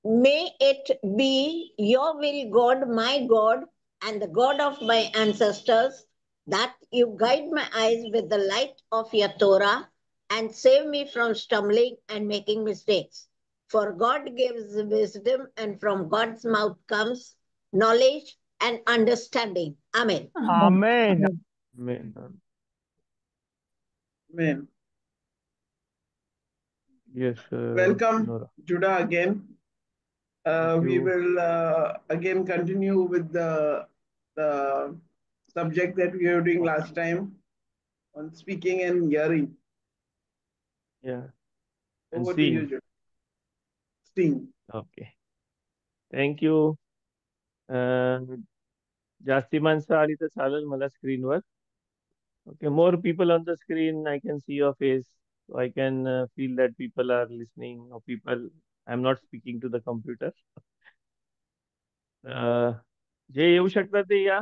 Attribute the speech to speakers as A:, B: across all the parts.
A: May it be your will, God, my God, and the God of my ancestors, that you guide my eyes with the light of your Torah and save me from stumbling and making mistakes. For God gives wisdom, and from God's mouth comes knowledge and understanding. Amen.
B: Amen.
C: Amen.
D: Amen.
C: Yes,
D: Welcome,
C: Nora.
D: Judah, again.
C: Thank
D: We
C: you.
D: will again continue with the subject that we were doing last time on speaking and hearing.
C: Yeah. And
D: Over to you,
C: seeing.
D: Judah. Seeing.
C: Okay. Thank you. जास्ती माणसं आली तर चालेल मला स्क्रीनवर. Okay, more people on the screen. I can see your face. So I can feel that people are listening or people. I'm not speaking to the computer. जे येऊ शकतात ते या.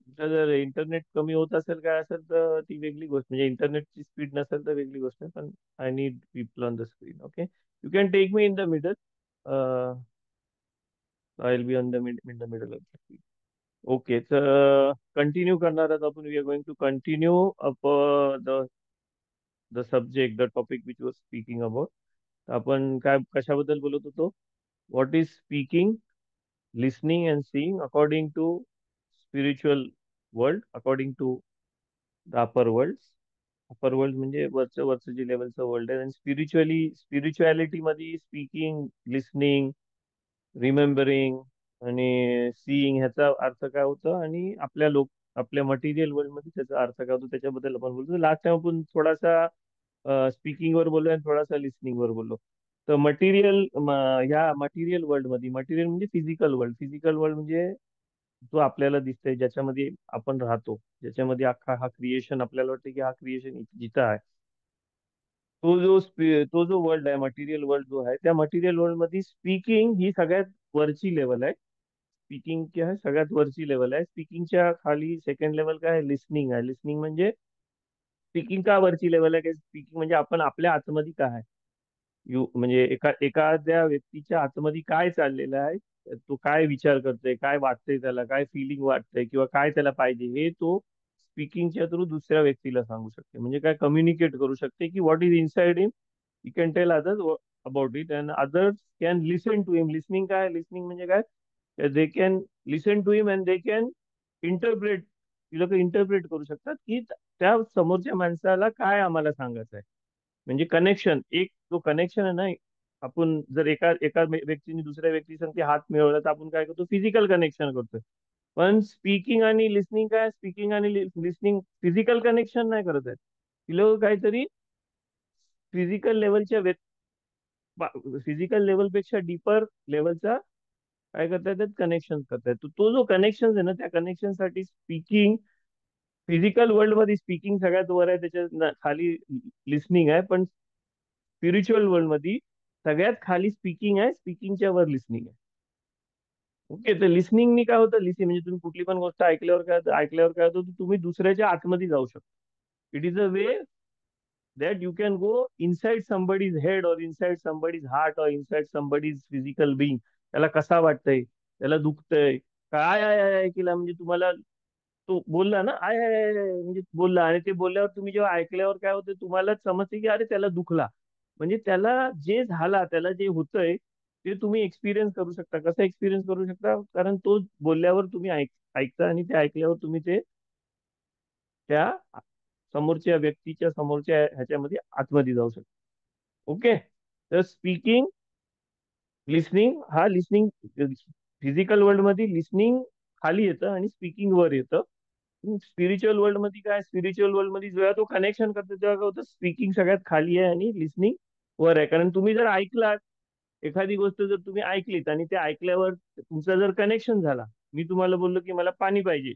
C: तुमचं जर इंटरनेट कमी होत असेल काय असेल तर ती वेगळी गोष्ट, म्हणजे इंटरनेटची स्पीड नसेल तर वेगळी गोष्ट आहे, पण I need people on the screen. Okay, you can take me in the middle. I will be on the in the middle of the screen. Okay, तर कंटिन्यू करणार आहोत आपण. We are going to continue up the subject, the topic which was speaking about. आपण काय कशाबद्दल बोलत होतो? What is speaking, listening and seeing according to spiritual world, according to the upper worlds. Upper world म्हणजे वरचं वरचं जे लेवलचं world आहे. आणि स्पिरिच्युअलिटी मध्ये स्पीकिंग, लिसनिंग, रिमेंबरिंग आणि सीइंग ह्याचा अर्थ काय होतं, आणि आपल्या मटेरियल वर्ल्ड मध्ये त्याचा अर्थ काय होतो त्याच्याबद्दल आपण बोलतो. लास्ट टाइम आपण थोडासा स्पीकिंग वर बोललो आणि थोडासा लिसनिंग वर बोललो. तर ह्या मटेरियल वर्ल्ड मध्ये, मटेरियल म्हणजे फिजिकल वर्ल्ड. फिजिकल वर्ल्ड म्हणजे जो आपल्याला दिसतंय, ज्याच्यामध्ये आपण राहतो, ज्याच्यामध्ये अख्खा हा क्रिएशन, आपल्याला वाटतं की हा क्रिएशन जिथं आहे, तो जो वर्ल्ड आहे, मटेरियल वर्ल्ड जो आहे, त्या मटेरियल वर्ल्ड मध्ये स्पीकिंग ही सगळ्यात वरची लेवल आहे. स्पीकिंग की आहे सगळ्यात वरची लेवल आहे. स्पीकिंगच्या खाली सेकंड लेवल काय आहे? लिसनिंग आहे. लिसनिंग म्हणजे स्पीकिंग का वरची लेवल आहे? स्पीकिंग म्हणजे आपण आपल्या आतमध्ये काय आहे, म्हणजे एखाद्या व्यक्तीच्या आतमध्ये काय चाललेलं आहे, तो काय विचार करतोय, काय वाटतंय, त्याला काय फिलिंग वाटतंय किंवा काय त्याला पाहिजे, हे तो स्पीकिंगच्या थ्रू दुसऱ्या व्यक्तीला सांगू शकते. म्हणजे काय, कम्युनिकेट करू शकते की what is inside him, he can tell others about it and others can listen to him. Listening काय? लिसनिंग म्हणजे काय, they can listen to him and they can interpret. ती लोक इंटरप्रेट करू शकतात की त्या समोरच्या माणसाला काय आम्हाला सांगायचं आहे. म्हणजे कनेक्शन, एक जो कनेक्शन आहे ना, आपण जर एका एका व्यक्तीने दुसऱ्या व्यक्ती संगती हात मिळवला तर आपण काय करतो? फिजिकल कनेक्शन करतोय. पण स्पीकिंग आणि लिसनिंग काय? स्पीकिंग आणि लिसनिंग फिजिकल कनेक्शन नाही करत आहेत. ती लोक काहीतरी फिजिकल लेवलच्या फिजिकल लेवलपेक्षा डीपर लेवलचा काय करतायत? कनेक्शन करतायत. तो जो कनेक्शन आहे ना, त्या कनेक्शन साठी स्पीकिंग, फिजिकल वर्ल्ड मध्ये स्पीकिंग सगळ्यात वर आहे, त्याच्या खाली लिसनिंग आहे. पण स्पिरिच्युअल वर्ल्ड मध्ये सगळ्यात खाली स्पीकिंग आहे, स्पीकिंगच्या वर लिसनिंग आहे. ओके, तर लिसनिंगनी काय होतं? लिसनिंग म्हणजे तुम्ही कुठली पण गोष्ट ऐकल्यावर काय होतं, तुम्ही दुसऱ्याच्या आतमध्ये जाऊ शकता. It is a way that you can go inside somebody's head or inside somebody's heart or inside somebody's physical being. त्याला कसा वाटतंय, त्याला दुखतंय, काय आहे केला, म्हणजे तुम्हाला तो बोलला ना, म्हणजे बोलला, आणि ते बोलल्यावर तुम्ही जेव्हा ऐकल्यावर काय होतं, तुम्हाला समजते की अरे त्याला दुखला. म्हणजे त्याला जे झाला, त्याला जे होतंय ते तुम्ही एक्सपिरियन्स करू शकता. कसं एक्सपिरियन्स करू शकता? कारण तो बोलल्यावर तुम्ही ऐकता आणि ते ऐकल्यावर तुम्ही त्या समोरच्या व्यक्तीच्या समोरच्या ह्याच्यामध्ये आतमध्ये जाऊ शकतो. ओके, तर स्पीकिंग, लिसनिंग, हा लिसनिंग फिजिकल वर्ल्ड मध्ये लिसनिंग खाली येतं आणि स्पीकिंग वर येतं. स्पिरिच्युअल वर्ल्ड मध्ये काय? स्पिरिच्युअल वर्ल्ड मध्ये जेव्हा तो कनेक्शन करतो तेव्हा काय होतं, स्पीकिंग सगळ्यात खाली आहे आणि लिसनिंग वर आहे. कारण तुम्ही जर ऐकलात, एखादी गोष्ट जर तुम्ही ऐकलीत आणि ते ऐकल्यावर तुमचं जर कनेक्शन झाला, मी तुम्हाला बोललो की मला पाणी पाहिजे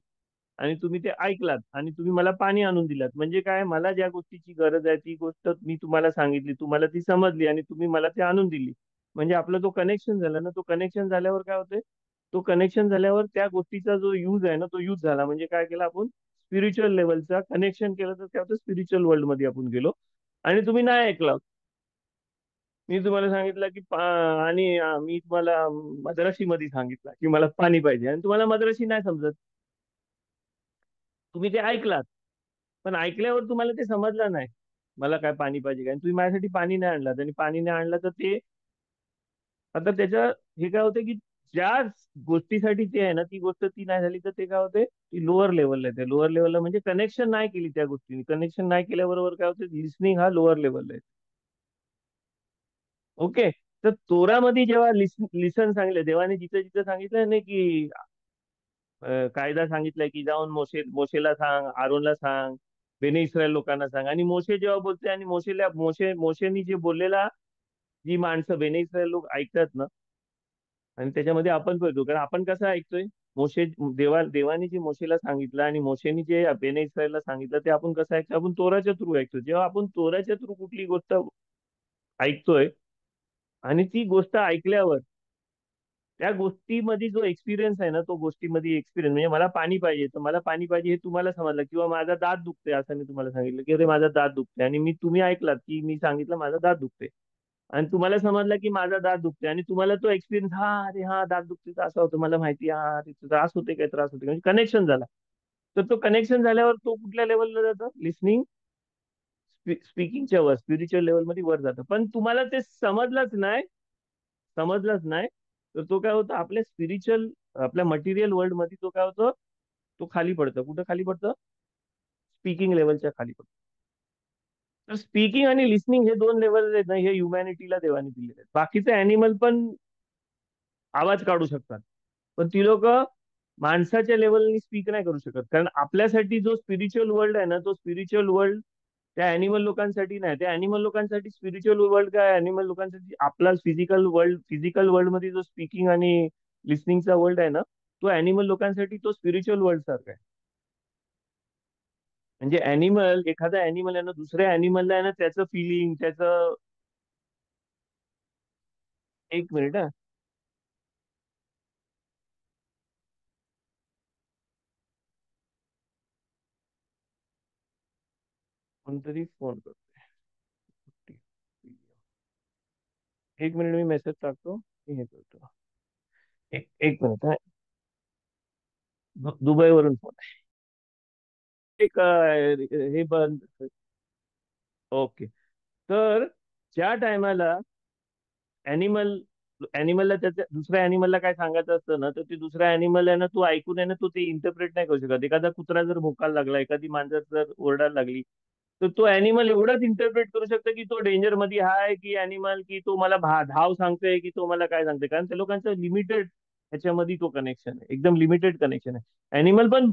C: आणि तुम्ही ते ऐकलात आणि तुम्ही मला पाणी आणून दिलात, म्हणजे काय, मला ज्या गोष्टीची गरज आहे ती गोष्ट मी तुम्हाला सांगितली, तुम्हाला ती समजली आणि तुम्ही मला ती आणून दिली. म्हणजे आपला तो कनेक्शन झाला ना. तो कनेक्शन झाल्यावर काय होतंय, तो कनेक्शन झाल्यावर त्या गोष्टीचा जो यूज आहे ना, तो यूज झाला. म्हणजे काय केलं आपण? स्पिरिच्युअल लेवलचा कनेक्शन केलं, तर काय होतं, स्पिरिच्युअल वर्ल्ड मध्ये आपण गेलो. आणि तुम्ही नाही ऐकला, मी तुम्हाला सांगितलं की आणि मी तुम्हाला मद्रासी मध्ये सांगितलं की मला पाणी पाहिजे आणि तुम्हाला मद्रासी नाही समजत. तुम्ही ते ऐकलात, पण ऐकल्यावर तुम्हाला ते समजलं नाही मला काय पाणी पाहिजे काय, आणि तुम्ही माझ्यासाठी पाणी नाही आणलात, आणि पाणी नाही आणलं तर ते आता त्याच्या हे काय होते की ज्या गोष्टीसाठी ते आहे ना, ती गोष्ट ती नाही झाली तर ते काय होते, ती लोअर लेवलला येते. लोअर लेवलला म्हणजे कनेक्शन नाही केली त्या गोष्टीने. कनेक्शन नाही केल्याबरोबर काय होते, लिस्निंग हा लोअर लेवलला येते. ओके. तर तोरामध्ये जेव्हा लिसन सांगितलं, देवाने जिथं जिथं सांगितलं नाही की कायदा सांगितलाय की जाऊन मोशेला सांग, आरोनला सांग, बेने इस्रायल लोकांना सांग, आणि मोशे जेव्हा बोलते आणि मोशेनी जे बोललेला, जी माणसं बेने इस्रायल लोक ऐकतात ना, आणि त्याच्यामध्ये आपण करतो, कारण आपण कसं ऐकतोय, मोशे देवाने जे मोशेला सांगितलं आणि मोशेनी जे बेने इस्रायलला सांगितलं ते आपण कसं ऐकतो, आपण तोराच्या थ्रू ऐकतो. जेव्हा आपण तोराच्या थ्रू कुठली गोष्ट ऐकतोय आणि ती गोष्ट ऐकल्यावर त्या गोष्टीमध्ये जो एक्सपिरियन्स आहे ना, तो गोष्टीमध्ये एक्सपिरियन्स म्हणजे मला पाणी पाहिजे, तर मला पाणी पाहिजे हे तुम्हाला समजलं, किंवा माझा दात दुखते असं मी तुम्हाला सांगितलं की अरे माझा दात दुखते, आणि तुम्ही ऐकलात की मी सांगितलं माझा दात दुखते, आणि तुम्हाला समजलं की माझा दात दुखते, आणि तुम्हाला तो एक्सपिरियन्स, हा अरे हा दात दुखते तर असं होतं, मला माहिती, हा अरे त्रास होते काय, त्रास होते, म्हणजे कनेक्शन झाला. तर तो कनेक्शन झाल्यावर तो कुठल्या लेवलला जातो, लिस्निंग स्पीकिंगच्या वर, स्पिरिच्युअल लेवलमध्ये वर जातं. पण तुम्हाला ते समजलंच नाही तर तो काय होतं, आपल्या स्पिरिच्युअल, आपल्या मटेरियल वर्ल्ड मध्ये तो काय होतं, तो खाली पडतं. कुठं खाली पडतं, स्पीकिंग लेवलच्या खाली पडतं. तर स्पीकिंग आणि लिस्निंग हे दोन लेवल आहेत ना, हे ह्युमॅनिटीला देवाने दिलेले आहेत. बाकीचे अॅनिमल पण आवाज काढू शकतात, पण ती लोक माणसाच्या लेवलनी स्पीक नाही करू शकत, कारण आपल्यासाठी जो स्पिरिच्युअल वर्ल्ड आहे ना, तो स्पिरिच्युअल वर्ल्ड त्या अॅनिमल लोकांसाठी नाही. त्या अॅनिमल लोकांसाठी स्पिरिच्युअल वर्ल्ड काय, अॅनिमल लोकांसाठी आपला फिजिकल वर्ल्ड मध्ये जो स्पीकिंग आणि लिस्निंगचा वर्ल्ड आहे ना, तो अॅनिमल लोकांसाठी तो स्पिरिच्युअल वर्ल्ड सारखा आहे. म्हणजे एखादा अॅनिमल आहे ना, दुसऱ्या अॅनिमलला आहे ना, त्याचं फिलिंग, त्याचं, एक मिनिट हा, कोणतरी फोन करतोय. एक मिनिट, मी मेसेज टाकतो, मी हे करतो. एक मिनिट हा. दुबईवरून फोन. एक हे बंद. ओके. तर ज्या टायमाला अॅनिमल अॅनिमलला त्याच्या दुसऱ्या अॅनिमलला काय सांगायचं असतं ना, तर ते दुसऱ्या अॅनिमल आहे ना, तो ऐकून आहे ना, तो ते इंटरप्रेट नाही करू शकत. एखादा कुत्रा जर भोकायला लागला, एखादी मांजर जर ओरडायला लागली, तर तो अॅनिमल एवढाच इंटरप्रेट करू शकतो की तो डेंजर मध्ये आहे की अॅनिमल, की तो मला धाव सांगतोय की तो मला काय सांगतोय, कारण त्या लोकांचं लिमिटेड ह्याच्यामध्ये तो कनेक्शन आहे, एकदम लिमिटेड कनेक्शन आहे. अॅनिमल पण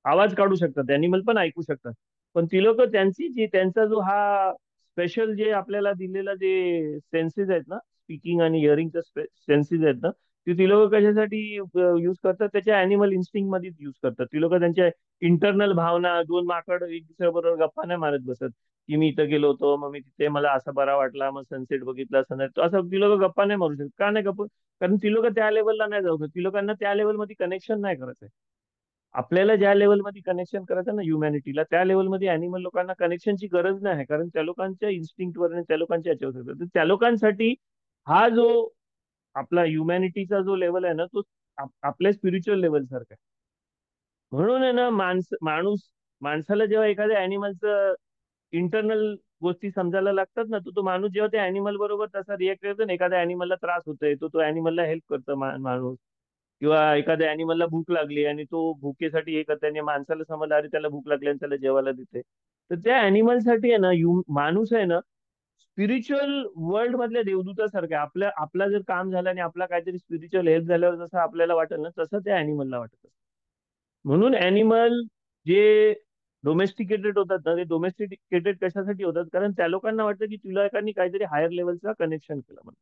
C: आवाज काढू शकतात, अॅनिमल पण ऐकू शकतात, पण ती लोक त्यांचा जो हा स्पेशल जे आपल्याला दिलेला जे सेन्सेस आहेत ना, स्पीकिंग आणि हिअरिंगचे सेन्सेस आहेत ना, ती लोक कशासाठी युज करतात, त्याच्या अॅनिमल इन्स्टिंग मध्येच युज करतात. ती लोक त्यांच्या इंटरनल भावना, दोन माकड एक दुसऱ्याबरोबर गप्पा नाही मारत बसत की मी इथं गेलो होतो, मग मी तिथे मला असा बरा वाटला, मग सनसेट बघितला, सनसेट, असं ती लोक गप्पा नाही मारू शकत. का नाही गप्पा, कारण ती लोक त्या लेवलला नाही जाऊ शकत, ती लोकांना त्या लेवलमध्ये कनेक्शन नाही करायचंय. आपल्याला ज्या लेवलमध्ये कनेक्शन करायचं ना ह्युमॅनिटीला, त्या लेवलमध्ये अॅनिमल लोकांना कनेक्शनची गरज नाही आहे, कारण त्या लोकांच्या इन्स्टिंक्टवर आणि त्या लोकांच्या याच्यावर होतं. तर त्या लोकांसाठी हा जो आपला ह्युमॅनिटीचा जो लेवल आहे ना, तो आपल्या स्पिरिच्युअल लेवल सारखा आहे. म्हणून आहे ना, माणसाला जेव्हा एखाद्या अॅनिमलचं इंटरनल गोष्टी समजायला लागतात ना, तर तो माणूस जेव्हा त्या अॅनिमल बरोबर तसा रिएक्ट करतो ना, एखाद्या अॅनिमलला त्रास होतोय, तो अॅनिमलला हेल्प करतो माणूस, किंवा एखाद्या अॅनिमलला भूक लागली आणि तो भुकेसाठी हे करते, आणि माणसाला समजलं अरे त्याला भूक लागली आणि त्याला जेवायला देते, तर त्या अॅनिमलसाठी आहे ना, माणूस आहे ना, स्पिरिच्युअल वर्ल्ड मधल्या देवदूतासारखं आहे. आपला जर काम झालं आणि आपला काहीतरी स्पिरिच्युअल हेल्प झाल्यावर जसं आपल्याला वाटेल ना, तसं त्या अॅनिमलला वाटत असतं. म्हणून अॅनिमल जे डोमेस्टिकेटेड होतात ना, ते डोमेस्टिकेटेड कशासाठी होतात, कारण त्या लोकांना वाटतं की तुला एकाने काहीतरी हायर लेवलचा कनेक्शन केलं म्हणून.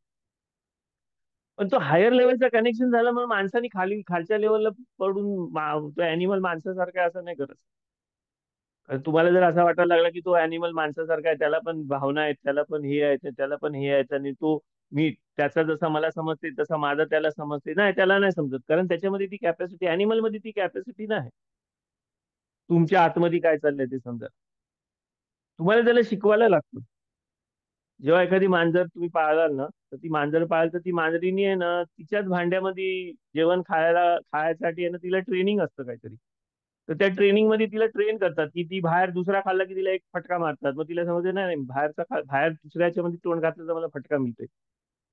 C: पण तो हायर लेवलचा कनेक्शन झाला म्हणून माणसाने खालच्या लेवलला पडून तो अॅनिमल माणसासारखा आहे असं नाही करत. कारण तुम्हाला जर असं वाटायला लागला की तो अॅनिमल माणसासारखा आहे, त्याला पण भावना आहेत, त्याला पण हे आहेत, त्याला पण हे आहेत, आणि मी त्याचा जसा मला समजते तसा माझा त्याला समजते, नाही, त्याला नाही समजत, कारण त्याच्यामध्ये ती कॅपॅसिटी, अॅनिमल मध्ये ती कॅपॅसिटी नाही. तुमच्या आतमध्ये काय चाललंय ते समजा, तुम्हाला त्याला शिकवायला लागतं. जेव्हा एखादी मांजर तुम्ही पाळाल ना, तर ती मांजर पाळाल तर ती मांजरीने आहे ना तिच्याच भांड्यामध्ये जेवण खायसाठी आहे ना तिला ट्रेनिंग असतं काहीतरी. तर त्या ट्रेनिंग मध्ये तिला ट्रेन करतात की ती बाहेर दुसरा खाल्ला की तिला एक फटका मारतात. मग तिला समजते नाही नाही, बाहेर दुसऱ्याच्या मध्ये तोंड घातलं तर मला फटका मिळतोय.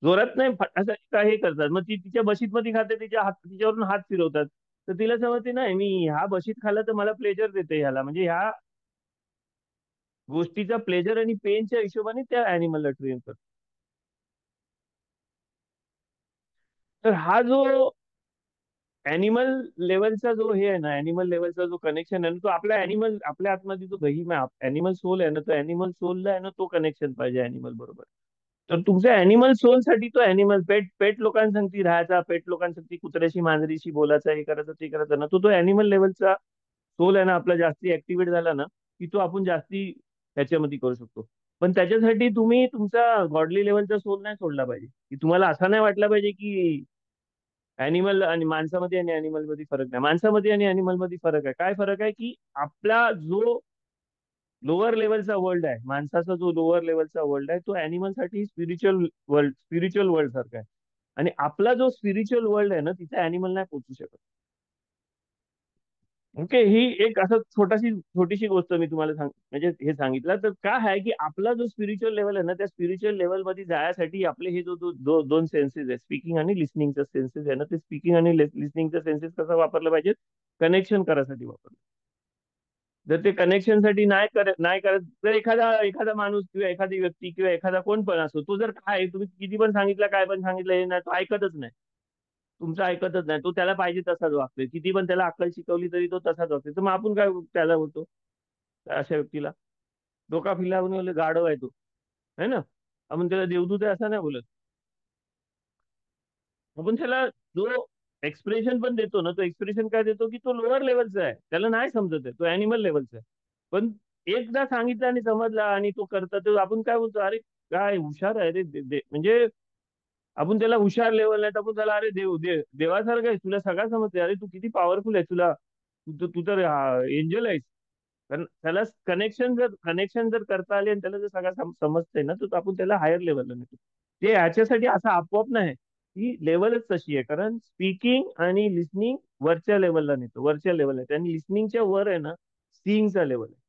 C: जोरात नाही असं का हे करतात. मग ती तिच्या बशीत मध्ये खाते, तिच्यावरून हात फिरवतात. तर तिला समजते नाही, मी ह्या बशीत खाल्लं तर मला प्लेजर देते ह्याला, म्हणजे ह्या गोष्टीचा प्लेजर आणि पेनच्या हिशोबाने त्या अॅनिमलला ट्रेन करतात. तर हा जो अॅनिमल लेवलचा जो हे आहे ना, अॅनिमल लेवलचा जो कनेक्शन आहे ना, तो आपल्या आतमध्ये जो अॅनिमल सोल आहे ना, तो अॅनिमल सोलला आहे ना, तो कनेक्शन पाहिजे अॅनिमल बरोबर. तर तुमच्या अॅनिमल सोल साठी तो अॅनिमल पेट लोकांसंगती राहायचा, पेट लोकांसंगती कुत्र्याशी मांजरीशी बोलायचं, हे करायचं ते करायचं ना, तो अॅनिमल लेवलचा सोल आहे ना आपला जास्ती ऍक्टिव्हेट झाला ना, की तो आपण जास्ती त्याच्यामध्ये करू शकतो. पण त्याच्यासाठी तुम्ही तुमचा गॉडली लेवलचा सोल नाही सोडला पाहिजे. की तुम्हाला असं नाही वाटलं पाहिजे की अॅनिमल आणि माणसामध्ये आणि अॅनिमल मध्ये फरक नाही. माणसामध्ये आणि अॅनिमल मध्ये फरक आहे. काय फरक आहे की आपला जो लोअर लेवलचा वर्ल्ड आहे, माणसाचा जो लोअर लेवलचा वर्ल्ड आहे, तो अॅनिमल साठी स्पिरिच्युअल वर्ल्ड सारखा आहे. आणि आपला जो स्पिरिच्युअल वर्ल्ड आहे ना, तिथे अॅनिमल नाही पोहोचू शकत. ओके, ही एक असं छोटीशी गोष्ट मी तुम्हाला म्हणजे हे सांगितलं. तर काय आहे की आपला जो स्पिरिच्युअल लेवल आहे ना, त्या स्पिरिच्युअल लेवल मध्ये जायसाठी आपले हे दोन सेन्सेस आहे, स्पीकिंग आणि लिस्निंगचा सेन्सेस आहे ना, ते स्पीकिंग आणि लिस्निंगचा सेन्सेस कसं वापरलं पाहिजे, कनेक्शन करायसाठी वापरलं. जर ते कनेक्शन साठी नाही करत तर एखादा माणूस किंवा एखादी व्यक्ती किंवा एखादा कोण पण असो, तो जर काय तुम्ही किती पण सांगितलं, काय पण सांगितलं, हे नाही, तो ऐकतच नाही. तुमचं ऐकतच नाही. तो त्याला पाहिजे तसाच वागतोय. किती पण त्याला अक्कल शिकवली तरी तो तसाच वागतोय. तर मग आपण काय त्याला बोलतो अशा व्यक्तीला? डोका फिरल्यावर बोलले गाढव आहे तो, है ना. आपण त्याला देवदूत आहे असं नाही बोलत. आपण त्याला जो एक्सप्रेशन पण देतो ना, तो एक्सप्रेशन काय देतो की तो लोअर लेवलचा आहे, त्याला नाही समजत आहे, तो अॅनिमल लेवलचा आहे. पण एकदा सांगितलं आणि समजला आणि तो करता, तर आपण काय बोलतो, अरे काय हुशार आहे रे, म्हणजे आपण त्याला हुशार लेवल नाही तर आपण त्याला अरे देवासारखं आहे, तुला सगळं समजते, अरे तू किती पॉवरफुल आहे, तू तर एंजल आहेस. कारण त्याला कनेक्शन जर करता आले आणि त्याला जर सगळं समजतंय ना, तर आपण त्याला हायर लेवलला नेतो. ते ह्याच्यासाठी असं आपोआप नाही, ही लेवलच तशी आहे. कारण स्पीकिंग आणि लिस्निंग वरच्या लेवलला नेतो, वरच्या लेवलला आहे. आणि लिस्निंगच्या वर आहे ना, सीइंगचा लेवल आहे.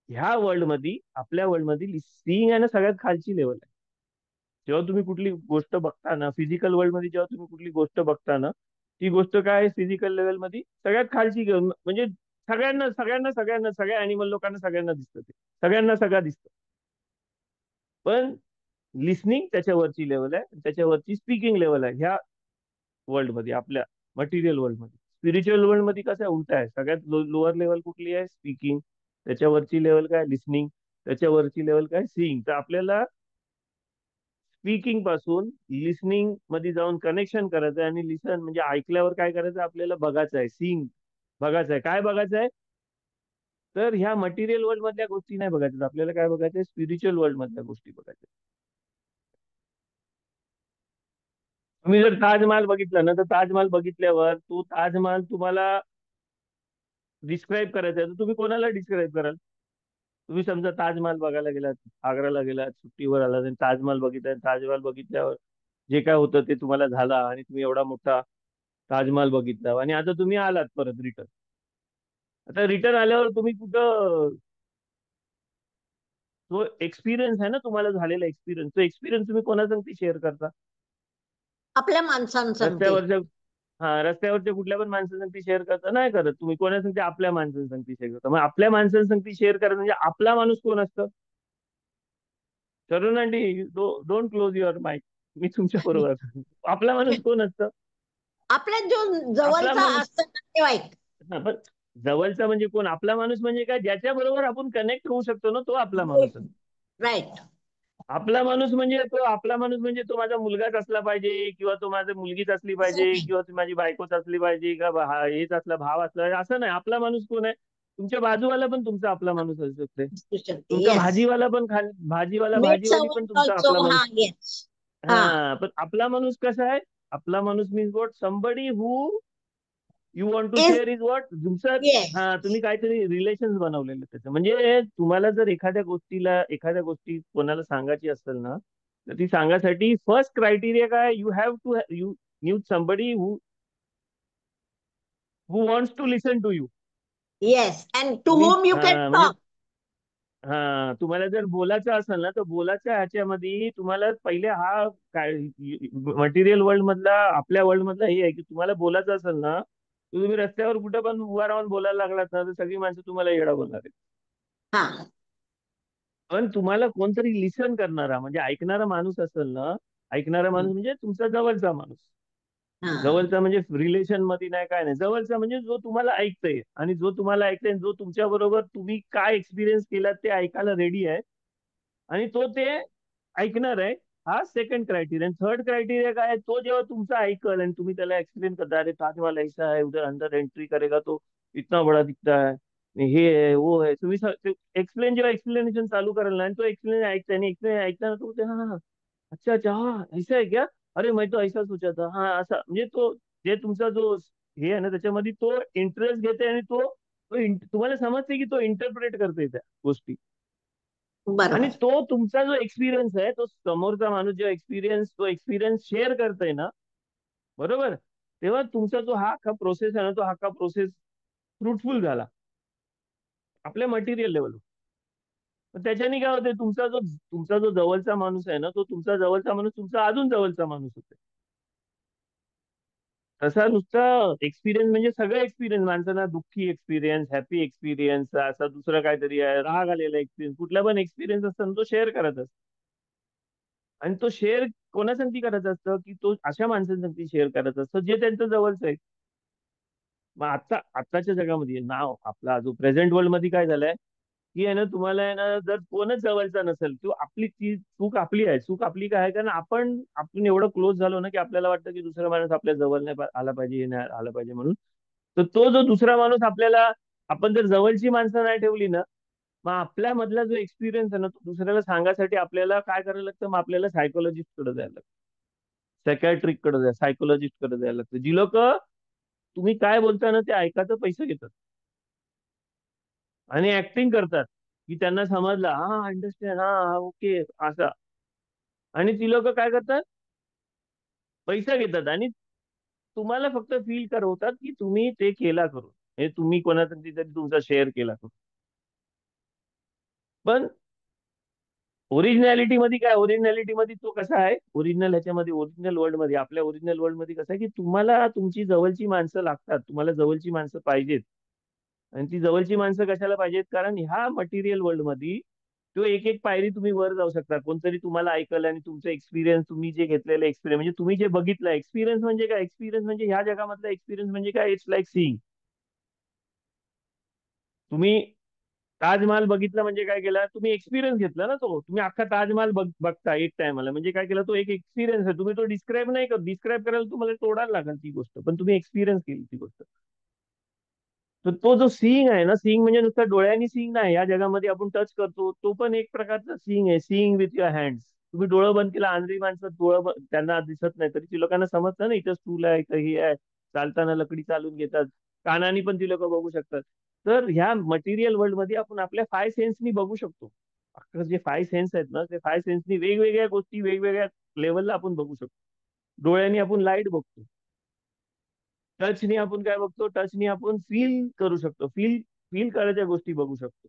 C: ह्या वर्ल्डमध्ये, आपल्या वर्ल्डमध्ये सीइंग आहे ना सगळ्यात खालची लेवल आहे. जेव्हा तुम्ही कुठली गोष्ट बघता ना, फिजिकल वर्ल्ड मध्ये जेव्हा तुम्ही कुठली गोष्ट बघता ना, ती गोष्ट काय आहे फिजिकल लेवल मध्ये सगळ्यात खालची घेऊन, म्हणजे सगळ्यांना सगळ्यांना सगळ्यांना सगळ्या अॅनिमल लोकांना सगळ्यांना दिसतं ते, सगळ्यांना सगळं दिसतं. पण लिस्निंग त्याच्यावरची लेवल आहे, त्याच्यावरची स्पीकिंग लेवल आहे ह्या वर्ल्ड मध्ये, आपल्या मटेरियल वर्ल्ड मध्ये. स्पिरिच्युअल वर्ल्ड मध्ये कसं आहे, उलट आहे. सगळ्यात लोअर लेवल कुठली आहे, स्पीकिंग. त्याच्यावरची लेवल काय, लिस्निंग. त्याच्यावरची लेवल काय, सीइंग. तर आपल्याला स्पीकिंग पासून लिसनिंग मध्ये जाऊन कनेक्शन करायचं आहे. आणि लिसन म्हणजे ऐकल्यावर काय करायचं, आपल्याला बघायचं आहे, सीइंग बघायचं आहे. काय बघायचं आहे, तर ह्या मटेरियल वर्ल्ड मधल्या गोष्टी नाही बघायच्या आपल्याला, काय बघायचं, स्पिरिच्युअल वर्ल्ड मधल्या गोष्टी बघायच्या. तुम्ही जर ताजमहाल बघितला ना, तर ताजमहाल बघितल्यावर तो ताजमहाल तुम्हाला डिस्क्राईब करायचा आहे, तर तुम्ही कोणाला डिस्क्राईब कराल? तुम्ही समजा ताजमहाल बघायला गेलात, आग्राला गेलात, सुट्टीवर आलात आणि ताजमहाल बघितला. ताजमहाल बघितल्यावर जे काय होतं ते तुम्हाला झाला आणि तुम्ही एवढा मोठा ताजमहाल बघितला आणि आता तुम्ही आलात परत रिटर्न. आता रिटर्न आल्यावर तुम्ही कुठं, तो एक्सपिरियन्स आहे ना तुम्हाला झालेला एक्सपिरियन्स, तो एक्सपिरियन्स तुम्ही कोणासंगती शेअर करता?
A: आपल्या माणसांसंगती.
C: रस्त्यावरच्या रस्त्यावरच्या कुठल्या पण माणसांसंगती शेअर करता? नाही करत. तुम्ही कोणासंगती, आपल्या माणसांसंगती शेअर करता. मग आपल्या माणसांसंगती शेअर करायचं म्हणजे आपला माणूस कोण असतं? Tarun aunty, don't close your mic. मी तुमच्या बरोबर आहे. आपला माणूस कोण असतं?
A: आपल्या जो
C: आपला
A: जवळचा
C: माणूस,
A: असतो नातेवाईक.
C: पण जवळचा म्हणजे कोण? आपला माणूस म्हणजे काय, ज्याच्या बरोबर आपण कनेक्ट होऊ शकतो ना, तो आपला माणूस असतो.
A: राईट.
C: आपला माणूस म्हणजे तो माझा मुलगाच असला पाहिजे, किंवा तो माझी मुलगीच असली पाहिजे, किंवा ती माझी बायकोच असली पाहिजे, का हेच असला भाव असला पाहिजे, असं नाही. आपला माणूस कोण आहे? तुमच्या बाजूवाला पण तुमचा आपला माणूस असू शकते. तुमचा
A: येस.
C: भाजीवाला पण
A: मीट
C: भाजीवाली पण
A: सर्वंट
C: तुमचा
A: ऑल्सो.
C: आपला
A: हा,
C: माणूस.
A: येस. हा.
C: हा, पण आपला माणूस कसा आहे? आपला माणूस means what, somebody who you want to
A: is
C: share is what तुमचं.
A: yes.
C: हा, तुम्ही काहीतरी रिलेशन बनवलेलं त्याचं. म्हणजे तुम्हाला जर एखाद्या गोष्टी कोणाला सांगायची असेल ना, तर ती सांगायसाठी फर्स्ट क्रायटेरिया काय, you have to you need somebody who wants to listen to you.
A: Yes, and to
C: तुम्ही
A: whom you can
C: म्हणजे
A: talk.
C: तुम्हाला जर बोलायचं असेल ना, तर बोलायच्या ह्याच्यामध्ये तुम्हाला पहिले हा काय मटेरियल वर्ल्ड मधला, आपल्या वर्ल्ड मधला हे आहे की तुम्हाला बोलायचं असेल ना, तर तुम्ही रस्त्यावर कुठं पण उभा राहून बोलायला लागलात ना, तर सगळी माणसं तुम्हाला येडा बोलणार आहेत.
A: हा.
C: पण तुम्हाला कोणतरी लिसन करणारा म्हणजे ऐकणारा माणूस असेल ना, ऐकणारा माणूस म्हणजे तुमचा जवळचा माणूस.
A: हा.
C: जवळचा म्हणजे रिलेशन मध्ये नाही, काय नाही, जवळचा म्हणजे जो तुम्हाला ऐकतोय, आणि जो तुम्हाला ऐकतोय, जो तुमच्या बरोबर तुम्ही काय एक्सपिरियन्स केला ते ऐकायला रेडी आहे, आणि तो ते ऐकणार आहे. हा सेकंड क्रायटेरिया. थर्ड क्रायटेरिया काय आहे, तो जेव्हा तुमचं ऐकल आणि तुम्ही त्याला एक्सप्लेन करता, अरे ताजमहल ऐसा है, उधर अंदर एंट्री करेगा तो इतना बड़ा दिखता है, हे आहे वो आहे, तुम्ही एक्सप्लेन जेव्हा एक्सप्लेनेशन चालू कराल ना, आणि तो एक्सप्लेन ऐकताय आणि एक्सप्लेन ऐकताना तो हा हा, अच्छा अच्छा, हा ऐसा है क्या, अरे मैं तो ऐसा सोचा था, हा असा, म्हणजे तो जे तुमचा जो हे आहे ना, त्याच्यामध्ये तो इंटरेस्ट घेते, आणि तुम्हाला समजते की तो इंटरप्रेट करते त्या गोष्टी. आणि
A: बरोबर.
C: तो तुमचा जो एक्सपिरियन्स आहे, तो समोरचा माणूस जो एक्सपिरियन्स शेअर करतोय ना, बरोबर, तेव्हा तुमचा जो हा अख्खा प्रोसेस आहे ना, तो अख्खा प्रोसेस फ्रुटफुल झाला आपल्या मटेरियल लेवलवर. त्याच्याने काय होते, तुमचा जो जवळचा माणूस आहे ना, तो तुमचा जवळचा माणूस तुमचा अजून जवळचा माणूस होते. तसा नुसता एक्सपिरियन्स म्हणजे सगळं एक्सपिरियन्स, माणसांना दुःखी एक्सपिरियन्स, हॅपी एक्सपिरियन्स, असा दुसरं काहीतरी आहे, राग आलेला एक्सपिरियन्स, कुठला पण एक्सपिरियन्स असतो तो शेअर करत असतो. आणि तो शेअर कोणासाठी करत असतं, की तो अशा माणसांसाठी शेअर करत असतो जे त्यांचं जवळचं आहे. मग आत्ताच्या जगामध्ये नाव आपला जो प्रेझेंट वर्ल्ड मध्ये काय झालंय, की आहे ना, तुम्हाला आहे ना, जर कोणच जवळचा नसेल, तो ती चूक आपली आहे. चूक आपली काय आहे, कारण आपण एवढं क्लोज झालो ना, की आपल्याला वाटतं की दुसरा माणूस आपल्या जवळ नाही आला पाहिजे, हे नाही आला पाहिजे म्हणून. तर तो जो दुसरा माणूस आपल्याला, आपण जर जवळची माणसं नाही ठेवली ना, मग आपल्या मधला जो एक्सपिरियन्स आहे ना, तो दुसऱ्याला सांगायसाठी आपल्याला काय करायला लागतं, मग आपल्याला सायकोलॉजिस्ट कडे जायला लागतं, सायकॅट्रिक कडे सायकोलॉजिस्ट कडे जायला लागतं. जी लोक तुम्ही काय बोलता ना, ते ऐकायचं पैसे घेतात आणि ऍक्टिंग करतात की त्यांना समजलं, हा अंडरस्टँड, हा ओके असा. आणि ती लोक काय करतात, पैसा घेतात आणि तुम्हाला फक्त फील करवतात की तुम्ही ते केला करून, हे तुम्ही कोणाचा तरी तुमचा शेअर केला करून. पण ओरिजिनॅलिटी मध्ये काय, ओरिजिनॅलिटी मध्ये तो कसा आहे, ओरिजिनल ह्याच्यामध्ये, ओरिजिनल वर्ल्ड मध्ये, आपल्या ओरिजिनल वर्ल्ड मध्ये कसं आहे, की तुम्हाला तुमची जवळची माणसं लागतात, तुम्हाला जवळची माणसं पाहिजेत. आणि ती जवळची माणसं कशाला पाहिजेत, कारण ह्या मटेरियल वर्ल्ड मध्ये तो एक एक पायरी तुम्ही वर जाऊ शकता. कोणतरी तुम्हाला ऐकलं आणि तुमचं एक्सपिरियन्स, तुम्ही जे घेतलेलं एक्सपिरियन्स, म्हणजे तुम्ही जे बघितलं, एक्सपिरियन्स म्हणजे काय, एक्सपिरियन्स म्हणजे ह्या जगामधला एक्सपिरियन्स म्हणजे काय, इट्स लाईक सीइंग. तुम्ही ताजमहाल बघितला म्हणजे काय केला, तुम्ही एक्सपिरियन्स घेतला ना, तो तुम्ही अख्खा ताजमहाल बघता एक टायमाला, म्हणजे काय केला, तो एक एक्सपिरियन्स आहे. तुम्ही तो डिस्क्राईब नाही करत, डिस्क्राईब करायला तुम्हाला तोडायला लागेल ती गोष्ट, पण तुम्ही एक्सपिरियन्स केली ती गोष्ट. तर तो जो सीइंग आहे ना, सीइंग म्हणजे नुसतं डोळ्यांनी सीइंग नाही, या जगामध्ये आपण टच करतो तो पण एक प्रकारचा सीइंग आहे. Seeing with your hands. तुम्ही डोळं बंद केला, आंधळी माणसं त्यांना दिसत नाही, तरी ती लोकांना समजतं ना, इथं स्टूल आहे, इथं हे आहे, चालताना लकडी चालून घेतात, कानानी पण ती लोक बघू शकतात. तर ह्या मटेरियल वर्ल्ड मध्ये आपण आपल्या 5 सेन्सनी बघू शकतो. अख्खं जे 5 सेन्स आहेत ना, ते 5 सेन्सनी वेगवेगळ्या गोष्टी वेगवेगळ्या लेवलला आपण बघू शकतो. डोळ्यांनी आपण लाईट बघतो, टचनी आपण काय बघतो, टचनी आपण फील करू शकतो, फील फील करायच्या गोष्टी बघू शकतो.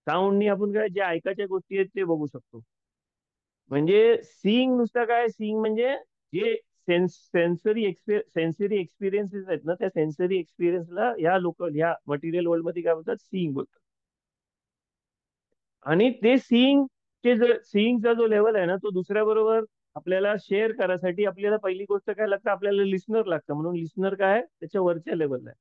C: साऊंडनी आपण काय, जे ऐकायच्या गोष्टी आहेत ते बघू शकतो. म्हणजे सीइंग नुसतं काय, सीइंग म्हणजे जे सेन्सरी एक्सपिरियन्सेस आहेत ना, त्या सेन्सरी एक्सपिरियन्सला ह्या मटेरियल वर्ल्ड मध्ये काय बोलतात, सीइंग बोलतात. आणि ते सीइंगचा जो लेवल आहे ना, तो दुसऱ्या बरोबर आपल्याला शेअर करायसाठी आपल्याला पहिली गोष्ट काय लागतं, आपल्याला लिस्नर लागतं. म्हणून लिस्नर काय आहे, त्याच्या वरच्या लेवलला आहे.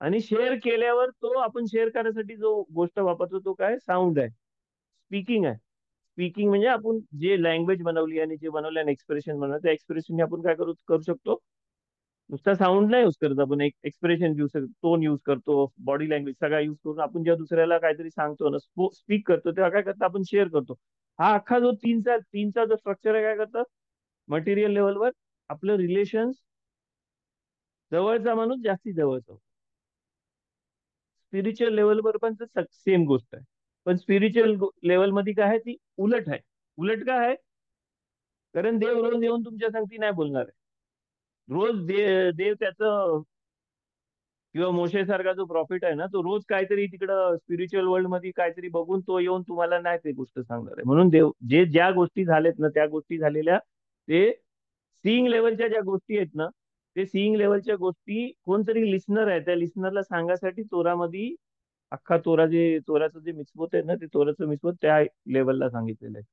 C: आणि शेअर केल्यावर तो आपण शेअर करायसाठी जो गोष्ट वापरतो तो काय, साऊंड आहे, स्पीकिंग आहे. स्पीकिंग म्हणजे आपण जे लँग्वेज बनवली आणि जे बनवलं आणि एक्सप्रेशन बनवलं, त्या एक्सप्रेशन आपण काय करू करू शकतो, नुसता साऊंड नाही यूज करत, आपण एक एक्सप्रेशन यूज करतो, टोन यूज करतो, बॉडी लँग्वेज सगळा यूज करून आपण जेव्हा दुसऱ्याला काहीतरी सांगतो ना, स्पीक करतो, तेव्हा काय करतो, आपण शेअर करतो. हा अख्खा जो तीनचा जो स्ट्रक्चर आहे, काय करतं, मटेरियल लेवलवर आपलं रिलेशन, जवळचा माणूस जास्ती जवळचा होतो. स्पिरिच्युअल लेवलवर पण सेम गोष्ट आहे. पण स्पिरिच्युअल लेवलमध्ये काय आहे, ती उलट आहे. उलट काय आहे, कारण देव रोज येऊन तुमच्या संगती नाही बोलणार आहे. रोज देव त्याचं, किंवा मोशे सारखा जो प्रॉफिट आहे ना, तो रोज काहीतरी तिकडं स्पिरिच्युअल वर्ल्ड मध्ये काहीतरी बघून तो येऊन तुम्हाला नाही ते गोष्ट सांगणार आहे. म्हणून देव ज्या गोष्टी झाल्यात ना, त्या गोष्टी झालेल्या, ते सीइंग लेवलच्या ज्या गोष्टी आहेत ना, ते सीइंग लेवलच्या गोष्टी कोणतरी लिस्नर आहे, त्या लिस्नरला सांगासाठी तोरामध्ये, अख्खा तोराचं जे मिसबोत आहे ना, ते तोराचं मिसबोत त्या लेवलला सांगितलेलं आहे.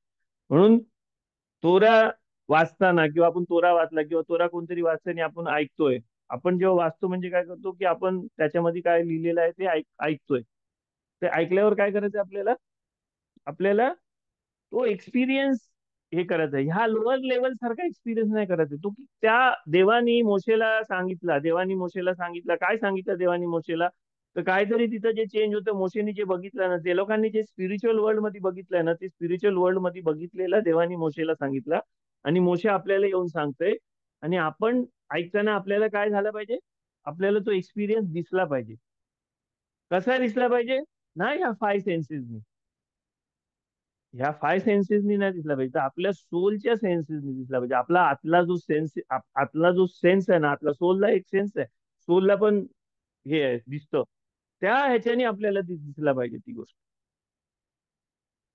C: म्हणून तोरा वाचताना, किंवा आपण तोरा वाचला, किंवा तोरा कोणतरी वाचताना आपण ऐकतोय. आपण जेव्हा वाचतो म्हणजे काय करतो, की आपण त्याच्यामध्ये काय लिहिलेलं आहे ते ऐकतोय. ते ऐकल्यावर काय करायचं आपल्याला, आपल्याला तो एक्सपिरियन्स हे करायचा आहे. ह्या लोअर लेवल सारखा एक्सपिरियन्स नाही करायचा. तो त्या देवानी मोशेला सांगितलं, काय सांगितलं देवानी मोशेला, तर काहीतरी तिथं जे चेंज होतं, मोशेने जे बघितलं ना, ते लोकांनी जे स्पिरिच्युअल वर्ल्ड मध्ये बघितलंय ना, ते स्पिरिच्युअल वर्ल्ड मध्ये बघितलेलं देवानी मोशेला सांगितलं, आणि मोशे आपल्याला येऊन सांगतोय. आणि आपण ऐकताना आपल्याला काय झालं पाहिजे, आपल्याला तो एक्सपिरियन्स दिसला पाहिजे. कसा दिसला पाहिजे, ना ह्या 5 सेन्सेसनी, ह्या 5 सेन्सेसनी नाही दिसला पाहिजे, तर आपल्या सोलच्या सेन्सेसनी दिसला पाहिजे. आपला आतला जो सेन्स आहे ना, आपला सोलला एक सेन्स आहे, सोलला पण हे आहे, दिसतं, त्या ह्याच्याने आपल्याला दिसला पाहिजे ती गोष्ट.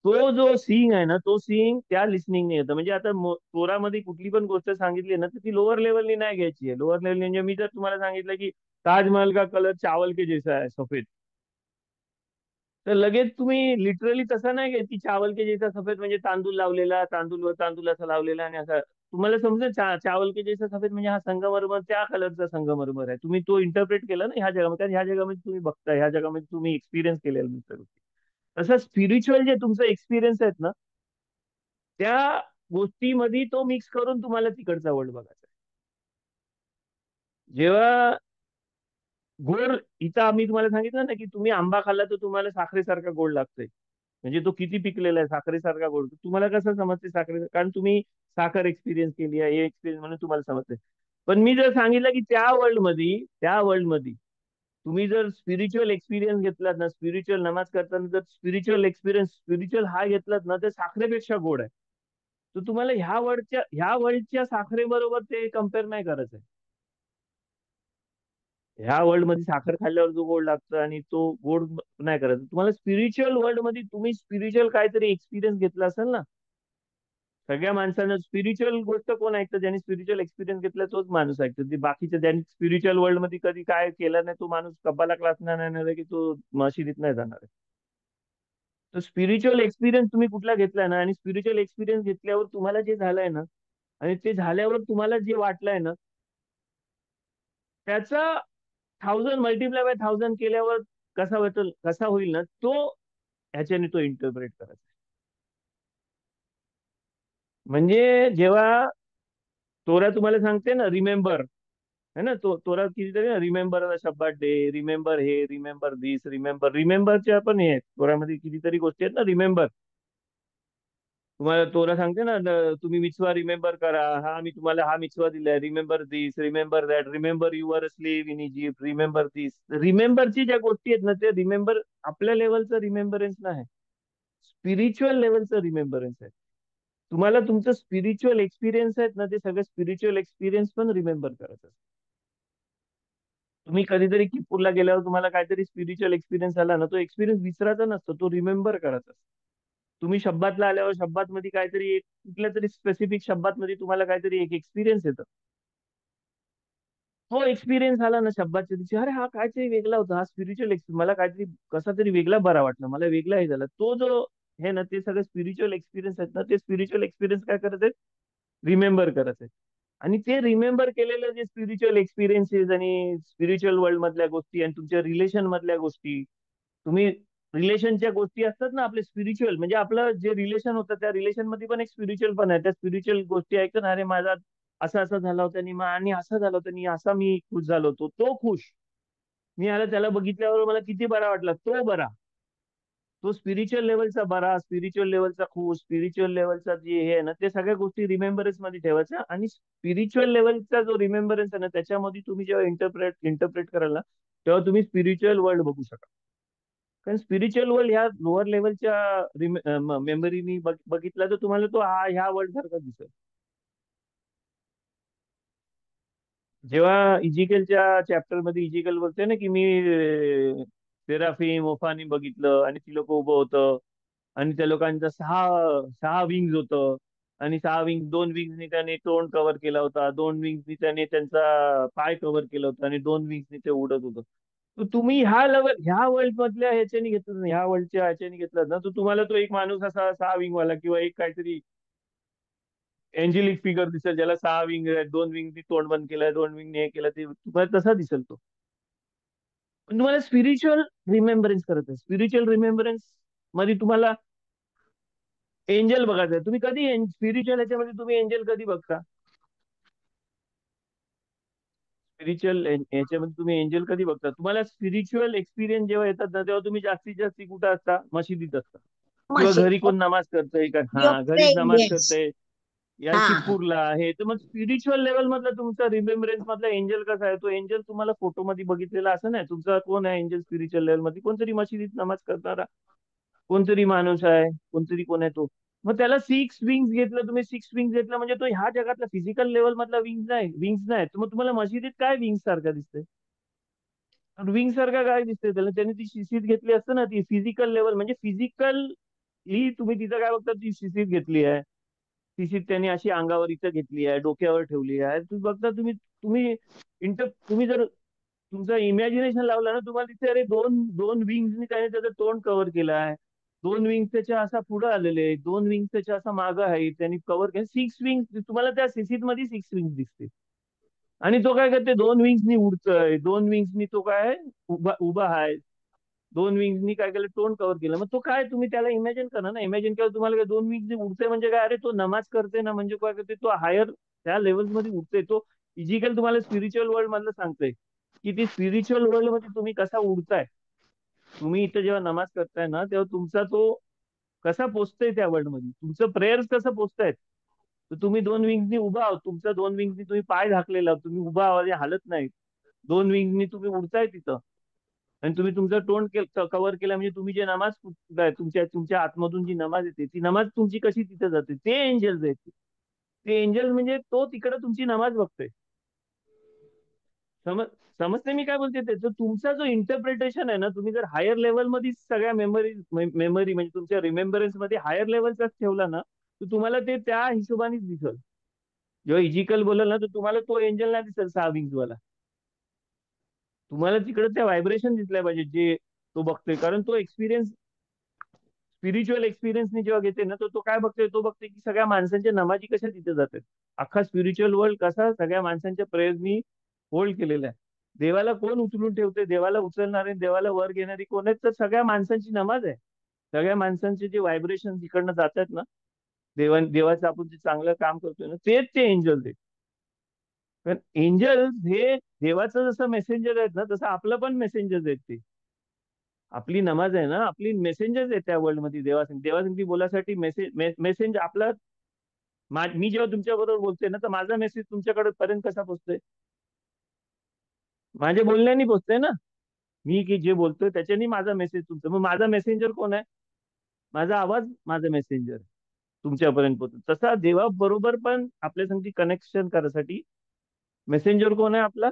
C: तो जो सीइंग आहे ना, तो सीइंग त्या लिसनिंगने येतं. म्हणजे आता तोरामध्ये कुठली पण गोष्ट सांगितली ना, तर ती लोअर लेवलनी नाही घ्यायची आहे. लोअर लेवल म्हणजे मी जर तुम्हाला सांगितलं की ताजमहल का कलर चावल के जैसा है, सफेद, तर लगेच तुम्ही लिटरली तसं नाही घ्यायची. चावल के जैसा सफेद म्हणजे तांदूळ लावलेला, तांदूळ तांदूळ असा लावलेला, आणि असा तुम्हाला समजेल चावल के जैसा सफेद म्हणजे हा संगमरमर, त्या कलरचा संगमरमर आहे. तुम्ही तो इंटरप्रेट केला ना ह्या जगामध्ये, कारण ह्या जगामध्ये तुम्ही बघताय, ह्या जगामध्ये तुम्ही एक्सपिरियन्स केलेल्या दुसऱ्या गोष्टी. तसं स्पिरिच्युअल जे तुमचं एक्सपिरियन्स आहेत ना, त्या गोष्टीमध्ये तो मिक्स करून तुम्हाला तिकडचा वर्ल्ड बघायचा आहे. जेव्हा गोड, इथं आम्ही तुम्हाला सांगितलं ना, की तुम्ही आंबा खाल्ला तर तुम्हाला साखरेसारखा गोड लागतोय, म्हणजे तो किती पिकलेला आहे, साखरेसारखा गोड. तुम्हाला कसं समजते साखरे, कारण तुम्ही साखर एक्सपिरियन्स केली आहे, हे एक्सपिरियन्स म्हणून तुम्हाला समजते. पण मी जर सांगितलं की त्या वर्ल्ड मध्ये तुम्ही जर स्पिरिच्युअल एक्सपिरियन्स घेतलात ना, स्पिरिच्युअल नमाज करताना जर स्पिरिच्युअल हा घेतलात ना, तर साखरेपेक्षा गोड आहे. तर तुम्हाला ह्या वर्ल्डच्या साखरेबरोबर ते कम्पेअर नाही करायचं आहे. ह्या वर्ल्ड मध्ये साखर खाल्ल्यावर जो गोड लागतं आणि तो गोड नाही करायचा. तुम्हाला स्पिरिच्युअल वर्ल्ड मध्ये तुम्ही स्पिरिच्युअल काहीतरी एक्सपिरियन्स घेतला असेल ना. सगळ्या माणसानं स्पिरिच्युअल गोष्ट कोण ऐकतं, ज्यांनी स्पिरिच्युअल एक्सपिरियन्स घेतला तोच माणूस ऐकतो. ते बाकीचे ज्यांनी स्पिरिच्युअल वर्ल्ड मध्ये कधी काय केलं नाही, तो माणूस कब्बाला क्लास नाही येणार आहे, की तो मशिदीत नाही जाणार आहे. तर स्पिरिच्युअल एक्सपिरियन्स तुम्ही कुठला घेतलाय ना, आणि स्पिरिच्युअल एक्सपिरियन्स घेतल्यावर तुम्हाला जे झालंय ना, आणि ते झाल्यावर तुम्हाला जे वाटलंय ना, त्याचा 1000 मल्टिप्लाय बाय 1000 केल्यावर कसा होईल ना, तो ह्याच्याने तो इंटरप्रेट करायचा. म्हणजे जेव्हा तोरा तुम्हाला सांगते ना रिमेंबर, है ना, तोरा कितीतरी ना, रिमेंबर द शब्बात डे, रिमेंबर हे, रिमेंबर दिस, रिमेंबरच्या पण हे आहेत तोऱ्यामध्ये, कितीतरी गोष्टी आहेत ना रिमेंबर. तुम्हाला तोरा सांगते ना, तुम्ही मिtzवा रिमेंबर करा, हा मी तुम्हाला हा मिtzवा दिलाय, remember this, remember that, remember you are slave in Egypt, remember this. रिमेंबरची ज्या गोष्टी आहेत ना, ते रिमेंबर आपल्या लेवलचं रिमेंबरन्स नाही, स्पिरिच्युअल लेवलचं रिमेंबरन्स आहे. तुम्हाला तुमचं स्पिरिच्युअल एक्सपिरियन्स आहेत ना, ते सगळे स्पिरिच्युअल एक्सपिरियन्स पण रिमेंबर करायचं. तुम्ही कधीतरी किपूरला गेल्यावर तुम्हाला काहीतरी स्पिरिच्युअल एक्सपिरियन्स आला ना, तो एक्सपिरियन्स विसरायचा नसतो, तो रिमेंबर करायचा. तुम्ही शब्दातला आल्यावर शब्दात मध्ये काहीतरी एक कुठल्या तरी स्पेसिफिक शब्दात मध्ये तुम्हाला काहीतरी एक एक्सपिरियन्स येतं, तो एक्सपिरियन्स आला ना शब्दाच्या दिवशी, अरे हा काहीतरी वेगळा होता, हा स्पिरिच्युअल एक्सपिरियन्स, मला काहीतरी कसा तरी वेगळा बरा वाटला, मला वेगळा हे झाला, तो जो हे ना, ते सगळे स्पिरिच्युअल एक्सपिरियन्स आहेत ना, ते स्पिरिच्युअल एक्सपिरियन्स काय करत आहेत, रिमेंबर करत आहेत. आणि ते रिमेंबर केलेलं जे स्पिरिच्युअल एक्सपिरियन्सेस आणि स्पिरिच्युअल वर्ल्ड मधल्या गोष्टी आणि तुमच्या रिलेशन मधल्या गोष्टी, तुम्ही रिलेशनच्या गोष्टी असतात ना आपले स्पिरिच्युअल, म्हणजे आपलं जे रिलेशन होतं त्या रिलेशन मध्ये पण एक स्पिरिच्युअल पण आहे. त्या स्पिरिच्युअल गोष्टी ऐकून, अरे माझा असा असा झाला होता आणि असं झालं होतं आणि असा मी खुश झालो होतो, तो खुश, मी आला त्याला बघितल्यावर मला किती बरा वाटला, तो बरा, तो स्पिरिच्युअल लेवलचा बरा, स्पिरिच्युअल लेवलचा खुश, स्पिरिच्युअल लेवलचा जे हे आहे ना, ते सगळ्या गोष्टी रिमेंबरन्स मध्ये ठेवायच्या. आणि स्पिरिच्युअल लेवलचा जो रिमेंबरन्स आहे ना, त्याच्यामध्ये तुम्ही जेव्हा इंटरप्रेट कराल ना, तेव्हा तुम्ही स्पिरिच्युअल वर्ल्ड बघू शकाल. कारण स्पिरिच्युअल वर्ल्ड ह्या लोअर लेवलच्या मेमरीनी बघितला तर तुम्हाला तो ह्या वर्ल्ड सारखा दिसेल. जेव्हा इजिकलच्या चॅप्टर मध्ये इजिकल बोलते ना की मी सेराफिम ओफानी बघितलं आणि ती लोक उभं होतं आणि त्या लोकांचं सहा सहा विंग्स होतं आणि सहा विंग, दोन विंग्सनी त्याने तोंड कव्हर केला होता, दोन विंग्सनी त्याने त्यांचा पाय कव्हर केला होता आणि दोन विंग्सनी ते उडत होतं. तर तुम्ही ह्या वर्ल्ड मधल्या ह्याच्याने घेतलं ना, ह्या वर्ल्डच्या ह्याच्याने घेतलं ना, तर तुम्हाला तो एक माणूस असा सहा विंग वाला किंवा एक काहीतरी एंजेलिक फिगर दिसेल ज्याला सहा विंग आहेत, दोन विंगनी तोंड बंद केलंय, दोन विंगनी हे केलं, ते तुम्हाला तसा दिसेल तो. पण तुम्हाला स्पिरिच्युअल रिमेंबरन्स करत आहे. स्पिरिच्युअल रिमेंबरन्स मध्ये तुम्हाला एंजल बघायचं आहे. तुम्ही कधी स्पिरिच्युअल ह्याच्यामध्ये तुम्ही एंजल कधी बघता? स्पिरिच्युअल याच्यामध्ये तुम्ही एंजल कधी बघता? तुम्हाला स्पिरिच्युअल एक्सपिरियन्स जेव्हा येतात ना, तेव्हा तुम्ही जास्तीत जास्त कुठं असता? मशिदीत असता किंवा
A: Machine.
C: घरी कोण नमाज करतंय का?
A: You're
C: घरीच
A: praying,
C: नमाज
A: yes.
C: करतंय या
A: Ha.
C: शिरपूरला आहे. तर मग स्पिरिच्युअल लेवल मधला तुमचा रिमेंबरन्स मधला एंजल कसा आहे? तो एंजल तुम्हाला फोटो मध्ये बघितलेला असं नाही. तुमचा कोण आहे एंजल स्पिरिच्युअल लेवल मध्ये? कोणतरी मशिदीत नमाज करणारा कोणतरी माणूस आहे, कोणतरी कोण आहे तो. मग त्याला सिक्स विंग्स घेतलं तुम्ही, सिक्स विंग्स घेतलं म्हणजे तो ह्या जगातला फिजिकल लेवल मधला विंग्स नाही. तर मग तुम्हाला मशिदीत काय विंग्स सारखा दिसतंय? विंग सारखा काय दिसतंय त्याला? त्याने ती शिशीत घेतली असतं ना, ती फिजिकल लेवल म्हणजे फिजिकली तुम्ही तिथं काय बघता, ती शिशीत घेतली आहे. शिशीत त्यांनी अशी अंगावर इथं घेतली आहे, डोक्यावर ठेवली आहे. तुम्ही बघता, तुम्ही तुम्ही तुम्ही जर तुमचं इमॅजिनेशन लावलं ना, तुम्हाला तिथे अरे दोन दोन विंग्सनी त्याने त्याचं तोंड कव्हर केलं आहे, दोन विंग्स त्याच्या असा पुढे आलेले आहेत, दोन विंग्स त्याच्या असा मागं आहे, त्यांनी कव्हर केलं. सिक्स विंग्स तुम्हाला त्या शिशीत मध्ये सिक्स विंग्स दिसते. आणि तो काय करते, दोन विंग्सनी उडतोय, दोन विंग्सनी तो काय उभा उभा आहे, दोन विंग्सनी काय केलं, तोंड कव्हर केलं. मग तो काय, तुम्ही त्याला इमॅजिन करा ना. इमॅजिन केलं तुम्हाला काय, दोन विंग्सनी उडते म्हणजे काय? अरे तो नमाज करते ना, म्हणजे काय करते, तो हायर त्या लेवल्स मध्ये उडते. तो फिजिकल तुम्हाला स्पिरिच्युअल वर्ल्ड मधलं सांगतोय की ती स्पिरिच्युअल वर्ल्ड मध्ये तुम्ही कसा उडताय. तुम्ही इथं जेव्हा नमाज करताय ना, तेव्हा तुमचा तो कसा पोचतोय त्या वर्ल्ड मध्ये, तुमचं प्रेयर्स कसं पोचतायत. तर तुम्ही दोन विंग्सनी उभा आहोत, तुमच्या दोन विंग्सनी तुम्ही पाय झाकलेला आहोत, तुम्ही उभा आहात हालत नाही, दोन विंग्सनी तुम्ही उडताय तिथं. आणि तुम्ही तुमचं तोंड कव्हर केलं म्हणजे तुम्ही जे नमाज पुसताय, तुमच्या तुमच्या आतमधून जी नमाज येते, ती नमाज तुमची कशी तिथे जाते, ते एंजल्स आहेत. ते एंजल म्हणजे तो तिकडे तुमची नमाज बघतोय. समज समजते मी काय बोलते? त्याचं तुमचा जो इंटरप्रिटेशन आहे ना, तुम्ही जर हायर लेवल मध्ये सगळ्या मेमरी म्हणजे तुमच्या रिमेंबरन्स मध्ये हायर लेवलचाच ठेवला ना, तर तुम्हाला ते त्या हिशोबानेच दिसल. जेव्हा इजिकल बोलाल ना, तर तुम्हाला तो एंजल नाही दिसेल सहा विंग्स वाला. तुम्हाला तिकडे त्या व्हायब्रेशन दिसल्या पाहिजे जे तो बघतोय. कारण तो एक्सपिरियन्स स्पिरिच्युअल एक्सपिरियन्सनी जेव्हा घेते ना, तर तो काय बघतोय, तो बघतोय की सगळ्या माणसांच्या नमाजी कशा तिथे जातात. अख्खा स्पिरिच्युअल वर्ल्ड कसा सगळ्या माणसांच्या प्रेयर्सनी होल्ड केलेला आहे. देवाला कोण उचलून ठेवते, देवाला उचलणारे, देवाला वर घेणारी कोण आहेत, तर सगळ्या माणसांची नमाज आहे. सगळ्या माणसांचे जे व्हायब्रेशन तिकडनं जातात ना, देवाचं आपण जे चांगलं काम करतोय ना, तेच ते एंजल्स आहेत. कारण एंजल्स हे देवाचं जसं मेसेंजर आहेत ना, तसं आपलं पण मेसेंजर्स आहेत ते. आपली नमाज आहे ना, आपली मेसेंजर्स आहेत त्या वर्ल्ड मध्ये. देवासंगती बोलासाठी मेसेंज आपला. मी जेव्हा तुमच्या बरोबर बोलतोय ना, तर माझा मेसेज तुमच्याकडे पर्यंत कसा पोहोचतोय? माझ्या बोलण्याने पोहोचतोय ना. मी की जे बोलतोय त्याच्यानी माझा मेसेज तुमचा, मग माझा मेसेंजर कोण आहे? माझा आवाज माझा मेसेंजर तुमच्यापर्यंत पोहोचतो. तसा देवा बरोबर पण आपल्या संगती कनेक्शन करायसाठी मेसेंजर कोण आहे आपला?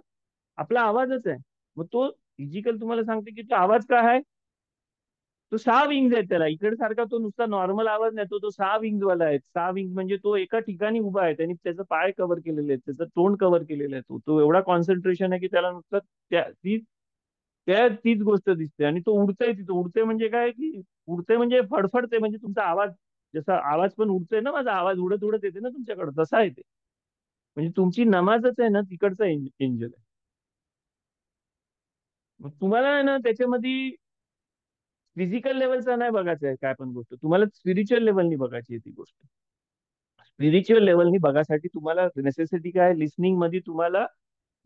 C: आपला आवाजच आहे. मग तो फिजिकल तुम्हाला सांगते की तो आवाज काय आहे? तो सहा विंग्स आहेत त्याला. इकडे सारखा तो नुसता नॉर्मल आवाज नाही, तो तो सहा विंग्स वाला आहे. सहा विंग्स म्हणजे तो एका ठिकाणी उभा आहे, त्यांनी त्याचं पाय कव्हर केलेले आहेत, त्याचं तोंड कव्हर केलेलं आहे. तो एवढा कॉन्सन्ट्रेशन आहे की त्याला नुसतं तीच गोष्ट दिसते. आणि तो उडतोय तिथं. उडते म्हणजे काय की उडते म्हणजे फडफडते, म्हणजे तुमचा आवाज जसा आवाज पण उडतोय ना, माझा आवाज उडत उडत येते ना तुमच्याकडे, तसा आहे ते. म्हणजे तुमची नमाजच आहे ना, तिकडचा एंजल आहे. मग तुम्हाला आहे ना त्याच्यामध्ये फिजिकल लेवलचा नाही बघायचं आहे काय पण गोष्ट, तुम्हाला स्पिरिच्युअल लेवलनी बघायची आहे ती गोष्ट. स्पिरिच्युअल लेवलनी बघासाठी तुम्हाला नेसेसिटी काय, लिस्निंग मध्ये तुम्हाला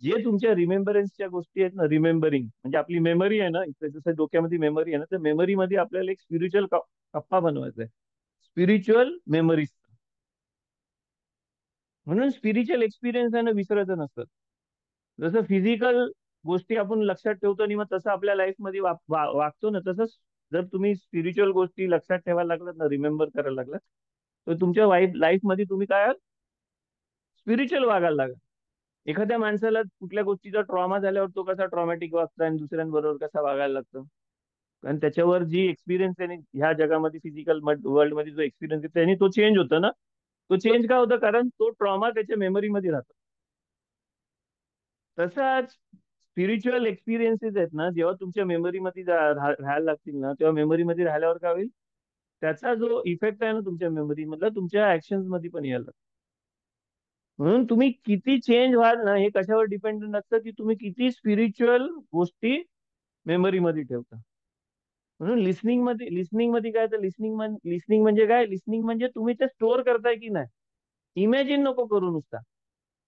C: जे तुमच्या रिमेंबरन्सच्या गोष्टी आहेत ना, रिमेंबरिंग म्हणजे आपली मेमरी आहे ना, इथे जसं डोक्यामध्ये मेमरी आहे ना, तर मेमरी मध्ये आपल्याला एक स्पिरिच्युअल कप्पा बनवायचा आहे, स्पिरिच्युअल मेमरीज. म्हणून स्पिरिच्युअल एक्सपिरियन्स आहे ना विसरायचं नसतं. जसं फिजिकल गोष्टी आपण लक्षात ठेवतो आणि मग तसं आपल्या लाईफ मध्ये वागतो ना, तसंच जर तुम्ही स्पिरिच्युअल गोष्टी लक्षात ठेवायला लागलात ना, रिमेंबर करायला लागलात, तर तुमच्या लाईफ मध्ये तुम्ही काय स्पिरिच्युअल वागायला लागा. एखाद्या माणसाला कुठल्या गोष्टीचा ट्रॉमा झाल्यावर तो कसा ट्रॉमॅटिक वागतो आणि दुसऱ्यांबरोबर कसा वागायला लागतो, कारण त्याच्यावर जी एक्सपिरियन्स त्याने ह्या जगामध्ये फिजिकल वर्ल्ड मध्ये जो एक्सपिरियन्स आहे त्याने तो चेंज होतो ना. तो चेंज का होतं, कारण तो ट्रॉमा त्याच्या मेमरीमध्ये राहतो. तसाच स्पिरिच्युअल एक्सपिरियन्सेस आहेत ना, जेव्हा तुमच्या मेमरीमध्ये राहायला लागतील ना, तेव्हा मेमरीमध्ये राहिल्यावर काय होईल, त्याचा जो इफेक्ट आहे ना तुमच्या मेमरी मधला, तुमच्या ऍक्शन्स मध्ये पण यायला लागतो. म्हणून तुम्ही किती चेंज व्हाल ना, हे कशावर डिपेंडेंट असतं की तुम्ही किती स्पिरिच्युअल गोष्टी मेमरीमध्ये ठेवता. म्हणून लिस्निंग मध्ये काय, तर लिस्निंग म्हणजे काय, लिस्निंग म्हणजे तुम्ही ते स्टोअर करताय की नाही. इमॅजिन नको करू नुसता.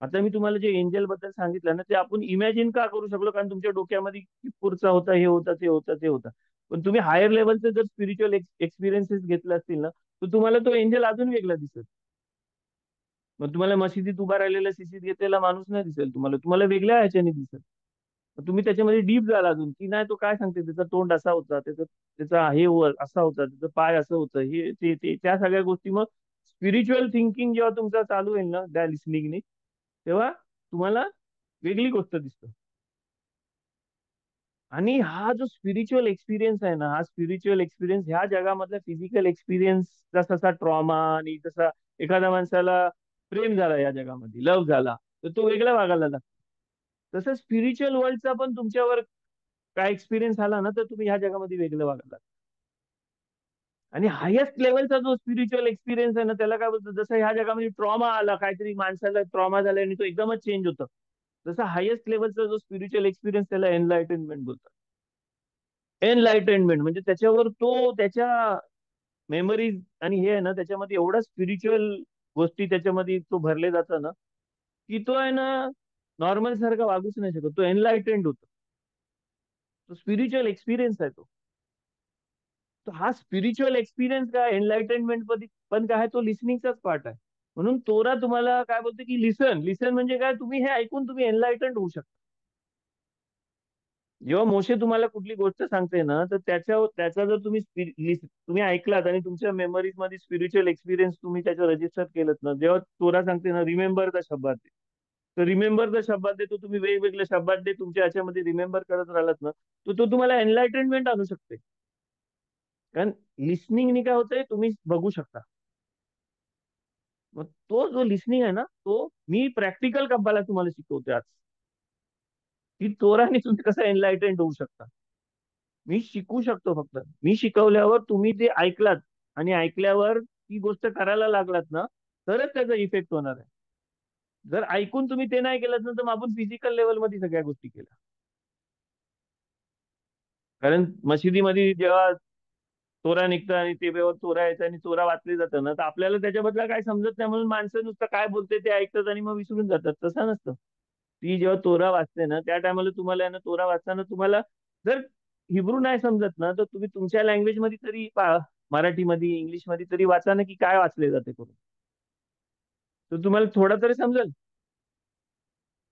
C: आता मी तुम्हाला जे एंजल बद्दल सांगितलं ना, ते आपण इमॅजिन का करू शकलो, कारण तुमच्या डोक्यामध्ये पुढचा होता, हे होता, ते होता, ते होता. पण तुम्ही हायर लेवलचे जर स्पिरिच्युअल एक्सपिरियन्सेस घेतले असतील ना, तर तुम्हाला तो एंजल अजून वेगळा दिसेल. मग तुम्हाला मशिदीत उभा राहिलेला, शिशीत घेतलेला माणूस नाही दिसेल, तुम्हाला तुम्हाला वेगळ्या ह्याच्याने दिसेल. मग तुम्ही त्याच्यामध्ये डीप झाला अजून, की नाही तो काय सांगते, त्याचा तोंड असा होता, त्याचा हे असा होता, त्याचा पाय असं होतं, हे ते त्या सगळ्या गोष्टी. मग स्पिरिच्युअल थिंकिंग जेव्हा तुमचा चालू होईल ना त्या लिस्निंगने, तेव्हा तुम्हाला वेगळी गोष्ट दिसतं. आणि हा जो स्पिरिच्युअल एक्सपिरियन्स आहे ना, हा स्पिरिच्युअल एक्सपिरियन्स ह्या जगामधल्या फिजिकल एक्सपिरियन्स जसा ट्रॉमा, आणि तसा एखाद्या माणसाला प्रेम झाला या जगामध्ये, लव्ह झाला, तर तो वेगळा वागायला लागतो. तसं स्पिरिच्युअल वर्ल्डचा पण तुमच्यावर काय एक्सपिरियन्स आला ना, तर तुम्ही ह्या जगामध्ये वेगळं वागायला लागता. आणि हायेस्ट लेवलचा जो स्पिरिच्युअल एक्सपिरियन्स आहे ना, त्याला काय बोलतो, जसं ह्या जगामध्ये ट्रॉमा आला, काहीतरी माणसाला ट्रॉमा झाला आणि तो एकदमच चेंज होतो, जसं हायेस्ट लेवलचा जो स्पिरिच्युअल एक्सपिरियन्स, त्याला एनलायटनमेंट बोलतात. एनलायटनमेंट म्हणजे त्याच्यावर तो त्याच्या मेमरीज आणि हे आहे ना, त्याच्यामध्ये एवढा स्पिरिच्युअल गोष्टी त्याच्यामध्ये तो भरले जातो ना, की तो आहे ना नॉर्मल सारखा वागूच नाही शकत, तो एनलायटेंड होतो. तो स्पिरिच्युअल एक्सपिरियन्स आहे तो. तो हा स्पिरिच्युअल एक्सपिरियन्स काय, एनलायटनमेंट मध्ये पण काय, तो लिसनिंगचाच पार्ट आहे. म्हणून तोरा तुम्हाला काय बोलते की लिसन, लिसन म्हणजे काय, तुम्ही हे ऐकून तुम्ही एनलायटन्ड होऊ शकता. जेव्हा मोशे तुम्हाला कुठली गोष्ट सांगते ना, तर त्याचा जर तुम्ही ऐकलात आणि तुमच्या मेमरीज मध्ये स्पिरिच्युअल एक्सपिरियन्स तुम्ही त्याचं रजिस्टर केलं ना, जेव्हा तोरा सांगते ना रिमेंबर द शब्दात दे, तर रिमेंबर द शब्दात दे, तो तुम्ही वेगवेगळे शब्दात दे तुमच्या याच्यामध्ये रिमेंबर करत राहिलात ना, तर तो तुम्हाला एनलायटनमेंट आणू शकते. कारण लिस्निंगनी काय होतंय, तुम्ही बघू शकता. मग तो जो लिस्निंग आहे ना, तो मी प्रॅक्टिकल कब्बाला तुम्हाला शिकवते आज, की तोराने तुम्ही कसं एनलायटेंड होऊ शकता. मी शिकू शकतो, फक्त मी शिकवल्यावर तुम्ही ते ऐकलात आणि ऐकल्यावर ती गोष्ट करायला लागलात ना, तरच त्याचा इफेक्ट होणार आहे. जर ऐकून तुम्ही ते नाही केलं ना, तर मग आपण फिजिकल लेवलमध्ये सगळ्या गोष्टी केल्या. कारण मशिदीमध्ये जेव्हा तोरा निघतं आणि ते जेव्हा तोरा यायचं आणि तोरा वाचले जातं ना, तर आपल्याला त्याच्याबद्दल काय समजत नाही, म्हणून माणसं नुसतं काय बोलते ते ऐकतात आणि मग विसरून जातात. तसं नसतं. ती जेव्हा तोरा वाचते ना, त्या टायमाला तुम्हाला ना तोरा वाचताना तुम्हाला जर हिब्रू नाही समजत ना, तर तुम्ही तुमच्या लँग्वेज मध्ये तरी मराठीमध्ये, इंग्लिशमध्ये तरी वाचा ना, की काय वाचले जाते करून, तर तुम्हाला थोडा तरी समजेल.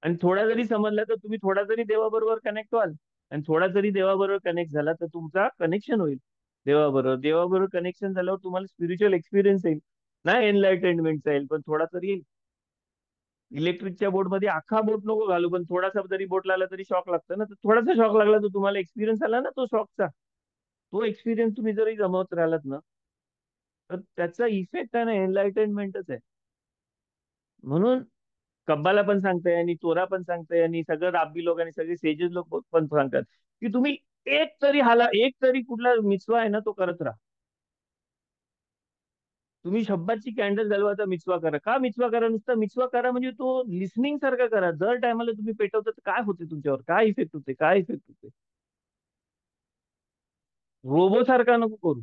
C: आणि थोडा जरी समजला तर तुम्ही थोडा जरी देवाबरोबर कनेक्ट व्हाल. आणि थोडा जरी देवाबरोबर कनेक्ट झाला तर तुमचा कनेक्शन होईल देवाबरोबर. देवाबरोबर कनेक्शन झाल्यावर तुम्हाला स्पिरिच्युअल एक्सपिरियन्स येईल, नाही एनलायटेनमेंटचा येईल, पण थोडा तरी येईल. इलेक्ट्रिकच्या बोर्डमध्ये अख्खा बोट नको घालू, पण थोडासा जरी बोट लागला तरी शॉक लागतं ना, तर थोडासा शॉक लागला तर तुम्हाला एक्सपिरियन्स आला ना तो शॉकचा. तो एक्सपिरियन्स तुम्ही जरी जमवत राहिलात ना, तर त्याचा इफेक्ट आहे ना एनलायटेनमेंटच आहे. म्हणून कब्बाला पण सांगताय आणि तोरा पण सांगताय आणि सगळं राब्बी लोक आणि सगळे सेजेस लोक पण सांगतात, की तुम्ही एक तरी कुठला मिचवा आहे ना तो करत राहा. तुम्ही शब्दाची कॅन्डल जलवाचा मिचवा करा. का मिचवा करा, नुसता मिचवा करा, म्हणजे तो लिसनिंग सारखा करा. दर टायमाला तुम्ही पेटवता तर काय होते तुमच्यावर, काय इफेक्ट होते, काय इफेक्ट होते. रोबो सारखा नको करू,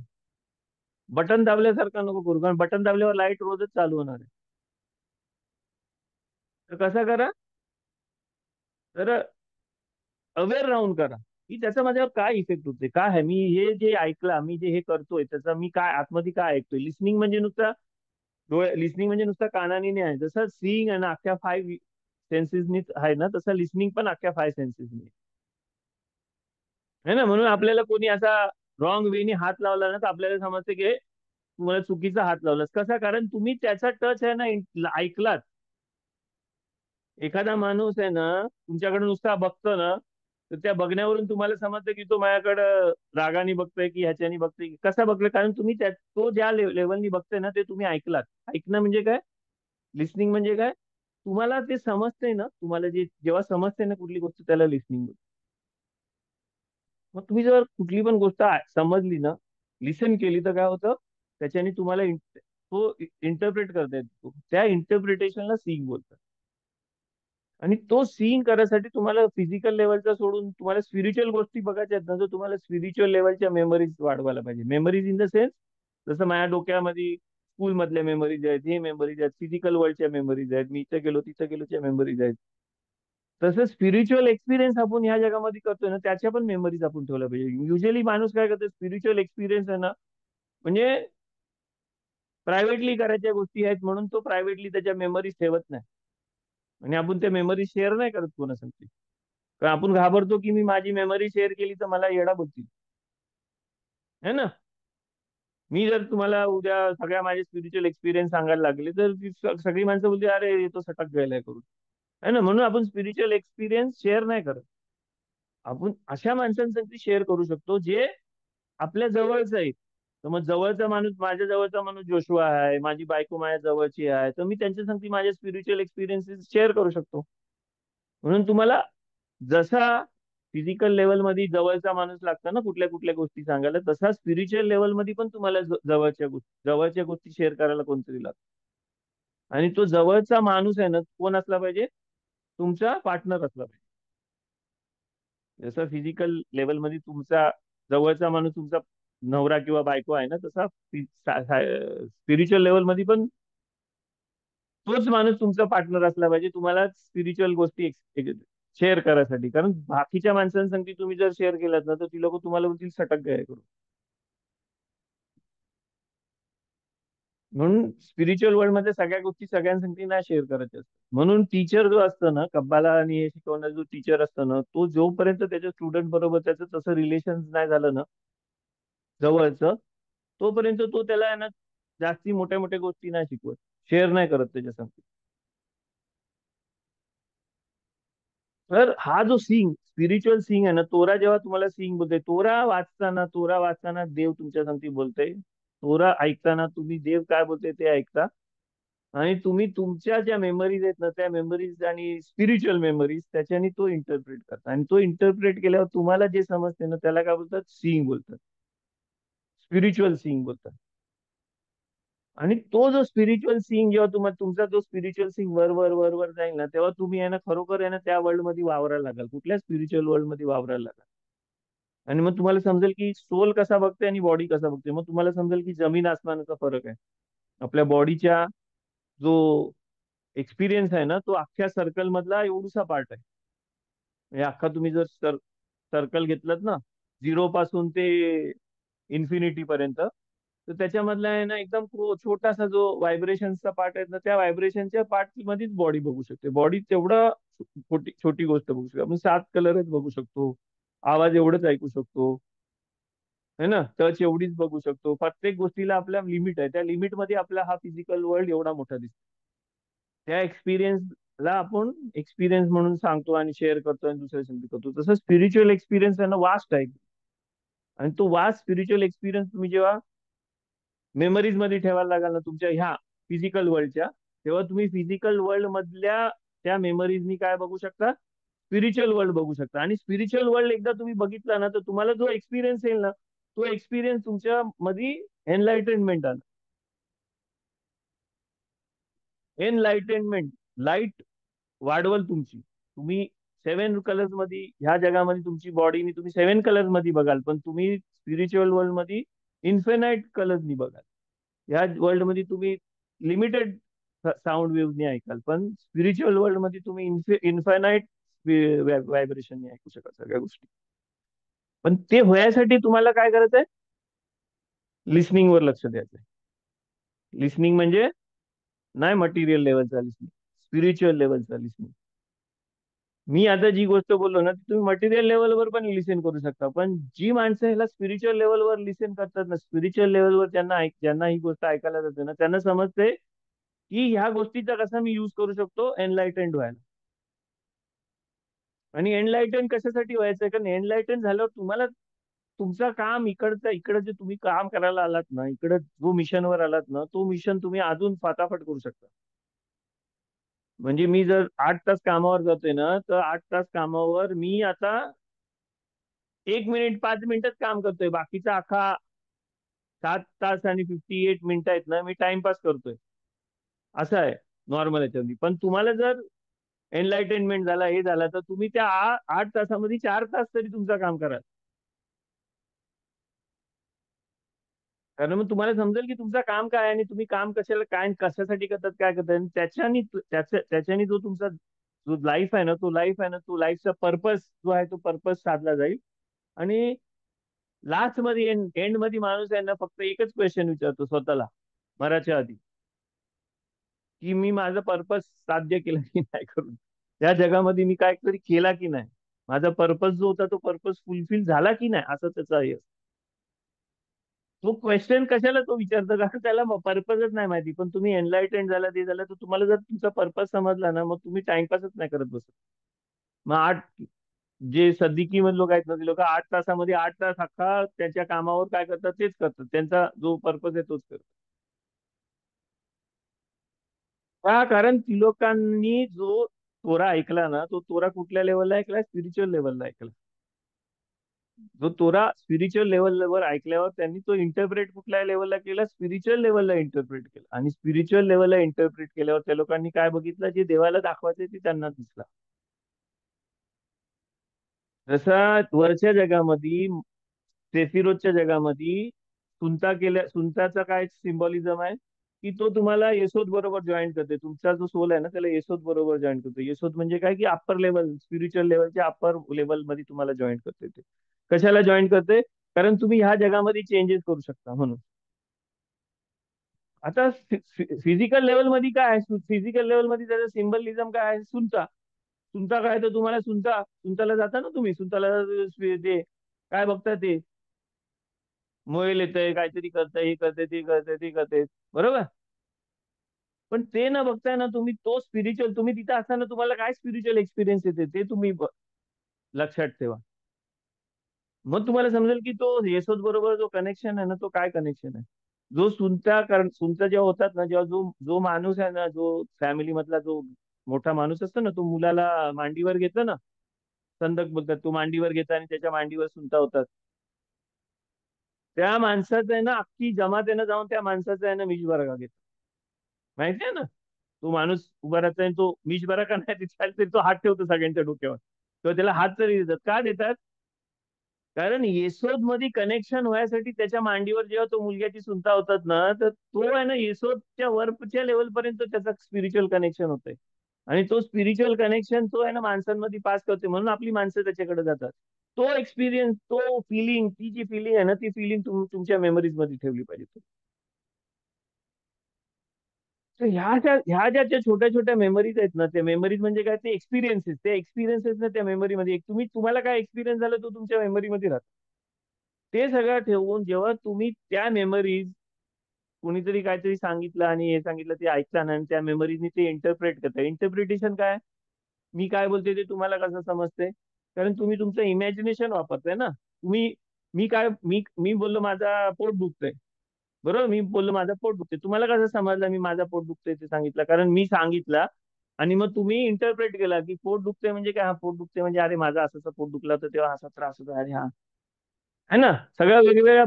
C: बटन दाबल्यासारखा नको करू, कारण बटन दाबल्यावर लाईट रोजच चालू होणार आहे. तर कसा करा, तर अवेअर राहून करा, की त्याचा माझ्यावर काय इफेक्ट होते, काय आहे, मी हे जे ऐकला, मी जे हे करतोय त्याचा मी काय आतमध्ये काय ऐकतोय. लिसनिंग म्हणजे नुसता लिसनिंग म्हणजे नुसता कानानी नाही आहे. जसं सीइंग आहे ना अख्ख्या 5 सेन्सेसनी आहे ना, तसं लिसनिंग पण अख्ख्या 5 सेन्सेसनी आहे ना. म्हणून आपल्याला कोणी असा रॉंग वेनी हात लावला ना तर आपल्याला समजते की तुम्हाला चुकीचा हात लावलास. कसा? कारण तुम्ही त्याचा टच आहे ना ऐकलात. एखादा माणूस आहे ना तुमच्याकडे नुसता बघतो ना, तर त्या बघण्यावरून तुम्हाला समजतं की तो माझ्याकडं रागाने बघतोय की ह्याच्यानी बघतोय. कसा बघतोय? कारण तुम्ही तो ज्या लेवलनी बघतोय ना ते तुम्ही ऐकलात. ऐकणं म्हणजे काय? लिस्निंग म्हणजे काय? तुम्हाला ते समजतंय ना, तुम्हाला जेव्हा समजते ना कुठली गोष्ट, त्याला लिस्निंग. मग तुम्ही जर कुठली पण गोष्ट समजली ना, लिसन केली, तर काय होतं? त्याच्याने तुम्हाला तो इंटरप्रेट करता येतो. त्या इंटरप्रिटेशनला सीइंग बोलतात. आणि तो सीइंग करायसाठी तुम्हाला फिजिकल लेवलचा सोडून तुम्हाला स्पिरिच्युअल गोष्टी बघायच्या आहेत ना, तर तुम्हाला स्पिरिच्युअल लेवलच्या मेमरीज वाढवायला पाहिजे. मेमरीज इन द सेन्स, जसं माझ्या डोक्यामध्ये स्कूल मधल्या मेमरीज आहेत, हे मेमरीज आहेत, फिजिकल वर्ल्डच्या मेमरीज आहेत, मी इथं गेलो तिथं गेलोच्या मेमरीज आहेत. तसं स्पिरिच्युअल एक्सपिरियन्स आपण ह्या जगामध्ये करतोय ना, त्याच्या पण मेमरीज आपण ठेवल्या पाहिजे. युजली माणूस काय करतो, स्पिरिच्युअल एक्सपिरियन्स आहे ना, म्हणजे प्रायव्हेटली करायच्या गोष्टी आहेत म्हणून तो प्रायव्हेटली त्याच्या मेमरीज ठेवत नाही. आणि आपण त्या मेमरी शेअर नाही करत कोणासाठी. कारण आपण घाबरतो की मी माझी मेमरी शेअर केली तर मला येडा बोलतील, है ना. मी जर तुम्हाला उद्या सगळ्या माझे स्पिरिच्युअल एक्सपिरियन्स सांगायला लागले तर सगळी माणसं बोलते अरे तो सटक गेलाय करून, है ना. म्हणून आपण स्पिरिच्युअल एक्सपिरियन्स शेअर नाही करत. आपण अशा माणसांसाठी शेअर करू शकतो जे आपल्या जवळच आहे. तर मग जवळचा माणूस, माझ्या जवळचा माणूस जोशुआ आहे, माझी बायको माझ्या जवळची आहे, तर मी त्यांच्या सांगते माझे स्पिरिच्युअल एक्सपिरियन्सेस शेअर करू शकतो. म्हणून तुम्हाला जसा फिजिकल लेवलमध्ये जवळचा माणूस लागतो ना कुठल्या कुठल्या गोष्टी सांगायला, तसा स्पिरिच्युअल लेवलमध्ये पण तुम्हाला जवळच्या गोष्टी शेअर करायला कोणतरी लागतं. आणि तो जवळचा माणूस आहे ना, कोण असला पाहिजे? तुमचा पार्टनर असला पाहिजे. जसं फिजिकल लेवलमध्ये तुमचा जवळचा माणूस तुमचा नवरा किंवा बायको आहे ना, तसा स्पिरिच्युअल लेवलमध्ये पण तोच माणूस तुमचा पार्टनर असला पाहिजे तुम्हाला स्पिरिच्युअल गोष्टी शेअर करायसाठी. कारण बाकीच्या माणसांसाठी तुम्ही जर शेअर केलात ना, तर ती लोक तुम्हाला बोलतील सटक गए करून. म्हणून स्पिरिच्युअल वर्ल्ड मध्ये सगळ्या गोष्टी सगळ्यांसाठी नाही शेअर करायच्या असतात. म्हणून टीचर जो असतो ना, कब्बाला आणि हे शिकवणारा जो टीचर असतो ना, तो जोपर्यंत त्याच्या स्टुडंट बरोबर त्याचं तसं रिलेशन नाही झालं ना जवळचं, तोपर्यंत तो त्याला आहे ना जास्ती मोठ्या मोठ्या गोष्टी नाही शिकवत, शेअर नाही करत त्याच्यासाठी. तर हा जो स्पिरिच्युअल सिंग आहे ना, तोरा जेव्हा तुम्हाला सिंग बोलते, तोरा वाचताना देव तुमच्या संगती बोलते. तोरा ऐकताना तुम्ही देव काय बोलते ते ऐकता. आणि तुम्ही तुमच्या ज्या मेमरीज आहेत ना, त्या मेमरीज आणि स्पिरिच्युअल मेमरीज त्याच्याने तो इंटरप्रेट करता. आणि तो इंटरप्रेट केल्यावर तुम्हाला जे समजते ना, त्याला काय बोलतात? सीइंग बोलतात, स्पिरिच्युअल सीइंग बोलतात. आणि तो जो स्पिरिच्युअल सीइंग जेव्हा तुमचा जो स्पिरिच्युअल सीइंग वर वर वर वर जाईल ना, तेव्हा तुम्ही आहे ना खरोखर आहे ना त्या वर्ल्ड मध्ये वावरायला लागाल, कुठल्या स्पिरिच्युअल वर्ल्ड मध्ये वावरायला लागाल. आणि मग तुम्हाला समजेल की सोल कसा बघते आणि बॉडी कसा बघते. मग तुम्हाला समजेल की जमीन आसमानाचा फरक आहे. आपल्या बॉडीच्या जो एक्सपिरियन्स आहे ना, तो अख्ख्या सर्कल मधला एवढूसा पार्ट आहे. म्हणजे अख्खा तुम्ही जर सर्कल घेतलात ना, 0 पासून ते इन्फिनिटी पर्यंत, तर त्याच्यामधला आहे ना एकदम छोटासा जो व्हायब्रेशनचा पार्ट आहे ना, त्या व्हायब्रेशनच्या पार्ट मध्येच बॉडी बघू शकते. बॉडी तेवढा छोटी छोटी गोष्ट बघू शकतो आपण. 7 कलरच बघू शकतो, आवाज एवढंच ऐकू शकतो, है ना, टच एवढीच बघू शकतो. प्रत्येक गोष्टीला आपल्या लिमिट आहे. त्या लिमिट मध्ये आपला हा फिजिकल वर्ल्ड एवढा मोठा दिसतो. त्या एक्सपिरियन्सला आपण एक्सपिरियन्स म्हणून सांगतो आणि शेअर करतो आणि दुसऱ्या संगती करतो. तसं स्पिरिच्युअल एक्सपिरियन्स आहे ना, वास्ट आहे. आणि तो वास्ट स्पिरिच्युअल एक्सपिरियन्स तुम्ही जेव्हा मेमरीज मध्ये ठेवायला लागाल ना तुमच्या ह्या फिजिकल वर्ल्डच्या, तेव्हा तुम्ही फिजिकल वर्ल्ड मधल्या त्या मेमरीजनी काय बघू शकता? स्पिरिच्युअल वर्ल्ड बघू शकता. आणि स्पिरिच्युअल वर्ल्ड एकदा तुम्ही बघितला ना, तर तुम्हाला जो एक्सपिरियन्स येईल ना, तो एक्सपिरियन्स तुमच्या मध्ये एनलाइटनमेंट आला. एनलाइटनमेंट, लाईट वाढवल तुमची. तुम्ही 7 कलर्स मध्ये ह्या जगामध्ये तुमची बॉडीनी तुम्ही 7 कलर्स मध्ये बघाल, पण तुम्ही स्पिरिच्युअल वर्ल्ड मध्ये इन्फिनाइट कलर्सनी बघाल. ह्या वर्ल्ड मध्ये तुम्ही लिमिटेड साऊंड वेव्हनी ऐकाल, पण स्पिरिच्युअल वर्ल्ड मध्ये तुम्ही इन्फायनाइट व्हायब्रेशन ऐकू शकाल सगळ्या गोष्टी. पण ते होण्यासाठी तुम्हाला काय करायचं आहे? लिस्निंग वर लक्ष द्यायचं आहे. लिस्निंग म्हणजे नाही मटेरियल लेवलचा लिस्निंग, स्पिरिच्युअल लेवलचा लिस्निंग. मी आता जी गोष्ट बोललो ना ती तुम्ही मटेरियल लेवलवर पण लिसन करू शकता, पण जी माणसं ह्याला स्पिरिच्युअल लेवलवर लिसन करतात ना, स्पिरिच्युअल लेवलवर ज्यांना ही गोष्ट ऐकायला जाते ना, त्यांना समजते की ह्या गोष्टीचा कसा मी युज करू शकतो एनलाइटन्ड व्हायला. आणि एनलाइटन कशासाठी व्हायचंय, कारण एनलाइटन झाल्यावर तुम्हाला तुमचं काम इकडं जे तुम्ही काम करायला आलात ना, इकडं जो मिशनवर आलात ना, तो मिशन तुम्ही अजून फाटाफट करू शकता. म्हणजे मी जर 8 तास कामावर जातोय ना, तर 8 तास कामावर मी आता 1 मिनिट 5 मिनिटच काम करतोय, बाकीचा अख्खा 7 तास आणि 58 मिनिटं आहेत ना, मी टाइमपास करतोय. असं आहे नॉर्मल याच्यामध्ये. पण तुम्हाला जर एनलाइटेनमेंट झाला, हे झाला, तर तुम्ही त्या 8 तासामध्ये 4 तास तरी तुमचं काम करा. कारण मग तुम्हाला समजेल की तुमचं काम काय आहे आणि तुम्ही काम कशाला काय कशासाठी करतात, काय करतात. आणि त्याच्याने जो तुमचा जो लाईफ आहे ना, तो लाईफ आहे ना, तो लाईफचा पर्पज जो आहे तो पर्पज साधला जाईल. आणि लास्ट मध्ये एंड मध्ये माणूस आहे ना फक्त एकच क्वेश्चन विचारतो स्वतःला मराच्या आधी, की मी माझा पर्पज साध्य केला की नाही करून, त्या जगामध्ये मी काहीतरी केला की नाही, माझा पर्पज जो होता तो पर्पज फुलफिल झाला की नाही, असं त्याचा हे. तो क्वेश्चन कशाला तो विचारतो, कारण त्याला पर्पजच नाही माहिती. पण तुम्ही एनलाइटेंड झाला, ते झालं, तर तुम्हाला जर तुमचा पर्पज समजला ना, मग तुम्ही टाइमपासच नाही करत बसत. मग जे सद्दिकी मध्ये लोक आहेत ना, ते लोक 8 तासामध्ये 8 तास अख्खा त्याच्या कामावर काय करतात तेच करतात, त्यांचा जो पर्पज आहे तोच करतात. का, कारण ती लोकांनी जो तोरा ऐकला ना, तो तोरा कुठल्या लेवलला ऐकला, स्पिरिच्युअल लेवलला ऐकला. जो तोरा स्पिरिच्युअल लेवलवर ऐकल्यावर त्यांनी तो इंटरप्रेट कुठल्या लेवलला केला, स्पिरिच्युअल लेवलला इंटरप्रेट केला. आणि स्पिरिच्युअल लेवलला इंटरप्रेट केल्यावर त्या लोकांनी काय बघितलं, जे देवाला दाखवायचे ते त्यांना दिसला. जसा वरच्या जगामध्ये, सेफिरोजच्या जगामध्ये सुनताचा काय सिम्बॉलिझम आहे, की तो तुम्हाला येसोद बरोबर जॉईन करते. तुमचा जो सोल आहे ना, त्याला येसोद बरोबर जॉईन करतो. येसोद म्हणजे काय, की अप्पर लेवल, स्पिरिच्युअल लेवलच्या अप्पर लेवल मध्ये तुम्हाला जॉईन करते. ते कशाला जॉईन करते, कारण तुम्ही ह्या जगामध्ये चेंजेस करू शकता म्हणून. आता फिजिकल लेवल मध्ये काय आहे, फिजिकल लेवल मध्ये त्याचं सिम्बॉलिझम काय आहे, सुनता. सुनता काय, तर तुम्हाला सुनताला जाता ना तुम्ही, सुनताला ते काय बघता, ते मोबाईल येतंय, काहीतरी करतंय, हे करते, ते करते, ते करते, बरोबर. पण ते न बघताय ना तुम्ही, तो स्पिरिच्युअल, तुम्ही तिथे असताना तुम्हाला काय स्पिरिच्युअल एक्सपिरियन्स येते ते तुम्ही लक्षात ठेवा. मग तुम्हाला समजेल की तो येसोद बरोबर जो कनेक्शन आहे ना, तो काय कनेक्शन आहे. जो सुनता जेव्हा होतात ना, जेव्हा जो जो माणूस आहे ना, जो फॅमिली मधला जो मोठा माणूस असतो ना, तो मुलाला मांडीवर घेतो ना, संदक बोलतात, तो मांडीवर घेतात आणि त्याच्या मांडीवर सुनता होतात. त्या माणसाचं आहे ना, अख्खी जमात आहे ना, जाऊन त्या माणसाचं आहे ना मिशबरा घेतात. माहिती आहे ना, तो माणूस उभा राहतो आणि तो मिशबरा का नाही दिसायला तरी तो हात ठेवतो सगळ्यांच्या डोक्यावर, किंवा त्याला हात तरी देतात. का देतात, कारण येसोद मध्ये कनेक्शन व्हायसाठी त्याच्या मांडीवर जेव्हा तो मुलग्याची सुनता होतात ना, तर तो आहे ना येसोदच्या वरच्या लेवल पर्यंत त्याचा स्पिरिच्युअल कनेक्शन होतंय. आणि तो स्पिरिच्युअल कनेक्शन तो आहे ना माणसांमध्ये पास करते, म्हणून आपली माणसं त्याच्याकडे जातात. तो एक्सपिरियन्स, तो फिलिंग, ती जी फिलिंग आहे ना, ती फिलिंग तुमच्या मेमरीज मध्ये ठेवली पाहिजे. तर ह्या ज्या छोट्या छोट्या मेमरीज आहेत ना, त्या मेमरीज म्हणजे काय, ते एक्सपिरियन्सेस, त्या एक्सपिरियन्सेस ना त्या मेमरीमध्ये, तुम्हाला काय एक्सपिरियन्स झालं तो तुमच्या मेमरीमध्ये राहतो. ते सगळं ठेवून जेव्हा तुम्ही त्या मेमरीज, कोणीतरी काहीतरी सांगितलं आणि हे सांगितलं ते ऐकता ना, आणि त्या मेमरीजनी ते इंटरप्रेट करता. इंटरप्रिटेशन काय, मी काय बोलते ते तुम्हाला कसं समजते, कारण तुम्ही तुमचं इमॅजिनेशन वापरताय ना. मी बोललो माझा पोट दुखतंय, बरोबर, मी बोललो माझा पोट दुखते, तुम्हाला कसं समजलं मी माझा पोट दुखतंय ते सांगितलं, कारण मी सांगितलं. आणि मग तुम्ही इंटरप्रेट केला की पोट दुखते म्हणजे काय, हा पोट दुखते म्हणजे अरे माझा असं पोट दुखला होतं तेव्हा असा त्रास होता, अरे हा, है ना. सगळ्या वेगवेगळ्या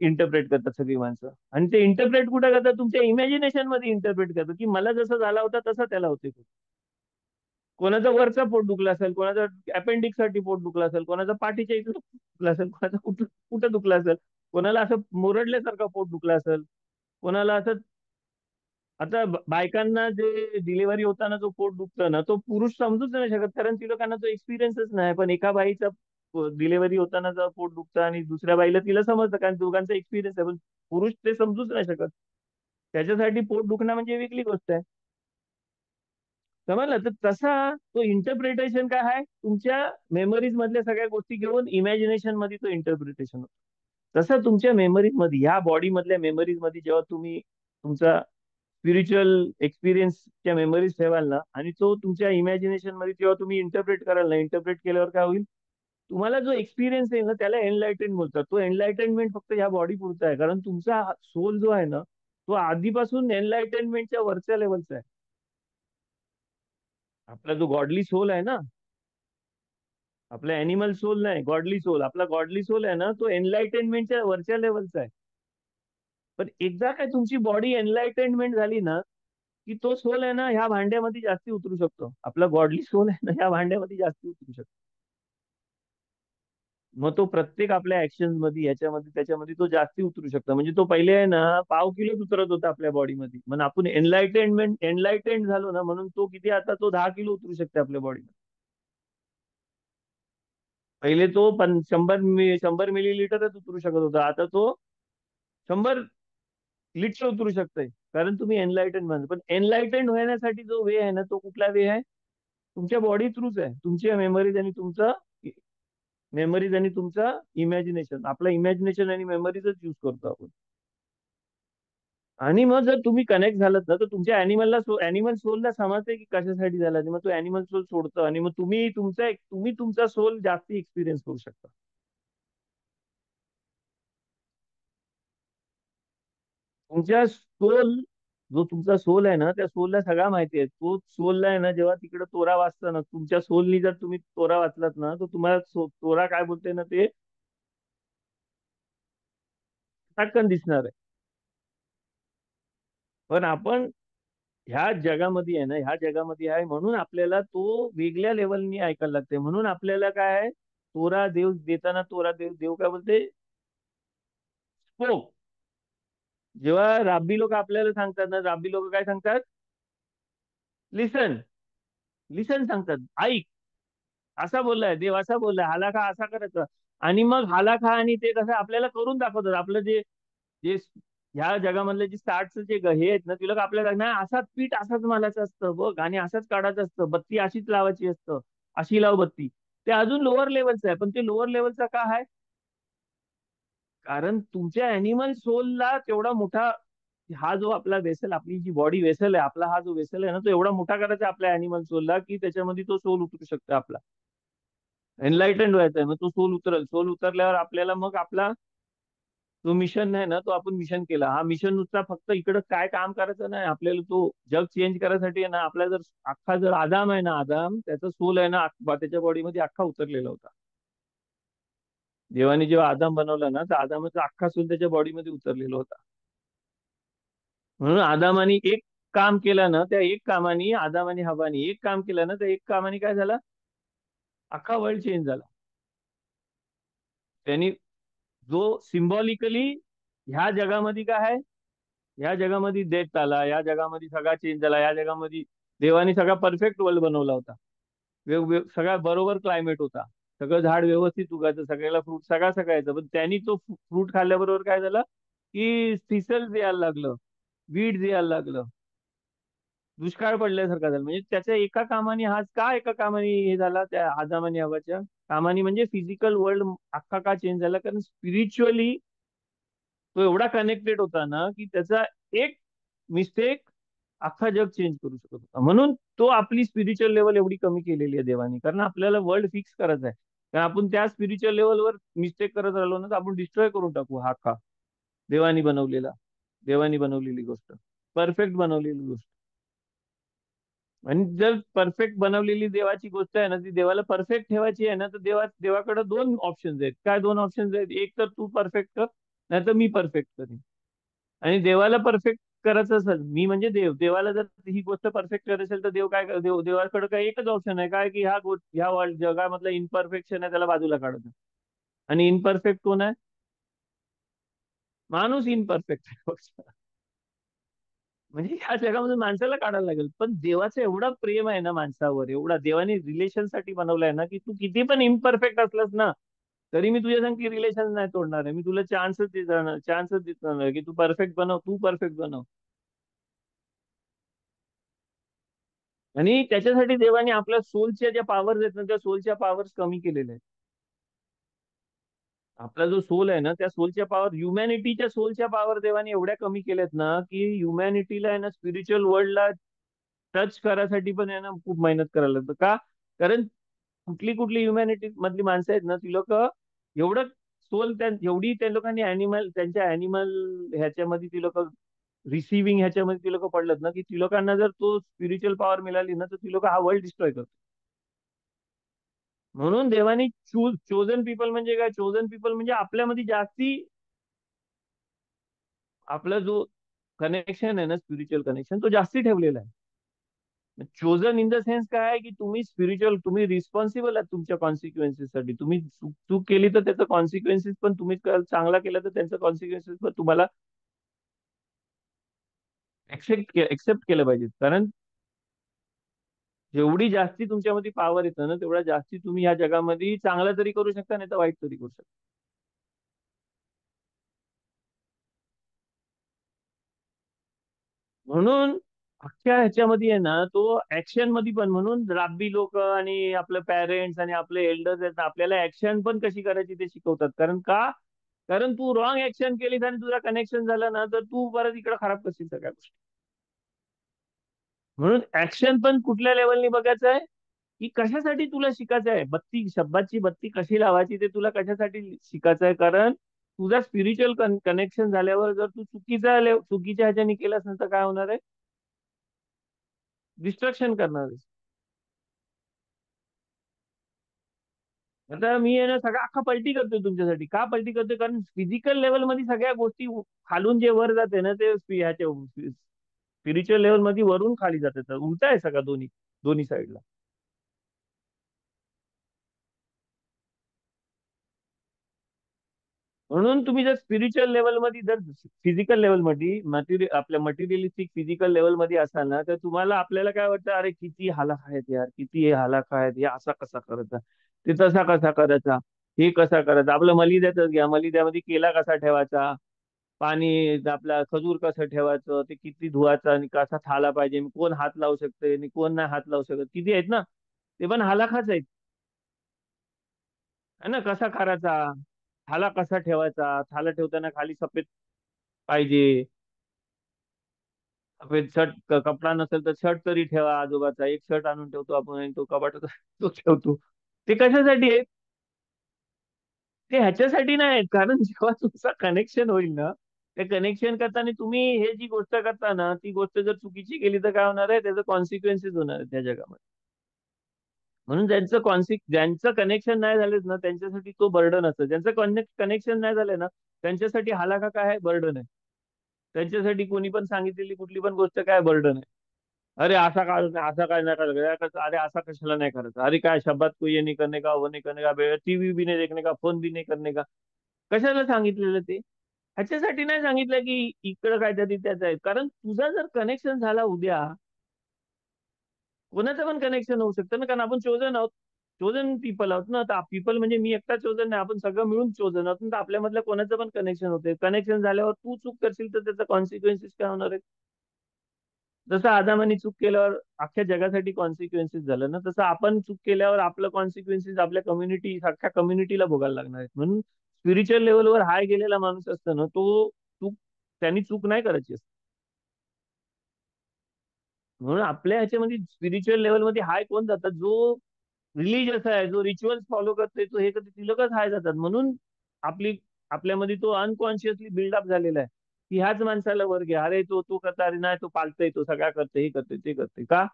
C: इंटरप्रेट करतात सगळी माणसं. आणि ते इंटरप्रेट कुठे करतात, तुमच्या इमॅजिनेशन मध्ये इंटरप्रेट करतात, की मला जसं झाला होता तसा त्याला होते. कोणाचा वरचा पोट दुखला असेल, कोणाचा अपेंडिक्स साठी पोट दुखला असेल, कोणाचा पाठीच्या इकडे दुखला असेल, कोणाचा कुठं कुठं दुखला असेल, कोणाला असं मोरडल्यासारखा पोट दुखला असेल, कोणाला असं. आता बायकांना जे डिलिव्हरी होताना जो पोट दुखतं ना, तो पुरुष समजूच नाही शकत, कारण ती लोकांना तो एक्सपिरियन्सच नाही. पण एका बाईचा डिलिव्हरी होताना जर पोट दुखतं आणि दुसऱ्या बाईला तिला समजतं, कारण दोघांचा एक्सपिरियन्स आहे. पण पुरुष ते समजूच नाही शकत, त्याच्यासाठी पोट दुखणं म्हणजे वेगळी गोष्ट आहे. समजलं? तर तसा तो इंटरप्रिटेशन काय आहे, तुमच्या मेमरीज मधल्या सगळ्या गोष्टी घेऊन इमॅजिनेशन मध्ये तो इंटरप्रिटेशन होतो. तसं तुमच्या मेमरीज मध्ये, ह्या बॉडी मधल्या मेमरीज मध्ये जेव्हा तुम्ही तुमचा स्पिरिच्युअल एक्सपिरियन्सच्या मेमरीज ठेवाल ना, आणि तो तुमच्या इमॅजिनेशन मध्ये जेव्हा तुम्ही इंटरप्रेट कराल ना, इंटरप्रेट केल्यावर काय होईल, तुम्हाला जो एक्सपिरियन्स आहे ना त्याला एनलायटन बोलतात. तो एनलायटनमेंट फक्त ह्या बॉडी पुरता आहे, कारण तुमचा सोल जो आहे ना तो आधीपासून एनलायटनमेंटच्या वरच्या लेवलचा आहे. आपला जो गॉडली सोल आहे ना, आपला अॅनिमल सोल नाही, गॉडली सोल, आपला गॉडली सोल आहे ना तो एनलायटनमेंटच्या वरच्या लेवलचा आहे. पण एकदा काय तुमची बॉडी एनलायटनमेंट झाली ना, की तो सोल आहे ना ह्या भांड्यामध्ये जास्ती उतरू शकतो. आपला गॉडली सोल आहे ना ह्या भांड्यामध्ये जास्ती उतरू शकतो. मग तो प्रत्येक आपल्या ऍक्शन मध्ये, याच्यामध्ये त्याच्यामध्ये तो जास्ती उतरू शकतो. म्हणजे तो पहिले आहे ना पाव किलोच उतरत होता आपल्या बॉडीमध्ये, मग आपण एनलायटेंड झालो ना, म्हणून तो किती, आता तो 10 किलो उतरू शकते आपल्या बॉडीमध्ये. पहिले तो 100 मिलीलिटरच उतरू शकत होता, आता तो 100 लिटर उतरू शकतोय, कारण तुम्ही एनलायटन बन. पण एनलायटन होण्यासाठी जो वे आहे ना, तो कुठला वे आहे, तुमच्या बॉडी थ्रूच आहे. तुमच्या मेमरीज आणि तुमचा इमॅजिनेशन, आपला इमॅजिनेशन आणि मेमरीजच यूज करतो आपण. आणि मग जर तुम्ही कनेक्ट झालात ना, तर तुमच्या अॅनिमल सोलला समजते की कशासाठी झाला, मग तो अॅनिमल सोल सोडतो, आणि मग तुम्ही तुमचा सोल जास्ती एक्सपिरियन्स करू शकता. तुमच्या सोल, जो तुमचा सोल आहे ना, त्या सोलला सगळा माहिती आहे. तो सोलला आहे ना, जेव्हा तिकडे तोरा वाचता ना, तुमच्या सोलनी जर तुम्ही तोरा वाचलात ना, तर तुम्हाला तोरा काय बोलते ना ते पटकन दिसणार आहे. पण आपण ह्या जगामध्ये आहे ना, ह्या जगामध्ये आहे म्हणून आपल्याला तो वेगळ्या लेवलनी ऐकायला लागते. म्हणून आपल्याला काय आहे, तोरा देव देताना, तोरा देव देव काय बोलते, स्पोक. जेव्हा राब्बी लोक आपल्याला सांगतात ना, राब्बी लोक काय सांगतात, लिसन, लिसन सांगतात, ऐक. असा बोललाय देव, असा बोललाय, हाला खा, असा करायचं. आणि मग हाला खा, आणि ते कसं आपल्याला करून दाखवतात. आपलं जे जे ह्या जगामधले जे स्टार्टचे जे हे आहेत ना, तिला आपल्याला नाही, असाच पीठ असंच मालाचं असतं बघ, आणि असंच काढायचं असतं, बत्ती अशीच लावायची असतं, अशी लाव बत्ती. ते अजून लोअर लेवलचं आहे, पण ते लोअर लेवलचा का आहे, कारण तुमच्या अॅनिमल सोलला तेवढा मोठा, हा जो आपला वेसल, आपली जी बॉडी वेसल आहे, आपला हा जो वेसल आहे ना, तो एवढा मोठा करायचा आपल्या अॅनिमल सोलला, की त्याच्यामध्ये तो सोल उतरू शकतो आपला. एनलायटन व्हायचा आहे, मग तो सोल उतरल. सोल उतरल्यावर आपल्याला मग आपला जो मिशन आहे ना, तो आपण मिशन केला. हा मिशन नुसता फक्त इकडं काय काम करायचं नाही, आपल्याला तो जग चेंज करायसाठी आहे ना, आपला जर अख्खा जर आदाम आहे ना, आदाम त्याचा सोल आहे ना, त्याच्या बॉडीमध्ये अख्खा उतरलेला होता. देवाने जेव्हा आदाम बनवला ना, तर आदामाचा अख्खा सोल त्याच्या बॉडीमध्ये उतरलेला होता. म्हणून आदामानी एक काम केलं ना, त्या एक कामानी, आदाम आणि हवानी एक काम केलं ना, त्या एक कामानी काय झालं, अख्खा वर्ल्ड चेंज झाला. त्यांनी जो सिम्बॉलिकली ह्या जगामध्ये काय आहे, या जगामध्ये डेथ आला, या जगामध्ये सगळा चेंज झाला, या जगामध्ये देवाने सगळा परफेक्ट वर्ल्ड बनवला होता. सगळा बरोबर क्लायमेट होता, सगळं झाड व्यवस्थित उगायचं, सगळ्याला फ्रूट सगळा सगळ्याचं. पण त्यांनी तो फ्रूट खाल्ल्याबरोबर काय झालं, की थिसल्स यायला लागलं, वीड्स यायला लागलं, दुष्काळ पडल्यासारखा झाला. म्हणजे त्याच्या एका कामाने, हा का एका कामाने हे झाला, त्या आदाम आणि हवाच्या कामाने, म्हणजे फिजिकल वर्ल्ड अख्खा का चेंज झाला, कारण स्पिरिच्युअली तो एवढा कनेक्टेड होता ना, की त्याचा एक मिस्टेक अख्खा जग चेंज करू शकत होता. म्हणून तो आपली स्पिरिच्युअल लेवल एवढी कमी केलेली आहे देवानी, कारण आपल्याला वर्ल्ड फिक्स करायचं आहे. कारण आपण त्या स्पिरिच्युअल लेवलवर मिस्टेक करत राहिलो ना, तर आपण डिस्ट्रॉय करून टाकू हा अख्खा देवानी बनवलेला, देवानी बनवलेली गोष्ट, परफेक्ट बनवलेली गोष्ट. आणि जर परफेक्ट बनवलेली देवाची गोष्ट आहे ना, ती देवाला परफेक्ट ठेवायची आहे ना, तर देवाकडे दोन ऑप्शन्स आहेत. काय दोन ऑप्शन्स आहेत, एक तर तू परफेक्ट कर, नाही तर मी परफेक्ट करेन. आणि देवाला परफेक्ट करायचं असेल, मी म्हणजे देव, देवाला जर ही गोष्ट परफेक्ट करायची असेल, तर देवाकडे काय एकच ऑप्शन आहे, काय की ह्या वर्ल्ड जगामधलं इनपरफेक्शन आहे त्याला बाजूला काढायचं. आणि इनपरफेक्ट कोण आहे, माणूस इनपरफेक्ट आहे. म्हणजे ह्या जगामध्ये माणसाला काढायला लागेल. पण देवाचं एवढा प्रेम आहे ना माणसावर, एवढा देवाने रिलेशन साठी बनवलाय ना, की तू किती पण इम्परफेक्ट असलास ना, तरी मी तुझ्या संग रिलेशन नाही तोडणार आहे. मी तुला चान्सच देत राहणार की तू परफेक्ट बनव, तू परफेक्ट बनव. आणि त्याच्यासाठी देवाने आपल्या सोलच्या ज्या पॉवर्स आहेत ना, त्या सोलच्या पॉवर्स कमी केलेल्या आहेत. आपला जो सोल आहे ना, त्या सोलच्या पॉवर, ह्युमॅनिटीच्या सोलच्या पॉवर देवाने एवढ्या कमी केल्यात ना, की ह्युमॅनिटीला आहे ना स्पिरिच्युअल वर्ल्डला टच करायसाठी पण आहे ना खूप मेहनत करायला लागतं. का? कारण कुठली कुठली ह्युमॅनिटी मधली माणसं आहेत ना, ती लोक एवढं सोल एवढी त्या लोकांनी त्यांच्या अॅनिमल ह्याच्यामध्ये ती लोक रिसिव्हिंग ह्याच्यामध्ये ती लोक पडतात ना, की ती लोकांना जर तो स्पिरिच्युअल पॉवर मिळाली ना, तर ती लोक हा वर्ल्ड डिस्ट्रॉय करतात. म्हणून देवानी चोजन पीपल म्हणजे काय? चोजन पीपल म्हणजे आपल्यामध्ये जास्ती आपला जो कनेक्शन आहे ना, स्पिरिच्युअल कनेक्शन, तो जास्ती ठेवलेला आहे. चोजन इन द सेन्स काय आहे, की तुम्ही स्पिरिच्युअल, तुम्ही रिस्पॉन्सिबल आहात तुमच्या कॉन्सिक्वेन्सेससाठी. तुम्ही चूक केली तर त्याचं कॉन्सिक्वेन्सेस पण तुम्ही चांगला केला तर त्यांचं कॉन्सिक्वेन्सेस पण तुम्हाला एक्सेप्ट केलं पाहिजे. कारण जेवढी जास्ती तुमच्यामध्ये पॉवर येतं ना, तेवढा जास्ती तुम्ही या जगामध्ये चांगलं तरी करू शकता, नाही तर वाईट तरी करू शकता. म्हणून अख्ख्या ह्याच्यामध्ये आहे ना, तो ऍक्शन मध्ये पण, म्हणून राब्बी लोक आणि आपले पॅरेंट्स आणि आपले एल्डर्स आहेत ना, आपल्याला ऍक्शन पण कशी करायची ते शिकवतात. कारण का? कारण तू रॉंग ऍक्शन केलीस आणि तुझा कनेक्शन झाला ना, तर तू परत इकडे खराब करशील सगळ्या गोष्टी. म्हणून ऍक्शन पण कुठल्या लेवलनी बघायचं आहे, की कशासाठी तुला शिकायचं आहे. बत्ती, शब्दाची बत्ती कशी लावायची ते तुला कशासाठी शिकायचं आहे. कारण तुझा स्पिरिच्युअल कनेक्शन झाल्यावर जर तू चुकीच्या ह्याच्याने केलास ना, तर काय होणार आहे? डिस्ट्रक्शन करणार आहे. आता मी आहे ना सगळा अख्खा पलटी करतोय तुमच्यासाठी. का पलटी करतोय? कारण फिजिकल लेवल मध्ये सगळ्या गोष्टी खालून जे वर जाते ना, ते ह्याच्या स्पिरिच्युअल लेवल मध्ये वरून खाली जाते. तर उलट आहे सगळं, दोन्ही दोन्ही साईडला. म्हणून तुम्ही जर स्पिरिच्युअल लेवल मध्ये, जर फिजिकल लेवल मध्ये आपल्या मटेरियलिस्टिक फिजिकल लेवल मध्ये असाल ना, तर तुम्हाला आपल्याला काय वाटतं, अरे किती हालाख आहेत यार, किती हे हालाख आहेत, हे असा कसा करायचा, ते तसा कसा करायचा, हे कसा करायचा. आपलं मलिद्यातच घ्या, मलिद्यामध्ये केला कसा ठेवायचा, पाणी आपला खजूर कसं ठेवायचं, ते किती धुवायचं आणि कसा थाला पाहिजे, कोण हात लावू शकते आणि कोण नाही हात लावू शकत, किती आहेत ना. ते पण हालाखाच आहेत, है ना. कसा करायचा, थाला कसा ठेवायचा, थाला ठेवताना खाली सफेद पाहिजे, सफेद शर्ट, कपडा नसेल तर शर्ट तरी ठेवा आजोबाचा. एक शर्ट आणून ठेवतो आपण आणि तो कपाटात तो ठेवतो. ते कशासाठी आहे? ते ह्याच्यासाठी नाही आहेत. कारण जेव्हा तुमचा कनेक्शन होईल ना, ते कनेक्शन करताना तुम्ही हे जी गोष्ट करता ना, ती गोष्ट जर चुकीची केली तर काय होणार आहे? त्याचं कॉन्सिक्वेन्सेस होणार आहे त्या जगामध्ये. म्हणून ज्यांचं कनेक्शन नाही झालेत ना, त्यांच्यासाठी तो बर्डन असतं. ज्यांचं कनेक्शन नाही झालंय ना, त्यांच्यासाठी हालाका काय आहे? बर्डन आहे. त्यांच्यासाठी कोणी पण सांगितलेली कुठली पण गोष्ट काय बर्डन आहे. अरे असा काय नाही करायचं, अरे असा कशाला नाही करायचं, अरे काय शब्दात को ये नहीं करने का, वो नहीं करने का, टीव्ही भी नहीं देखने का, फोन भी नहीं करने का. कशाला सांगितलेलं ते? ह्याच्यासाठी नाही सांगितलं की इकडं काहीतरी त्याच आहे. कारण तुझा जर कनेक्शन झाला उद्या, कोणाचं पण कनेक्शन होऊ शकतं ना. कारण आपण चोजन आहोत, चोजन पीपल आहोत ना. तर पीपल म्हणजे मी एकटा चोजन नाही, आपण सगळं मिळून चोजन आहोत. तर आपल्यामधल्या कोणाचं पण कनेक्शन होते. कनेक्शन झाल्यावर तू चूक करशील तर त्याचा कॉन्सिक्वेन्सेस काय होणार आहे? जसं आदामाने चूक केल्यावर अख्ख्या जगासाठी कॉन्सिक्वेन्सेस झालं ना, तसं आपण चूक केल्यावर आपलं कॉन्सिक्वेन्सेस आपल्या अख्ख्या कम्युनिटीला भोगायला लागणार आहेत. म्हणून स्पिरिच्युअल लेवलवर हाय गेलेला माणूस असतो ना, तो चूक त्यांनी चूक नाही करायची असते. म्हणून आपल्या ह्याच्यामध्ये स्पिरिच्युअल लेवलमध्ये हाय कोण जातात? जो रिलीजियस आहे, जो रिच्युअल्स फॉलो करते, तो हे करते, ती लोकच हाय जातात. म्हणून आपली आपल्यामध्ये तो अनकॉन्शियसली बिल्डअप झालेला आहे, की ह्याच माणसाला वर घ्या. अरे तो करता, अरे नाही तो पालतोय, तो सगळा करते, हे करते, ते करते. का?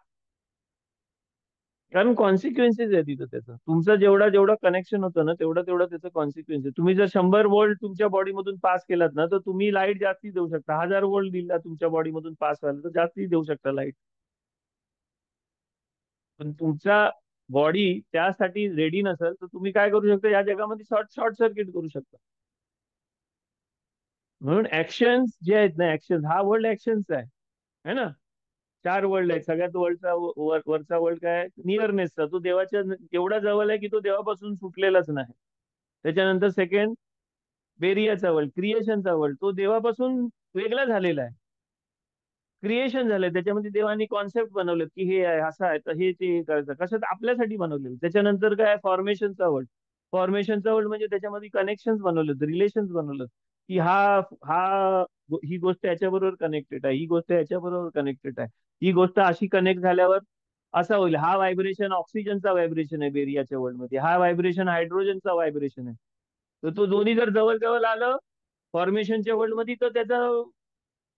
C: कारण कॉन्सिक्वेन्सेस आहे तिथं त्याचं. तुमचं जेवढा जेवढा कनेक्शन होतं ना, तेवढं तेवढं त्याचं कॉन्सिक्वेन्स आहे. तुम्ही जर 100 वोल्ट तुमच्या बॉडीमधून पास केलात ना, तर तुम्ही लाईट जास्ती देऊ शकता. 1000 वोल्ट दिला तुमच्या बॉडीमधून पास व्हायला, तर जास्ती देऊ शकता लाईट. पण तुमचा बॉडी त्यासाठी रेडी नसेल, तर तुम्ही काय करू शकता? या जगामध्ये शॉर्ट शॉर्ट सर्किट करू शकता. म्हणून ऍक्शन्स जे आहेत ना, ऍक्शन, हा वर्ल्ड ऍक्शनचा आहे, है ना. 4 वर्ल्ड आहेत. सगळ्यात वरचा वर्ल्ड काय? निअरनेसचा. तो देवाच्या एवढा जवळ आहे की तो देवापासून सुटलेलाच नाही. त्याच्यानंतर सेकंड, बेरियाचा वर्ल्ड, क्रिएशनचा वर्ल्ड, तो देवापासून वेगळा झालेला आहे. क्रिएशन झालंय, त्याच्यामध्ये देवानी कॉन्सेप्ट बनवलेत की हे आहे, असं आहे, तर हे ते करायचं कशात आपल्यासाठी बनवलेलं. त्याच्यानंतर काय फॉर्मेशनचा वर्ड. फॉर्मेशनचा वर्ड म्हणजे त्याच्यामध्ये कनेक्शन बनवलेत, रिलेशन्स बनवलेत की हा ही गोष्ट याच्याबरोबर कनेक्टेड आहे, ही गोष्ट याच्याबरोबर कनेक्टेड आहे, ही गोष्ट अशी कनेक्ट झाल्यावर असा होईल. हा व्हायब्रेशन ऑक्सिजनचा व्हायब्रेशन आहे बेरियाच्या वर्ल्ड मध्ये, हा व्हायब्रेशन हायड्रोजनचा व्हायब्रेशन आहे. तर तो दोन्ही जर जवळ जवळ आलं फॉर्मेशनच्या वर्ल्ड मध्ये, तर त्याचा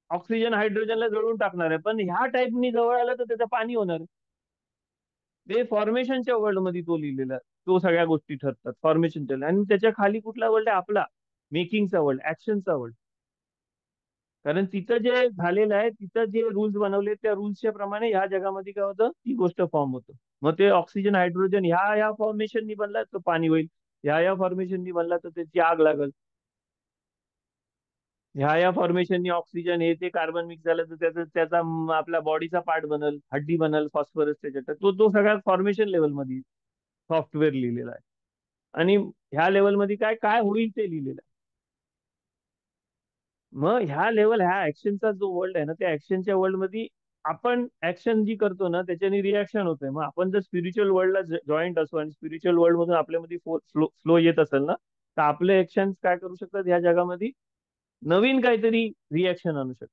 C: ऑक्सिजन हायड्रोजनला जळून टाकणार आहे. पण ह्या टाईपनी जवळ आलं तर त्याचं पाणी होणार आहे. ते फॉर्मेशनच्या वर्ल्ड मध्ये तो लिहिलेला, तो सगळ्या गोष्टी ठरतात फॉर्मेशनच्या. आणि त्याच्या खाली कुठला वर्ल्ड आहे आपला, मेकिंगचा वर्ल्ड, ऍक्शनचा वर्ल्ड. कारण तिथं जे झालेलं आहे, तिथं जे रूल्स बनवले त्या रूल्सच्या प्रमाणे ह्या जगामध्ये काय होतं, ती गोष्ट फॉर्म होतं. मग ते ऑक्सिजन हायड्रोजन ह्या फॉर्मेशननी बनला तर पाणी होईल, ह्या फॉर्मेशननी बनला तर त्याची आग लागल, ह्या फॉर्मेशननी ऑक्सिजन हे ते कार्बन मिक्स झालं तर त्याचा आपला बॉडीचा पार्ट बनल, हड्डी बनल, फॉस्फरस त्याच्यात. तो सगळ्या फॉर्मेशन लेवल मध्ये सॉफ्टवेअर लिहिलेला आहे. आणि ह्या लेवल मध्ये काय काय होईल ते लिहिलेलं आहे. मग ह्या ऍक्शनचा जो वर्ल्ड आहे ना, त्या ऍक्शनच्या वर्ल्ड मध्ये आपण ऍक्शन जी करतो ना त्याच्याने रिॲक्शन होतंय. मग आपण जर स्पिरिच्युअल वर्ल्डला जॉईंट असू आणि स्पिरिच्युअल वर्ल्ड मधून आपल्यामध्ये फ्लो येत असेल ना, तर आपले ऍक्शन काय करू शकतात ह्या जगामध्ये, नवीन काहीतरी रिॲक्शन आणू शकतात.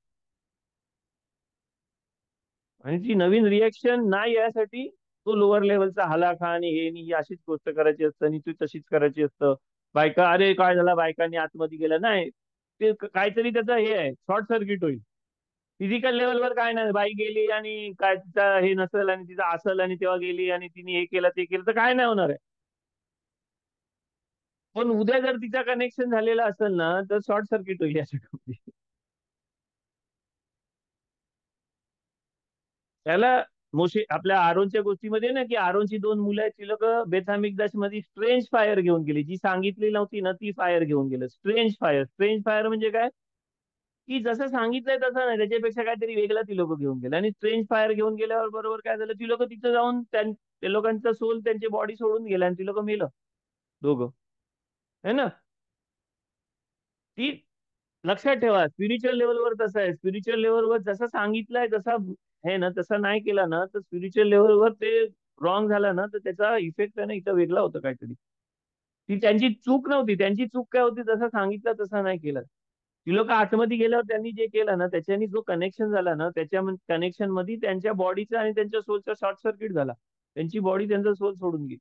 C: आणि ती नवीन रिॲक्शन नाही यासाठी तो लोअर लेवलचा हलाखा आणि हे आणि ही अशीच गोष्ट करायची असतं आणि ती तशीच करायची असतं. बायका, अरे काय झाला बायकांनी आतमध्ये गेलं नाही, ते काहीतरी त्याचं हे आहे, शॉर्ट सर्किट होईल. फिजिकल लेवलवर काय नाही, बाई गेली आणि काय तिचा हे नसेल आणि तिचं असेल आणि तेव्हा गेली आणि तिने हे केलं ते केलं तर काय नाही होणार आहे. पण उद्या जर तिचा कनेक्शन झालेला असेल ना तर शॉर्ट सर्किट होईल या जगामध्ये. त्याला मोशी आपल्या आरोनच्या गोष्टीमध्ये ना, की आरोनची दोन मुलं आहेत, ती लोक बेथामिकदास मध्ये स्ट्रेंज फायर घेऊन गेली, जी सांगितली नव्हती ना ती फायर घेऊन गेलं. स्ट्रेंज फायर, स्ट्रेंज फायर म्हणजे काय, की जसं सांगितलंय तसं नाही, त्याच्यापेक्षा काहीतरी वेगळं ती लोक घेऊन गेले. आणि स्ट्रेंज फायर घेऊन गेल्यावर बरोबर काय झालं, ती लोक तिथं जाऊन त्या लोकांचा सोल त्यांची बॉडी सोडून गेला आणि ती लोक मेलं दोघं, है ना. ती लक्षात ठेवा, स्पिरिच्युअल लेवलवर तसं आहे. स्पिरिच्युअल लेवलवर जसं सांगितलंय तसा आहे ना, तसं नाही केला ना तर स्पिरिच्युअल लेवलवर ते रॉंग झाला ना तर त्याचा इफेक्ट आहे ना इथं वेगळा होतं काहीतरी. ती त्यांची चूक नव्हती, त्यांची चूक काय होती, जसं सांगितलं तसं नाही केलं. ती लोक आतमध्ये गेल्यावर त्यांनी जे केलं ना त्याच्यानी जो कनेक्शन झाला ना, त्याच्या कनेक्शन मध्ये त्यांच्या बॉडीचा आणि त्यांच्या सोलचा शॉर्ट सर्किट झाला. त्यांची बॉडी त्यांचा सोल सोडून गेली.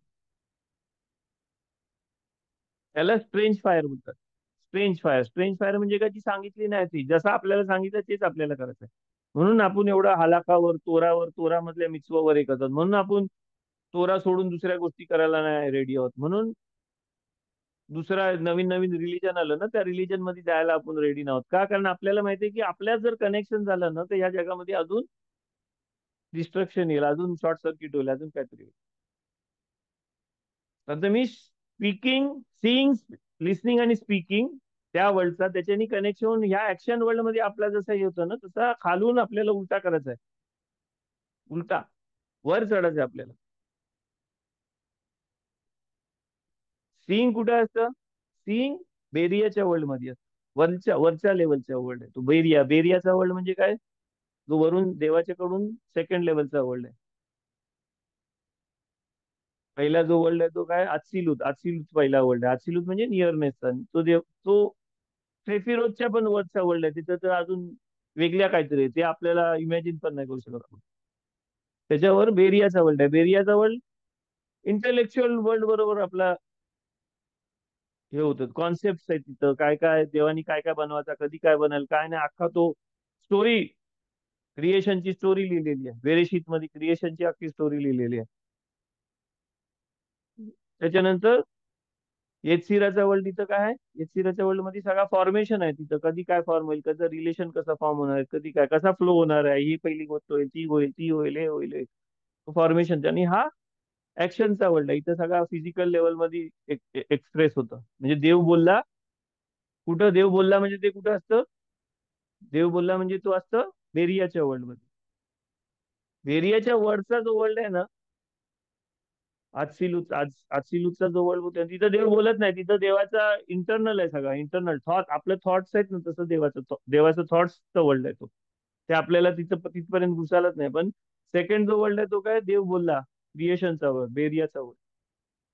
C: त्याला स्ट्रेंज फायर बोलतात. स्ट्रेंज फायर, स्ट्रेंज फायर म्हणजे काय, ती सांगितली नाही ती, जसं आपल्याला सांगितलं तेच आपल्याला करायचं आहे. म्हणून आपण एवढा हलाखावर तोरावर, तोरा मधल्या मिचवावर हे करतात. म्हणून आपण तोरा सोडून दुसऱ्या गोष्टी करायला नाही रेडी आहोत. म्हणून दुसरा नवीन नवीन रिलीजन आलं ना, त्या रिलीजन मध्ये जायला आपण रेडी नव्हत. का, कारण आपल्याला माहितीये की आपल्या जर कनेक्शन झालं ना तर या जगामध्ये अजून डिस्ट्रक्शन येईल, अजून शॉर्ट सर्किट होईल, अजून काहीतरी होईल. तर मी स्पीकिंग, सीइंग, लिस्निंग आणि स्पीकिंग त्या वर्ल्डचा त्याच्यानी कनेक्शन होऊन ह्या ऍक्शन वर्ल्ड मध्ये आपला जसा हे होतं ना, तसा खालून आपल्याला उलटा करायचा आहे. उलटा वर चढायचं आपल्याला. सीइंग कुठे असतं, सीइंग बेरियाच्या वर्ल्ड मध्ये असतं. वरच्या वरच्या लेवलच्या वर्ल्ड आहे तो बेरिया. बेरियाचा वर्ल्ड म्हणजे काय, जो वरून देवाच्या कडून सेकंड लेवलचा वर्ल्ड आहे. पहिला जो वर्ल्ड आहे तो काय, अत्सिलूत. अत्सिलूत पहिला वर्ल्ड आहे. अत्सिलूत म्हणजे नियरनेस. तो देव, तो सेफिरोजच्या पण वरचा वर्ल्ड आहे. तिथं तर अजून वेगळ्या काहीतरी आहे, ते आपल्याला इमॅजिन पण नाही करू शकत आपण. त्याच्यावर बेरियाचा वर्ल्ड आहे. बेरियाचा वर्ल्ड इंटेलेक्च्युअल वर्ल्ड बरोबर आपला हे होतं, कॉन्सेप्ट आहे तिथं, काय काय देवानी काय काय बनवायचा, कधी काय बनेल काय नाही, अख्खा तो स्टोरी, क्रिएशनची स्टोरी लिहिलेली आहे. बेरेशीत मध्ये क्रिएशनची अख्खी स्टोरी लिहिलेली आहे. त्याच्यानंतर येतसिराचा वर्ल्ड, तिथं काय आहे, येतसिराच्या वर्ल्ड मध्ये सगळा फॉर्मेशन आहे. तिथं कधी काय फॉर्म होईल, कसं रिलेशन कसं फॉर्म होणार आहे, कधी काय कसा फ्लो होणार आहे, ही पहिली गोष्ट होईल, ती होईल, ती होईल, हे होईल, फॉर्मेशन. आणि हा ऍक्शनचा वर्ल्ड आहे. इथं सगळा फिजिकल लेवल मध्ये एक्सप्रेस होतं. म्हणजे देव बोलला, कुठं देव बोलला म्हणजे ते कुठं असतं, देव बोलला म्हणजे तो असतं बेरियाच्या वर्ल्ड मध्ये. बेरियाच्या वरचा जो वर्ल्ड आहे ना, आजसिलूतचा जो वर्ल्ड होता तिथं देव बोलत नाही. तिथं देवाचा इंटरनल आहे, सगळा इंटरनल थॉट, आपले थॉट्स आहेत ना, तसं देवाचं थॉट्सचं वर्ल्ड आहे तो. ते आपल्याला तिथपर्यंत घुसायलाच नाही. पण सेकंड जो वर्ल्ड आहे तो काय, देव बोलला, क्रिएशनचा वर्ल्ड, बेरियाचा वर्ल्ड.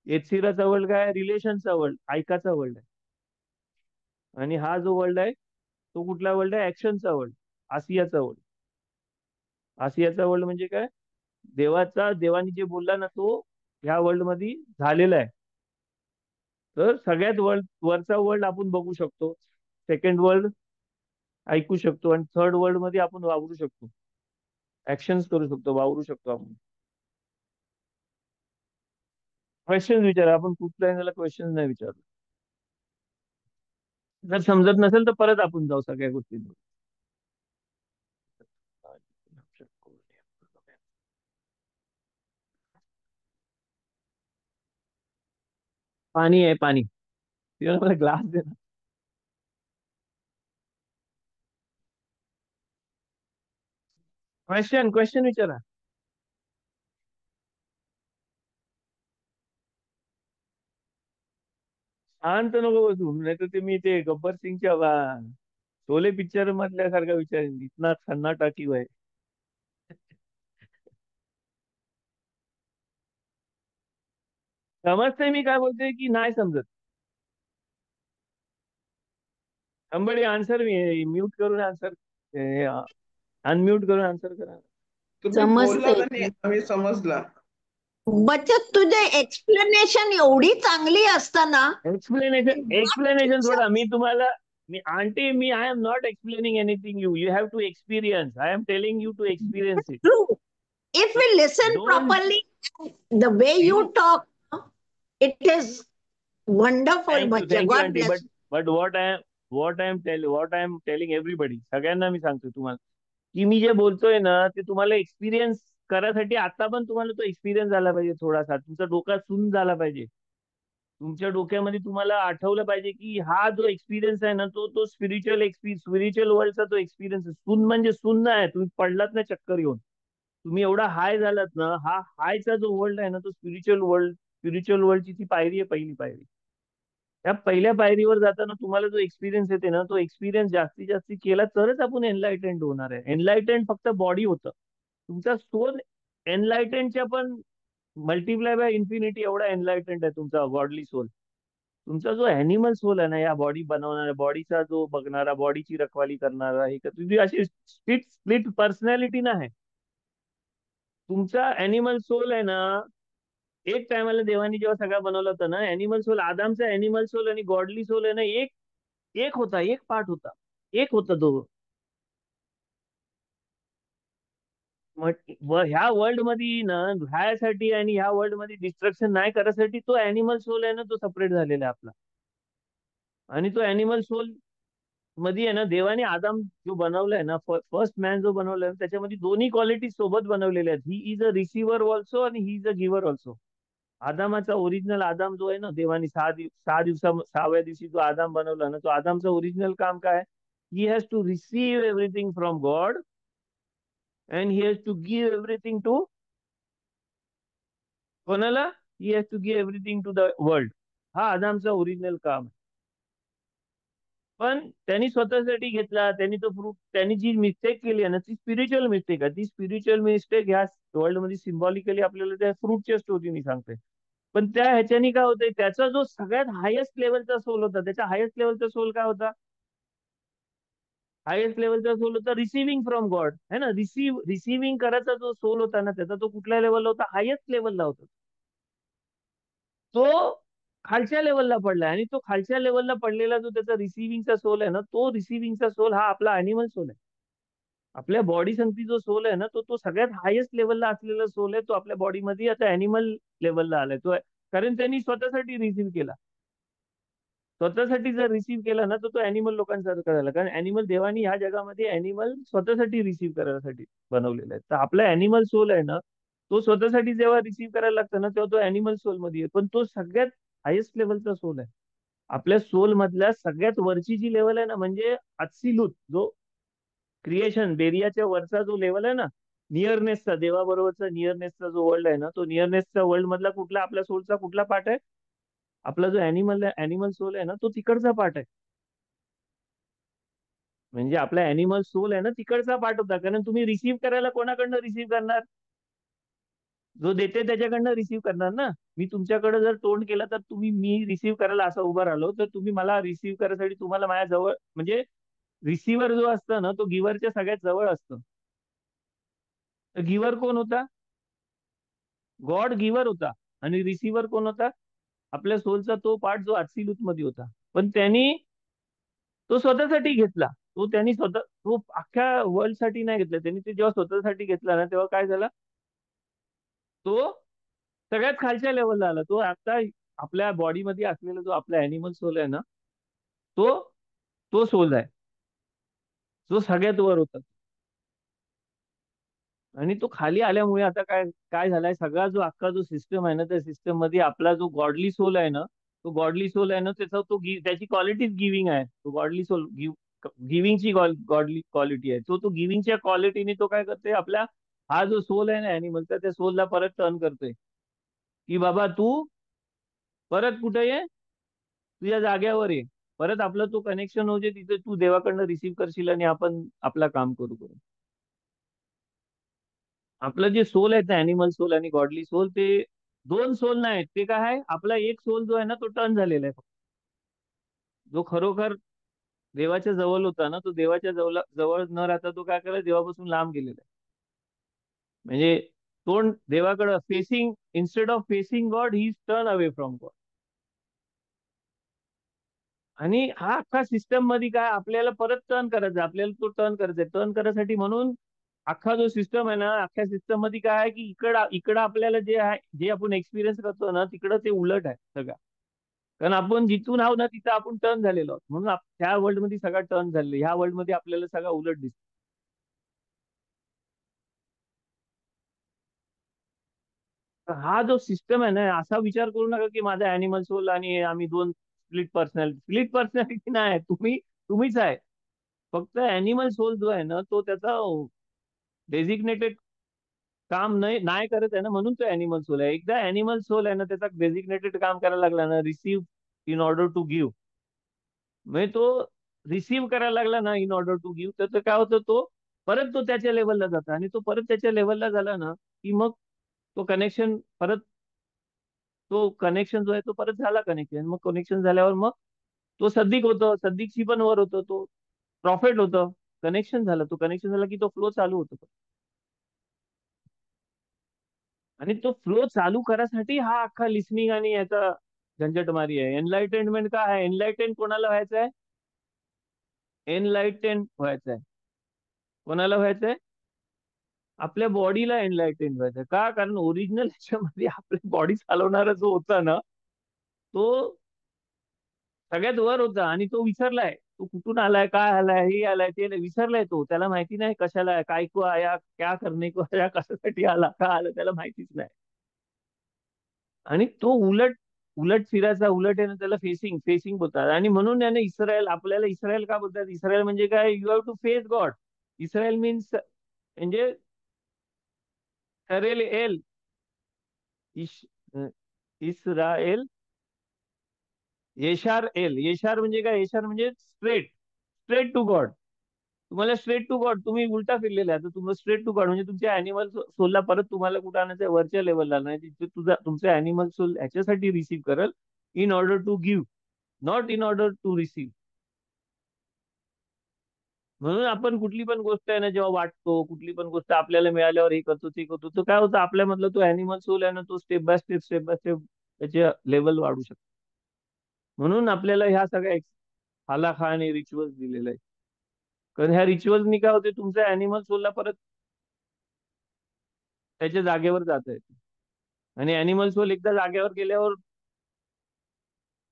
C: एथसिराचा वर्ल्ड काय, रिलेशनचा वर्ल्ड, ऐकाचा वर्ल्ड आहे. आणि हा जो वर्ल्ड आहे तो कुठला वर्ल्ड आहे, ऍक्शनचा वर्ल्ड, आसियाचा वर्ल्ड. आसियाचा वर्ल्ड म्हणजे काय, देवाने जे बोलला ना तो ह्या वर्ल्ड मध्ये झालेला आहे. तर सगळ्यात वरचा वर्ल्ड आपण बघू शकतो, सेकंड वर्ल्ड ऐकू शकतो, आणि थर्ड वर्ल्ड मध्ये आपण वावरू शकतो, ऍक्शन्स करू शकतो, वावरू शकतो आपण. क्वेश्चन विचारा, आपण कुठल्याही त्याला क्वेश्चन नाही विचारलं. जर समजत नसेल तर परत आपण जाऊ सगळ्या गोष्टींवर. पाणी आहे, पाणी. मला ग्लास दे ना. क्वेश्चन विचारा. शांत नको बसू, नाही तर ते मी ते गब्बर सिंगच्या शोले पिक्चर मधल्यासारखा विचारेन, इतना सन्नाटा क्यों है. समजते मी काय बोलते की नाही समजत. somebody आन्सर, मी म्यूट करून आन्सर, अनम्यूट करून आन्सर करा.
D: तुम्ही बोलला आणि आम्ही समजला.
A: बचत, तुझे एक्सप्लेनेशन एवढी चांगली असताना.
C: एक्सप्लेनेशन थोडा मी तुम्हाला, मी I am not explaining anything, you have to experience. I am telling you to experience it.
A: True. If we listen
C: Don't-
A: properly, the way you talk, it is wonderful.
C: Thank you,
A: Bachcha.
C: thank you,
A: God
C: auntie.
A: bless.
C: But what I am telling everybody, सगळ्यांना मी सांगतो तुम्हाला, की मी जे बोलतोय ना ते तुम्हाला experience करायसाठी आता पण तुम्हाला तो एक्सपिरियन्स झाला पाहिजे. थोडासा तुमचा डोका सुन झाला पाहिजे. तुमच्या डोक्यामध्ये तुम्हाला आठवलं पाहिजे की हा जो एक्सपिरियन्स आहे ना तो स्पिरिच्युअल वर्ल्डचा तो एक्सपिरियन्स. सुन म्हणजे सुन्न आहे, तुम्ही पडलात ना चक्कर येऊन, तुम्ही एवढा हाय झालात ना, हा हायचा जो वर्ल्ड आहे ना तो स्पिरिच्युअल वर्ल्डची ती पायरी आहे, पहिली पायरी. त्या पहिल्या पायरीवर जाताना तुम्हाला जो एक्सपिरियन्स येते ना, तो एक्सपिरियन्स जास्तीत जास्त केला तरच आपण एनलायटेंड होणार आहे. एनलायटेंड फक्त बॉडी होतं, तुमचा सोल एनलायटेंडच्या पण मल्टिप्लाय बाय इन्फिनिटी एवढा एनलायटेंड आहे तुमचा गॉडली सोल. तुमचा जो अॅनिमल सोल आहे ना, या बॉडी बनवणारा, बॉडीचा जो बघणारा, बॉडीची रखवाली करणारा, हे तुझी अशी स्प्लिट पर्सनॅलिटी नाही. तुमचा अॅनिमल सोल आहे ना, एक टायमाला देवानी जेव्हा सगळा बनवला होता ना, अॅनिमल सोल, आदामचा अॅनिमल सोल आणि गॉडली सोल आहे ना, एक होता, एक पार्ट होता, एक होता तो. ह्या वर्ल्ड मध्ये ना राहायसाठी आणि ह्या वर्ल्ड मध्ये डिस्ट्रक्शन नाही करायसाठी तो अॅनिमल सोल आहे ना, तो सेपरेट झालेला आहे आपला. आणि तो अॅनिमल सोल मध्ये आहे ना, देवाने आदाम जो बनवलाय ना, फर्स्ट मॅन जो बनवलाय ना, त्याच्यामध्ये दोन्ही क्वालिटी सोबत बनवलेल्या आहेत. He is a receiver also आणि he is a giver also. आदामाचा ओरिजिनल आदाम जो आहे ना, देवानी 6व्या दिवशी जो आदाम बनवला ना, तो आदामचा ओरिजिनल काम काय, he has to receive everything from God and he has to give everything to कोणाला, he has to give everything to the world. हा आदामचा ओरिजिनल काम आहे. पण त्यांनी स्वतःसाठी घेतला, त्यांनी तो फ्रूट, त्यांनी जी मिस्टेक केली आहे ना, ती स्पिरिच्युअल मिस्टेक आहे. ती स्पिरिच्युअल मिस्टेक ह्या वर्ल्ड मध्ये सिम्बॉलिकली आपल्याला त्या फ्रूटच्या स्टोरी मी सांगते. पण त्या ह्याच्यानी काय होतंय, त्याचा जो सगळ्यात हायेस्ट लेवलचा सोल होता, त्याच्या हायेस्ट लेवलचा सोल काय होता, हायेस्ट लेवलचा सोल होता रिसिव्हिंग फ्रॉम गॉड, है ना. रिसिव्हिंग करायचा जो सोल होता ना त्याचा, तो कुठल्या लेवलला होता, हायेस्ट लेवलला होता. तो खालच्या लेवलला पडलाय, आणि तो खालच्या लेवलला पडलेला जो त्याचा रिसिव्हिंगचा सोल आहे ना, तो रिसिव्हिंगचा सोल हा आपला अॅनिमल सोल आहे. आपल्या बॉडी संगती जो सोल आहे ना, तो सगळ्यात हायेस्ट लेवलला असलेला सोल आहे. तो आपल्या बॉडीमध्ये आता अॅनिमल लेवलला आलाय तो, कारण त्यांनी स्वतःसाठी रिसीव्ह केला. स्वतःसाठी जर रिसीव्ह केला ना, तर तो अॅनिमल लोकांसारखा झाला. कारण अॅनिमल, देवानी ह्या जगामध्ये अॅनिमल स्वतःसाठी रिसीव्ह करायसाठी बनवलेला आहे. तर आपला अॅनिमल सोल आहे ना, तो स्वतःसाठी जेव्हा रिसीव्ह करायला लागतो ना, तेव्हा तो अॅनिमल सोल मध्ये आहे. पण तो सगळ्यात हायेस्ट लेवलचा सोल आहे. आपल्या सोल मधल्या सगळ्यात वरची जी लेवल आहे ना, म्हणजे अब्सोल्यूट जो क्रिएशन, बेरियाच्या वरचा जो लेवल आहे ना, नियरनेसचा, देवाबरोबरचा नियरनेसचा जो वर्ल्ड आहे ना, तो नियरनेसचा वर्ल्ड मधला कुठला, आपल्या सोलचा कुठला पार्ट आहे, आपला जो अॅनिमल सोल आहे ना, तो तिकडचा पार्ट आहे. म्हणजे आपला अॅनिमल सोल आहे ना तिकडचा पार्ट होता, कारण तुम्ही रिसीव्ह करायला कोणाकडनं रिसीव्ह करणार? जो देते त्याच्याकडनं रिसीव्ह करणार ना. मी तुमच्याकडे जर तोंड केलं तर मी रिसीव्ह करायला असं उभं राहिलो तर तुम्ही मला रिसीव्ह करायसाठी तुम्हाला माझ्या जवळ म्हणजे रिसिव्हर जो असतो ना तो गिव्हरच्या सगळ्यात जवळ असतो. तर गिव्हर कोण होता? गॉड गिव्हर होता. आणि रिसिव्हर कोण होता? आपल्या सोलचा तो पार्ट जो ऍब्सोल्यूट मध्ये होता. पण त्यांनी तो स्वतःसाठी घेतला. त्यांनी स्वतः तो अख्ख्या वर्ल्ड साठी नाही घेतला त्यांनी. ते जेव्हा स्वतःसाठी घेतला ना तेव्हा काय झालं, तो सगळ्यात खालच्या लेवलला आला. तो आता आपल्या बॉडीमध्ये असलेला जो आपला अॅनिमल सोल आहे ना तो तो सोल आहे जो सगळ्यात वर होता. आणि तो खाली आल्यामुळे आता काय काय झालाय, सगळा जो अख्खा जो सिस्टम आहे ना त्या सिस्टम मध्ये आपला जो गॉडली सोल आहे ना तो गॉडली सोल आहे ना त्याचा त्याची क्वालिटीच गिव्हिंग आहे. तो गॉडली सोल गिव्हिंगची गॉडली क्वालिटी आहे. तो गिव्हिंगच्या क्वालिटीने तो काय करते, आपल्या हा जो सोल आहे ना अॅनिमलचा त्या सोलला परत टर्न करतोय की बाबा तू परत कुठे ये, तुझ्या जाग्यावर ये. परत आपलं तो कनेक्शन होते तिथे तू देवाकडनं रिसीव्ह करशील आणि आपण आपला काम करू करू. आपलं जे सोल आहे ते अॅनिमल सोल आणि गॉडली सोल ते दोन सोल नाही, ते काय आहे आपला एक सोल जो आहे ना तो टर्न झालेला आहे फक्त. जो खरोखर देवाच्या जवळ होता ना तो देवाच्या जवळ जवळ न राहता तो काय करायला देवापासून लांब गेलेला आहे. म्हणजे तोंड देवाकडं facing, instead of facing God he turn away from God. आणि हा अख्खा सिस्टम मध्ये काय आपल्याला परत टर्न करायचा, आपल्याला तो टर्न करायचा. टर्न करायसाठी म्हणून अख्खा जो सिस्टम आहे ना अख्ख्या सिस्टम मध्ये काय आहे की इकडं आपल्याला जे आहे जे आपण एक्सपिरियन्स करतो ना तिकडं ते उलट आहे सगळं. कारण आपण जिथून आहोत ना तिथं आपण टर्न झालेलो आहोत. म्हणून ह्या वर्ल्ड मध्ये सगळा टर्न झालेला, ह्या वर्ल्ड मध्ये आपल्याला सगळा उलट दिसतो. तर हा जो सिस्टम आहे ना असा विचार करू नका की माझा अॅनिमल सोल आणि आम्ही दोन स्प्लिट पर्सनॅलिटी नाही. तुम्हीच आहे. फक्त अॅनिमल सोल जो आहे ना तो त्याचा डेझिग्नेटेड काम नाही नाही करत आहे ना म्हणून तो अॅनिमल सोल आहे. एकदा अॅनिमल सोल आहे ना त्याचा डेझिग्नेटेड काम करायला लागला ना, receive in order to give, म्हणजे तो रिसीव्ह करायला लागला ना इन ऑर्डर टू गिव्ह, तर काय होतं परत तो त्याच्या लेवलला जातो. आणि तो परत त्याच्या लेवलला झाला ना की मग तो कनेक्शन परत तो कनेक्शन जो आहे तो परत झाला कनेक्शन. मग कनेक्शन झाल्यावर मग तो सद्दिक होतो, सद्दिकशी पण वर होतो, तो प्रॉफिट होतं. कनेक्शन झालं, तो कनेक्शन झाला की तो फ्लो चालू होतो. आणि तो फ्लो चालू करायसाठी हा अख्खा लिसनिंग आणि याचा झंझटमारी आहे. एनलाइटनमेंट काय आहे, एनलाइटन कोणाला व्हायचं आहे? एनलाइटन व्हायचं आहे. कोणाला व्हायचंय? आपल्या बॉडीला एनलाइटन व्हायचं. का? कारण ओरिजिनल ह्याच्यामध्ये आपल्या बॉडी चालवणारा जो होता ना तो सगळ्यात वर होता आणि तो विसरलाय. तो कुठून आलाय, काय आलाय, हे आलाय ते विसरलाय. तो त्याला माहिती नाही कशाला आहे, काय को आया, क्या करने को आया, कशासाठी आला, का आला त्याला माहितीच नाही. आणि तो उलट उलट फिरायचा, उलट आहे ना त्याला फेसिंग फेसिंग बोलतात. आणि म्हणून याने इस्रायल, आपल्याला इस्रायल का बोलतात? इस्रायल म्हणजे काय? You have to face God. Israel means म्हणजे ठरेल एल इश इस्रायल येशार एल. येशार म्हणजे काय? येशार म्हणजे स्ट्रेट, स्ट्रेट टू गॉड. तुम्हाला स्ट्रेट टू गॉड, तुम्ही उलटा फिरलेला आहे तर तुम्हाला स्ट्रेट टू गॉड म्हणजे तुमच्या अॅनिमल सोलला परत तुम्हाला कुठं आणायचं? वरच्या लेवलला नाही, तिथे तुमचा अॅनिमल सोल ह्याच्यासाठी रिसीव्ह करेल in order to give, not in order to receive. म्हणून आपण कुठली पण गोष्ट आहे ना जेव्हा वाटतो, कुठली पण गोष्ट आपल्याला मिळाल्यावर हे करतो ते करतो, तर काय होतं आपल्यामधलं तो अॅनिमल सोल आहे ना तो स्टेप बाय स्टेप त्याचे लेवल वाढू शकतो. म्हणून आपल्याला ह्या सगळ्या हालाखा आणि रिच्युअल्स दिलेले आहेत. कारण ह्या रिच्युअल्सनी काय होते, तुमच्या अॅनिमल सोलला परत त्याच्या जागेवर जाता येते. आणि अॅनिमल सोल एकदा जागेवर गेल्यावर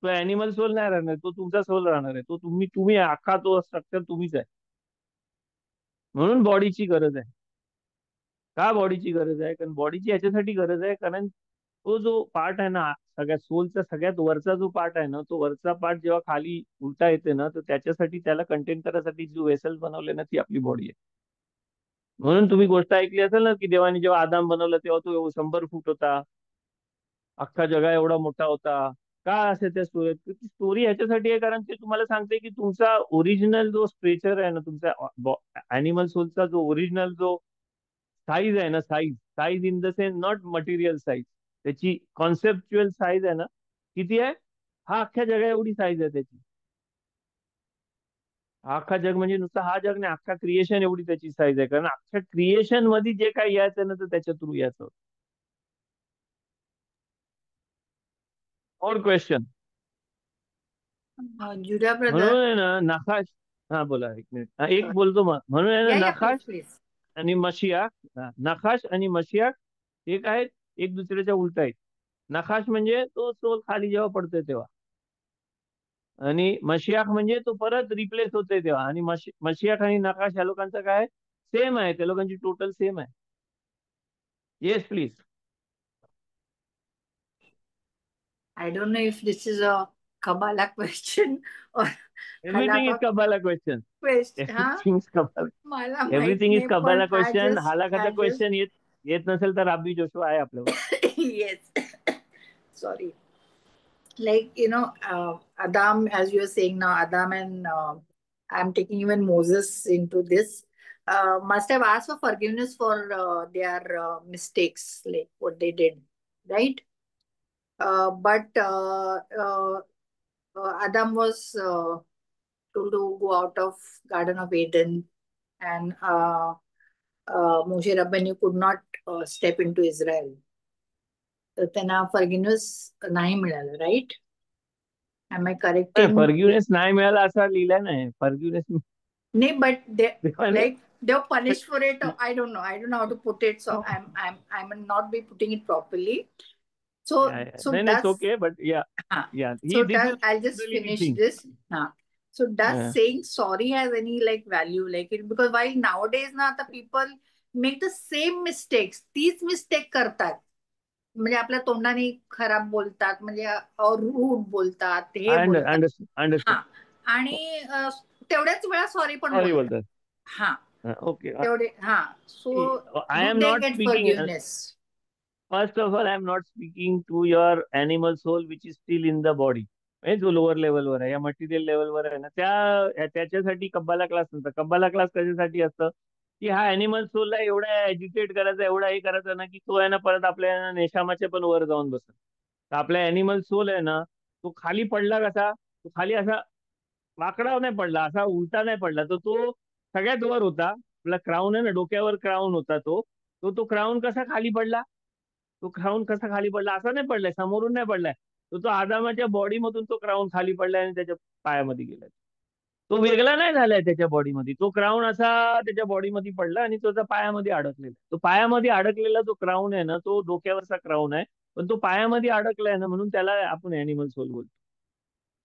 C: तो अॅनिमल सोल नाही राहणार, तो तुमचा सोल राहणार आहे. तो तुम्ही तुम्ही अख्खा तो स्ट्रक्चर तुम्हीच आहे. म्हणून बॉडीची गरज आहे. का बॉडीची गरज आहे? कारण बॉडीची याच्यासाठी गरज आहे कारण तो जो पार्ट आहे ना सगळ्यात सोलचा सगळ्यात वरचा जो पार्ट आहे ना तो वरचा पार्ट जेव्हा खाली उलटा येते ना तर त्याच्यासाठी त्याला कंटेन करायसाठी जो वेसल बनवले ना ती आपली बॉडी आहे. म्हणून तुम्ही गोष्ट ऐकली असेल ना की देवाने जेव्हा आदाम बनवलं तेव्हा तो 100 फूट होता, अख्खा जगा एवढा मोठा होता. का असे त्या स्टोरी आहेत? ती स्टोरी ह्याच्यासाठी आहे कारण ते तुम्हाला सांगते की तुमचा ओरिजिनल जो स्ट्रेचर आहे ना, तुमचा अॅनिमल सोलचा जो ओरिजिनल जो साईज आहे ना, size size in the sense not material size, त्याची कॉन्सेप्च्युअल साईज आहे ना, किती आहे? हा अख्ख्या जगा एवढी साईज आहे त्याची. हा अख्खा जग म्हणजे नुसतं हा जग नाही, अख्खा क्रिएशन एवढी त्याची साईज आहे, कारण अख्ख्या क्रिएशन मध्ये जे काही यायचं ना, तर त्याच्या थ्रू यायचं. और क्वेश्चन?
B: Julia brother.
C: म्हणून आहे ना नखाश, हा बोला, एक मिनिट, हा, एक बोलतो मग. म्हणून आहे ना
B: Yeah,
C: नखाश
B: please.
C: आणि मशियाक, नखाश आणि मशियाक एक आहेत, एक दुसऱ्याच्या उलट आहेत. नखाश म्हणजे तो सोल खाली जेव्हा पडतोय तेव्हा, आणि मशियाक म्हणजे तो परत रिप्लेस होतोय तेव्हा. आणि मशियाक आणि नखाश या लोकांचं काय सेम आहे, त्या लोकांची टोटल सेम आहे. Yes please.
B: I don't know if this is a Kabbalah question or
C: everything is
B: halakha
C: कबाला question.
B: question.
C: Everything is कबाला.
B: मला माहित
C: एव्हरीथिंग इज
B: नाही,
C: कबाला
B: पण
C: क्वेश्चन.
B: I
C: हालाखाचा
B: just
C: क्वेश्चन येत नसेल तर राबी जोशुआ आहे आपल्यावर.
B: yes. Sorry. Like, Adam, as you are saying now, Adam and I'm taking even Moses into this, must have asked for forgiveness for their mistakes, like what they did, right? But Adam was told to go out of Garden of Eden, and Moshe Rabbanu could not step into Israel. तर त्यांना फॉरगिव्हनेस नाही मिळालं, right? Am I correct
C: नाही,
B: in?
C: फॉरगिव्हनेस नाही मिळाला असं लिहिलं नाही. फॉरगिव्हनेस
B: No, but they
C: देवाने
B: they were punished for it. I don't know. I don't know how to put it. So I'm not be putting it properly. So
C: नाही,
B: does
C: okay, but या
B: so
C: this is
B: I'll just
C: generally the
B: finish
C: thing.
B: this. So does saying sorry has any like value? Like because while nowadays now the people make the same mistakes, तीच mistake करतात. म्हणजे आपल्या तोंडाने खराब बोलतात, म्हणजे rude बोलतात, हे बोलतात.
C: अंडरस्टँड.
B: आणि तेवढ्याच वेळा सॉरी पण
C: सॉरी
B: बोलतात.
C: बोलतात. ओके.
B: तेवढे so
C: I
B: do
C: am
B: they
C: not
B: get
C: speaking.
B: Forgiveness?
C: First of all, I am not speaking to your animal soul which is still in the body. म्हणजे जो लोअर लेवलवर आहे, या मटेरियल लेवलवर आहे ना, त्याच्यासाठी कब्बाला क्लास नसतं. कब्बाला क्लास कशासाठी असतं की हा अॅनिमल सोलला एवढा ऍजिटेट करायचा, एवढा हे करायचा ना, की तो आहे ना परत आपल्या नेशामाच्या पण वर जाऊन बसत. तर आपला अॅनिमल सोल आहे ना, तो खाली पडला कसा, तो खाली असा वाकडा नाही पडला, असा उलटा नाही पडला, तर तो सगळ्यात वर होता. आपला क्राऊन आहे ना, डोक्यावर क्राऊन होता, तो क्राऊन कसा खाली पडला, तो क्राऊन कसा खाली पडला, असा नाही पडलाय, समोरून नाही पडलाय, तो आदामाच्या बॉडीमधून तो क्राऊन खाली पडलाय आणि त्याच्या पायामध्ये गेलाय. तो वेगळा नाही झालाय त्याच्या बॉडीमध्ये, तो क्राऊन असा त्याच्या बॉडीमध्ये पडला आणि तो त्याच्या पायामध्ये अडकलेला. तो पायामध्ये अडकलेला जो क्राऊन आहे ना, तो डोक्यावरचा क्राऊन आहे, पण तो पायामध्ये अडकलाय ना, म्हणून त्याला आपण अॅनिमल सोल बोलतो.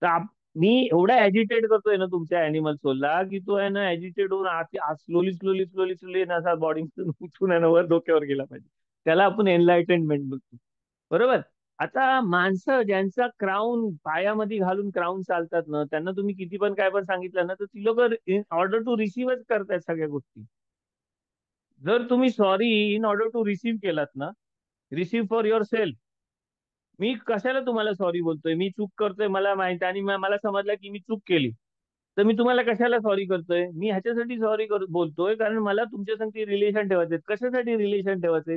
C: तर मी एवढा ऍजिटेट करतोय ना तुमच्या अॅनिमल सोलला, की तो आहे ना ऍजिटेट होऊन स्लोली स्लोली स्लोली स्लोली असा बॉडीमधून उठून आहे ना वर डोक्यावर गेला पाहिजे. त्याला आपण एनलायटनमेंट बोलतो. बरोबर. आता माणसं ज्यांचा क्राऊन पायामध्ये घालून क्राऊन चालतात ना, त्यांना तुम्ही किती पण काय पण सांगितलं ना, तर ती लोक इन ऑर्डर टू रिसीव्हच करतायत सगळ्या गोष्टी. जर तुम्ही sorry in order to receive केलात ना, रिसीव्ह फॉर युअर सेल्फ, मी कशाला तुम्हाला सॉरी बोलतोय, मी चूक करतोय मला माहिती आणि मला समजलं की मी चूक केली, तर मी तुम्हाला कशाला सॉरी करतोय? मी ह्याच्यासाठी सॉरी बोलतोय कारण मला तुमच्या संगती रिलेशन ठेवायचे. कशासाठी रिलेशन ठेवायचे?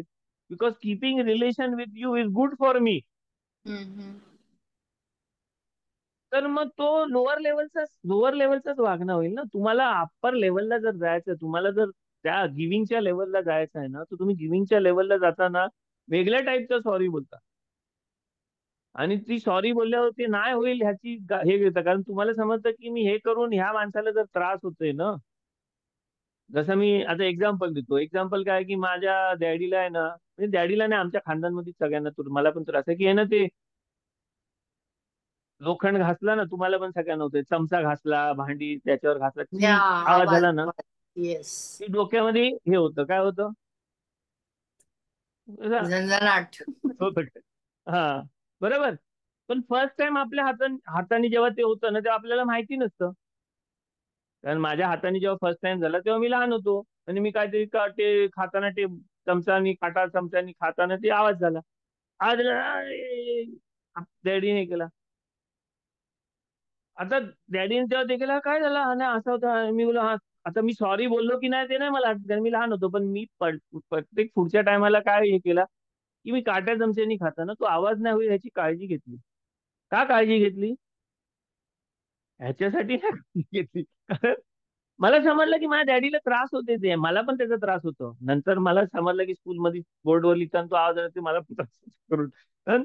C: Because keeping relation with you is good for me. तर मग तो लोअर लेवलचाच वागणं होईल ना. तुम्हाला अप्पर लेवलला जर जायचं, तुम्हाला जर त्या गिव्हिंगच्या लेवलला जायचं आहे ना, तर तुम्ही गिव्हिंगच्या लेवलला जाताना वेगळ्या टाईपचा सॉरी बोलता. आणि ती सॉरी बोलल्यावर ते नाही होईल ह्याची हे घेतं, कारण तुम्हाला समजतं की मी हे करून ह्या माणसाला जर त्रास होतोय ना. जसं मी आता एक्झाम्पल देतो. एक्झाम्पल काय की माझ्या डॅडीला आहे ना, म्हणजे डॅडीला नाही, आमच्या खानदानमध्ये सगळ्यांना, मला पण त्रास आहे की आहे ना, ते लोखंड घासला ना, तुम्हाला पण सगळ्यांना होतंय, चमचा घासला, भांडी त्याच्यावर घासला, की आवाज झाला ना,
B: येस,
C: की डोक्यामध्ये हे होतं, काय होतं,
B: झंझणाट
C: होतं. हा, बरोबर. पण फर्स्ट टाइम आपल्या हाताने जेव्हा ते होतं ना, तेव्हा आपल्याला माहिती नसतं. कारण माझ्या हाताने जेव्हा फर्स्ट टाइम झाला तेव्हा मी लहान होतो आणि मी काहीतरी ते खाताना ते चमचानी चमचानी खाताना ते आवाज झाला. आवाज डॅडीने केला. आता डॅडीने तेव्हा देखील "हा, काय झालं आणि असं होतं मी बोललो हा आता मी सॉरी बोललो की नाही ते नाही मला आठवत, कारण मी लहान होतो पण मी प्रत्येक पुढच्या टायमाला काय हे केला की मी काट्या चमच्यानी खाताना तो आवाज नाही होईल ह्याची काळजी घेतली. का काळजी घेतली? ह्याच्यासाठी नाही काळजी घेतली कारण मला समजलं की माझ्या डॅडीला त्रास होते ते मला पण त्याचा त्रास होतो. नंतर मला समजलं की स्कूलमध्ये बोर्डवर लिहिताना तो आवाज येतो मला पण त्रास होतो करून. पण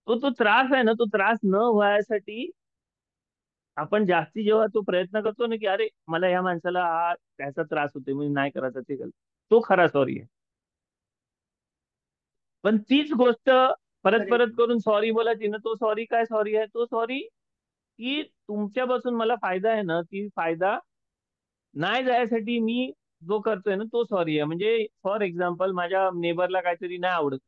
C: तो तो त्रास आहे ना तो त्रास न व्हायसाठी आपण जास्ती जेव्हा तो प्रयत्न करतो ना की अरे मला या माणसाला हा त्याचा त्रास होतोय मी नाही करायचा ते गलत तो खरा सॉरी आहे. पण तीच गोष्ट परत
D: Correct.
C: परत करून सॉरी बोलायची ना तो सॉरी काय सॉरी आहे तो सॉरी की तुमच्यापासून मला फायदा आहे ना ती फायदा नाही जायसाठी मी जो करतोय ना तो सॉरी आहे. म्हणजे फॉर एक्झाम्पल माझ्या नेबरला काहीतरी नाही आवडत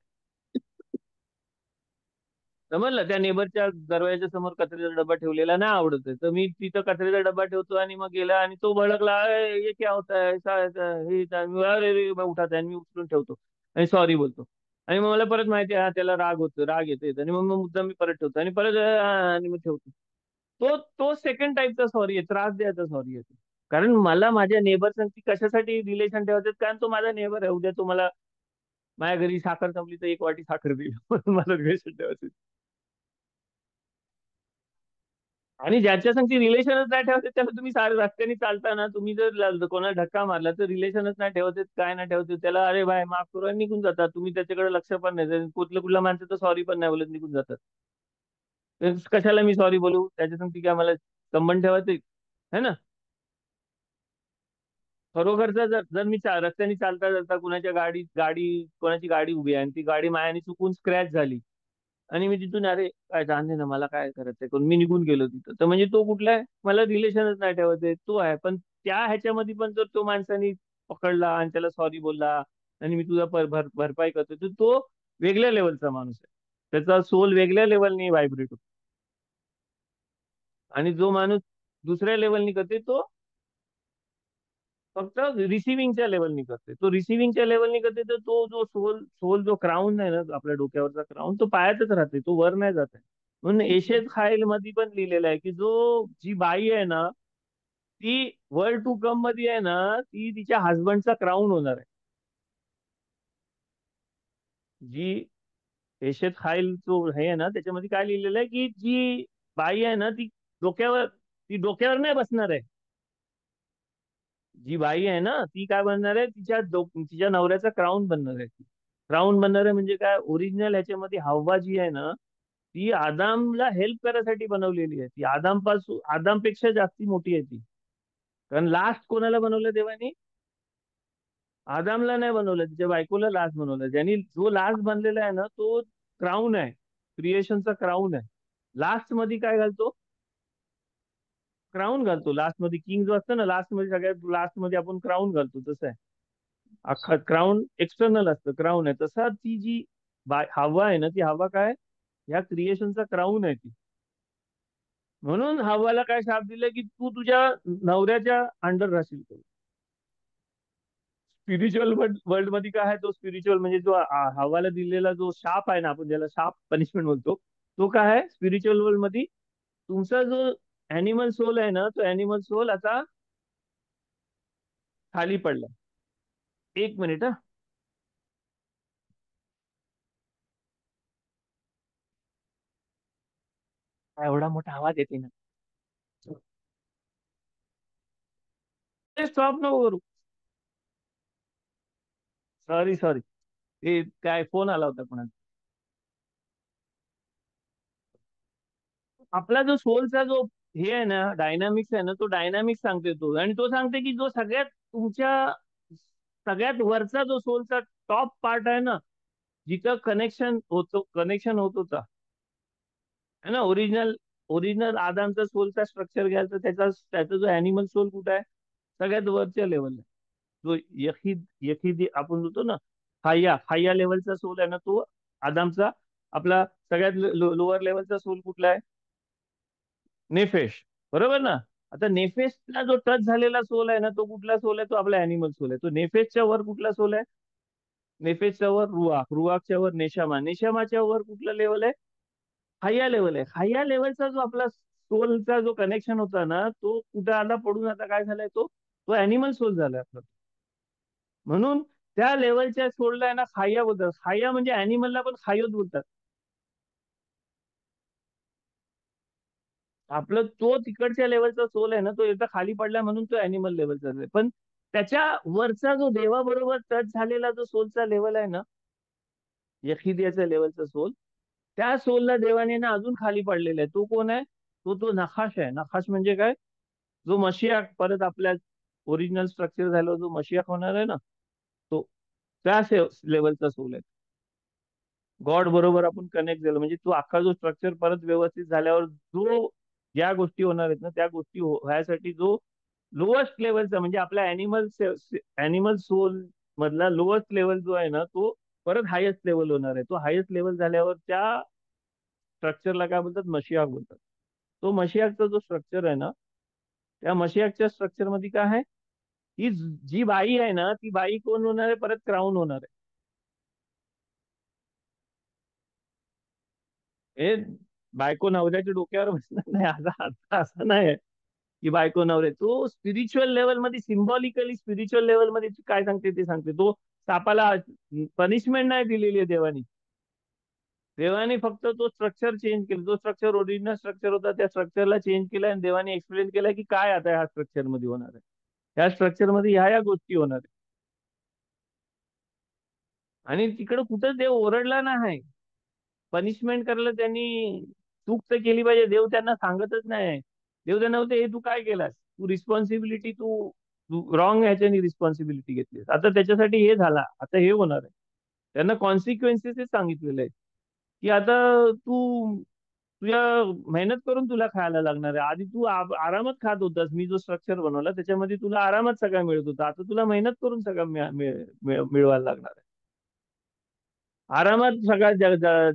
C: समजलं त्या नेबरच्या दरवाजाच्या समोर कचऱ्याचा डब्बा ठेवलेला नाही आवडत आहे तर मी तिथं कचऱ्याचा डब्बा ठेवतो आणि मग गेला आणि तो भडकला "अय, ये क्या होता है ऐसा ऐसा हे मी अरे रे मी उठाते आणि मी उचलून ठेवतो आणि सॉरी बोलतो आणि मग मला परत माहिती आहे हा त्याला राग होतो राग येते आणि मग मुद्दाम मी परत ठेवतो आणि परत आणि मग ठेवतो तो तो सेकंड टाईपचा सॉरी आहे त्रास द्यायचा सॉरी आहे कारण मला माझ्या नेबर संगती कशासाठी रिलेशन ठेवायचं कारण तो माझा नेबर आहे उद्या तो मला माझ्या घरी साखर संपली तर एक वाटी साखर देईल म्हणून मला रिलेशन ठेवायचं आणि ज्याच्या संगती रिलेशनच नाही ठेवते त्याला तुम्ही सारे रस्त्याने चालताना तुम्ही जर कोणाला धक्का मारला तर रिलेशनच नाही ठेवते काय नाही ठेवते त्याला अरे बाय माफ करू आणि निघून जातात तुम्ही त्याच्याकडे लक्ष पण नाही देत. कुठल्या माणसं तर सॉरी पण नाही बोलत निघून जातात तर कशाला मी सॉरी बोलू त्याच्या संगती काय मला संबंध ठेवायचे है ना खरोखरचा जर जर मी रस्त्याने चालता चालता कुणाच्या कोणाची गाडी उभी आहे आणि ती गाडी मायाने चुकून स्क्रॅच झाली आणि मी तिथून अरे काय जाणे ना मला काय करायचंय करून मी निघून गेलो तिथं तर म्हणजे तो कुठला आहे मला रिलेशनच नाही ठेवायचं तो आहे पण त्या ह्याच्यामध्ये पण जर तो माणसाने पकडला आणि त्याला सॉरी बोलला आणि मी तुझा भरपाई करतो तर तो वेगळ्या लेवलचा माणूस आहे त्याचा सोल वेगळ्या लेवलनी व्हायब्रेट होतो आणि जो माणूस दुसऱ्या लेवलनी करते तो फक्त रिसिव्हिंगच्या लेवलनी करते तो रिसिव्हिंगच्या लेवलनी करते तर तो जो सोल सोल जो क्राऊन आहे ना आपल्या डोक्यावरचा क्राऊन तो पायातच राहते तो वर नाही जात आहे म्हणून एशेत खाईल मध्ये पण लिहिलेलं आहे की जी बाई आहे ना ती वर्ल्ड टू कम मध्ये आहे ना ती तिच्या हस्बंडचा क्राऊन होणार आहे जी एशेत खाईल जो हे आहे ना त्याच्यामध्ये काय लिहिलेलं आहे की जी बाई आहे ना ती डोक्यावर नाही बसणार आहे जी बाई आहे ना ती काय बनणार आहे तिच्या नवऱ्याचा क्राऊन बनणार आहे ती क्राऊन बनणार आहे म्हणजे काय ओरिजिनल ह्याच्यामध्ये हव्वा जी आहे ना ती आदामला हेल्प करायसाठी बनवलेली आहे ती आदामपेक्षा जास्ती मोठी आहे ती कारण लास्ट कोणाला बनवलं देवानी आदामला नाही बनवलं तिच्या बायकोला लास्ट बनवलं ज्यांनी जो लास्ट बनलेला आहे ना तो क्राऊन आहे क्रिएशनचा क्राऊन आहे लास्ट मध्ये काय घालतो क्राऊन घालतो लास्ट मध्ये किंग जो असतो ना लास्ट मध्ये सगळ्यात लास्ट मध्ये आपण क्राऊन घालतो तसं आहे अख्खा क्राऊन एक्सटर्नल असतं क्राऊन आहे तसा ती जी हवा आहे ना ती हवा काय ह्या क्रिएशनचा क्राऊन आहे ती म्हणून हवाला काय शाप दिलाय की तू तुझ्या नवऱ्याच्या अंडर राहशील स्पिरिच्युअल वर्ल्ड मध्ये काय आहे तो स्पिरिच्युअल म्हणजे जो हवाला दिलेला जो शाप आहे ना आपण ज्याला शाप पनिशमेंट बोलतो तो काय आहे स्पिरिच्युअल वर्ल्ड मध्ये तुमचा जो अॅनिमल सोल आहे ना तो अॅनिमल सोल आता खाली पडला एक मिनिट हा एवढा मोठा आवाज येते ना स्टॉप नको करू सॉरी सॉरी ते काय फोन आला होता कोणाचा आपला जो सोलचा जो हे आहे ना डायनामिक्स आहे ना तो डायनामिक्स सांगते तो आणि तो सांगते की जो सगळ्यात तुमच्या सगळ्यात वरचा जो सोलचा टॉप पार्ट आहे ना जिथं कनेक्शन होत होता है ना ओरिजिनल ओरिजिनल आदामचा सोलचा स्ट्रक्चर घ्याल तर त्याचा जो अॅनिमल सोल कुठं आहे सगळ्यात वरच्या लेवलला जो यखिदी आपण म्हणतो ना हाया लेवलचा सोल आहे ना तो आदामचा आपला सगळ्यात लोअर लेवलचा सोल कुठला आहे नेफेश बरोबर ना आता नेफेसला जो टच झालेला सोल आहे ना तो कुठला सोल आहे तो आपला अॅनिमल सोल आहे तो नेफेसच्या वर कुठला सोल आहे नेफेसच्या वर रुआकच्या वर नेशामाच्या वर कुठला लेवल आहे हाया लेवल आहे हाया लेवलचा जो आपला सोलचा जो कनेक्शन होता ना तो कुठे आला पडून, आता काय झालाय, तो तो अॅनिमल सोल झालाय आपला. म्हणून त्या लेवलच्या सोलला आहे ना खाया बोलतात. खाया म्हणजे अॅनिमलला पण खायोच बोलतात. आपलं तो तिकडच्या लेवलचा सोल आहे ना तो एकदा खाली पडला म्हणून तो अॅनिमल लेवलचा आहे. पण त्याच्या वरचा जो देवाबरोबर टच झालेला जो सोलचा लेवल आहे ना, यखिदियाच्या लेवलचा सोल, त्या सोलला देवाने ना अजून खाली पडलेला आहे. तो कोण आहे? तो तो नखाश आहे. नखाश म्हणजे काय? जो मशिया परत आपल्या ओरिजिनल स्ट्रक्चर झाल्यावर जो मशिया होणार आहे ना, तो त्या लेवलचा सोल आहे. गॉड बरोबर आपण कनेक्ट झालो म्हणजे तो अख्खा जो स्ट्रक्चर परत व्यवस्थित झाल्यावर जो ज्या गोष्टी होणार आहेत ना त्या गोष्टी व्हायसाठी जो लोएस्ट लेवलचा म्हणजे आपल्या अॅनिमल सोल मधला लोएस्ट लेवल जो आहे ना तो परत हायेस्ट लेवल होणार आहे. तो हायेस्ट लेवल झाल्यावर त्या स्ट्रक्चरला काय बोलतात? मशियाक बोलतात. तो मशियाकचा जो स्ट्रक्चर आहे ना त्या मशियाकच्या स्ट्रक्चर मध्ये काय आहे? ही जी बाई आहे ना ती बाई कोण होणार आहे? परत क्राऊन होणार आहे. हे बायको नवऱ्याच्या डोक्यावर बसणार नाही, असं नाही की बायको नवरे. तो स्पिरिच्युअल लेवल मध्ये, सिम्बॉलिकली स्पिरिच्युअल लेवल मध्ये काय सांगते ते सांगते. तो सापाला पनिशमेंट नाही दिलेली आहे देवानी. देवाने फक्त तो स्ट्रक्चर चेंज केला. जो स्ट्रक्चर ओरिजिनल स्ट्रक्चर होता त्या स्ट्रक्चरला चेंज केला आणि देवाने एक्सप्लेन केला की काय आता ह्या स्ट्रक्चर मध्ये होणार आहे. ह्या स्ट्रक्चर मध्ये ह्या गोष्टी होणार आहे. आणि तिकडे कुठं देव ओरडला नाही. पनिशमेंट करायला त्यांनी चूक तर केली पाहिजे, देव त्यांना सांगतच नाही. देव त्यांना होते, हे तू काय केलास? तू रिस्पॉन्सिबिलिटी तू रॉंग ह्याच्यानी रिस्पॉन्सिबिलिटी घेतलीस. आता त्याच्यासाठी हे झाला, आता हे होणार आहे. त्यांना कॉन्सिक्वेन्सेस सांगितलेले आहेत की आता तू तुझ्या मेहनत करून तुला खायला लागणार आहे. आधी तू आरामात खात होतास. मी जो स्ट्रक्चर बनवला त्याच्यामध्ये तुला आरामात सगळं मिळत होता. आता तुला मेहनत करून सगळं मिळवायला लागणार आहे. आरामात सगळ्या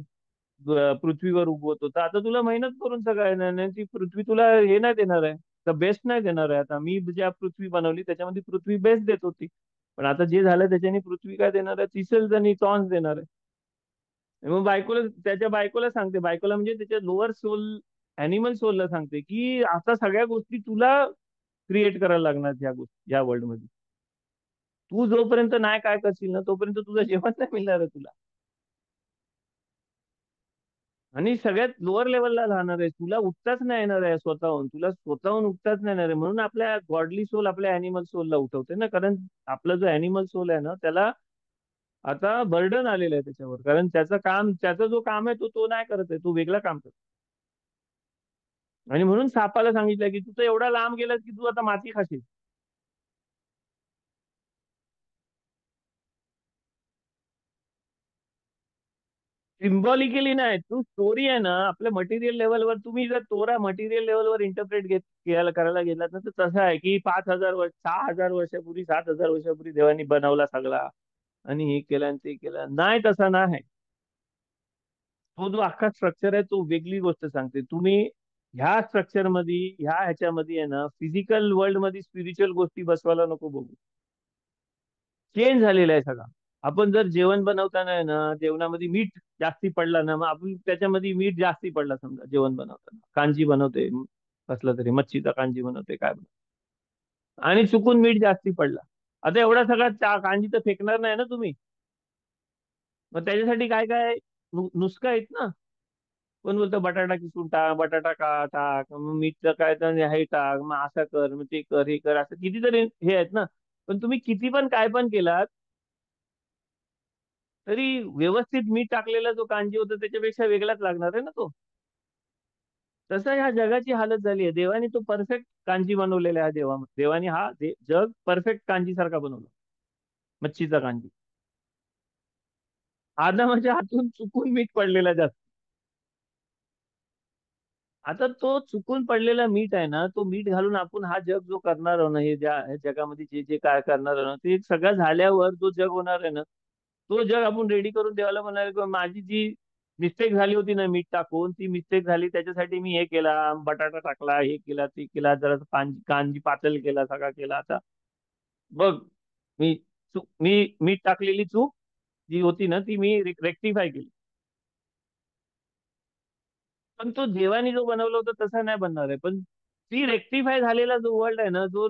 C: पृथ्वीवर उगवत होता. आता तुला मेहनत करून सगळं येणार नाही. ती पृथ्वी तुला हे नाही देणार आहे, तर बेस्ट नाही देणार आहे. आता मी ज्या पृथ्वी बनवली त्याच्यामध्ये पृथ्वी बेस्ट देत होती, पण आता जे झालं त्याच्याने पृथ्वी काय देणार आहे? तिसल्स आणि टॉन्स देणार आहे. मग बायकोला, त्याच्या बायकोला सांगते, बायकोला म्हणजे त्याच्या लोअर सोल अॅनिमल सोलला सांगते की आता सगळ्या गोष्टी तुला क्रिएट करायला लागणार या गोष्टी या वर्ल्ड मध्ये. तू जोपर्यंत नाही काय करशील ना तोपर्यंत तुझं जेवण नाही मिळणार आहे तुला. आणि सगळ्यात लोअर लेवलला राहणार आहे. तुला उठताच नाही येणार आहे स्वतःहून. तुला स्वतःहून उठताच नाही येणार आहे. म्हणून आपल्या गॉडली सोल आपल्या अॅनिमल सोलला उठवते ना. कारण आपला जो अॅनिमल सोल आहे ना त्याला आता बर्डन आलेलं आहे त्याच्यावर. कारण त्याचं काम, त्याचा जो काम आहे तो तो नाही करत आहे, तो वेगळं काम करतो. आणि म्हणून सापाला सांगितलं की तू तर एवढा लांब गेलास की तू आता माती खाशील. सिम्बॉलिकली नाही, तू स्टोरी आहे ना आपल्या मटेरियल लेवलवर, तुम्ही जर तोरा मटेरियल लेवलवर इंटरप्रेट करायला गेलात ना तर तसं आहे की 5,000 वर्ष, 6,000 वर्षापूर्वी, 7,000 वर्षापूर्वी देवानी बनवला सगळा आणि हे केलं आणि ते केलं. नाही, तसा नाही. तो जो अख्खा स्ट्रक्चर आहे तो वेगळी गोष्ट सांगते. तुम्ही ह्या स्ट्रक्चर मध्ये, ह्याच्यामध्ये आहे ना फिजिकल वर्ल्ड मध्ये स्पिरिच्युअल गोष्टी बसवायला नको बघू. चेंज झालेला आहे सगळा. आपण जर जेवण बनवताना आहे ना जेवणामध्ये मीठ जास्ती पडला ना, मग आपण त्याच्यामध्ये मीठ जास्ती पडला समजा जेवण बनवताना, कांजी बनवते कसलं तरी, मच्छीचा कांजी बनवते काय बनवते, आणि चुकून मीठ जास्ती पडला. आता एवढा सगळा कांजी तर फेकणार नाही ना तुम्ही. मग त्याच्यासाठी काय काय नुसकं आहेत ना. कोण बोलतं बटाटा किसून टाक, बटाटा का टाक, मग मीठचं काय तर हे टाक, मग असं कर, मग ते कर, हे कर, असं कितीतरी हे आहेत ना. पण तुम्ही किती पण काय पण केलात तरी व्यवस्थित मीठ टाकलेला जो कांजी होता त्याच्यापेक्षा वेगळाच लागणार आहे ना तो. तसं ह्या जगाची हालत झाली आहे. देवाने तो परफेक्ट कांजी बनवलेला आहे. देवाने हा जग परफेक्ट कांजी सारखा बनवला, मच्छीचा कांजी. आदमाच्या हातून चुकून मीठ पडलेला जास्त. आता तो चुकून पडलेला मीठ आहे ना, तो मीठ घालून आपण हा जग जो करणार आहोत ना, हे ह्या जगामध्ये जे जे काय करणार आहोत ना, ते सगळं झाल्यावर जो जग होणार आहे ना, तो जग आपण रेडी करून देवाला म्हणाल की माझी जी मिस्टेक झाली होती ना मीठ टाकून, ती मिस्टेक झाली त्याच्यासाठी मी हे केला, बटाटा टाकला, हे केला, ते केला, जरा कांजी पातळ केला, सगळा केला. आता बघ, मी मी मीठ टाकलेली चूक जी होती ना ती मी रेक्टिफाय केली. पण तो देवानी जो बनवला होता तसा नाही बनणार आहे. पण ती रेक्टिफाय झालेला जो वर्ल्ड आहे ना, जो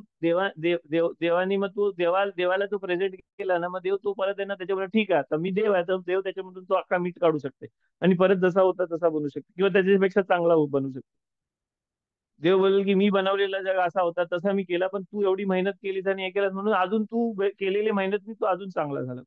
C: देवानी मग तो देवाला तो प्रेझेंट केला ना, मग देव तो परत आहे ना त्याच्यावर ठीक आहे, आता मी देव आहे तर देव त्याच्यामधून तो अख्खा मीठ काढू शकते आणि परत जसा होता तसा बनवू शकते किंवा त्याच्यापेक्षा चांगला बनवू शकते. देव बोलेल की मी बनवलेला जग असा होता तसा मी केला, पण तू एवढी मेहनत केलीस आणि हे केलं म्हणून अजून तू केलेली मेहनत तू अजून चांगला झाला.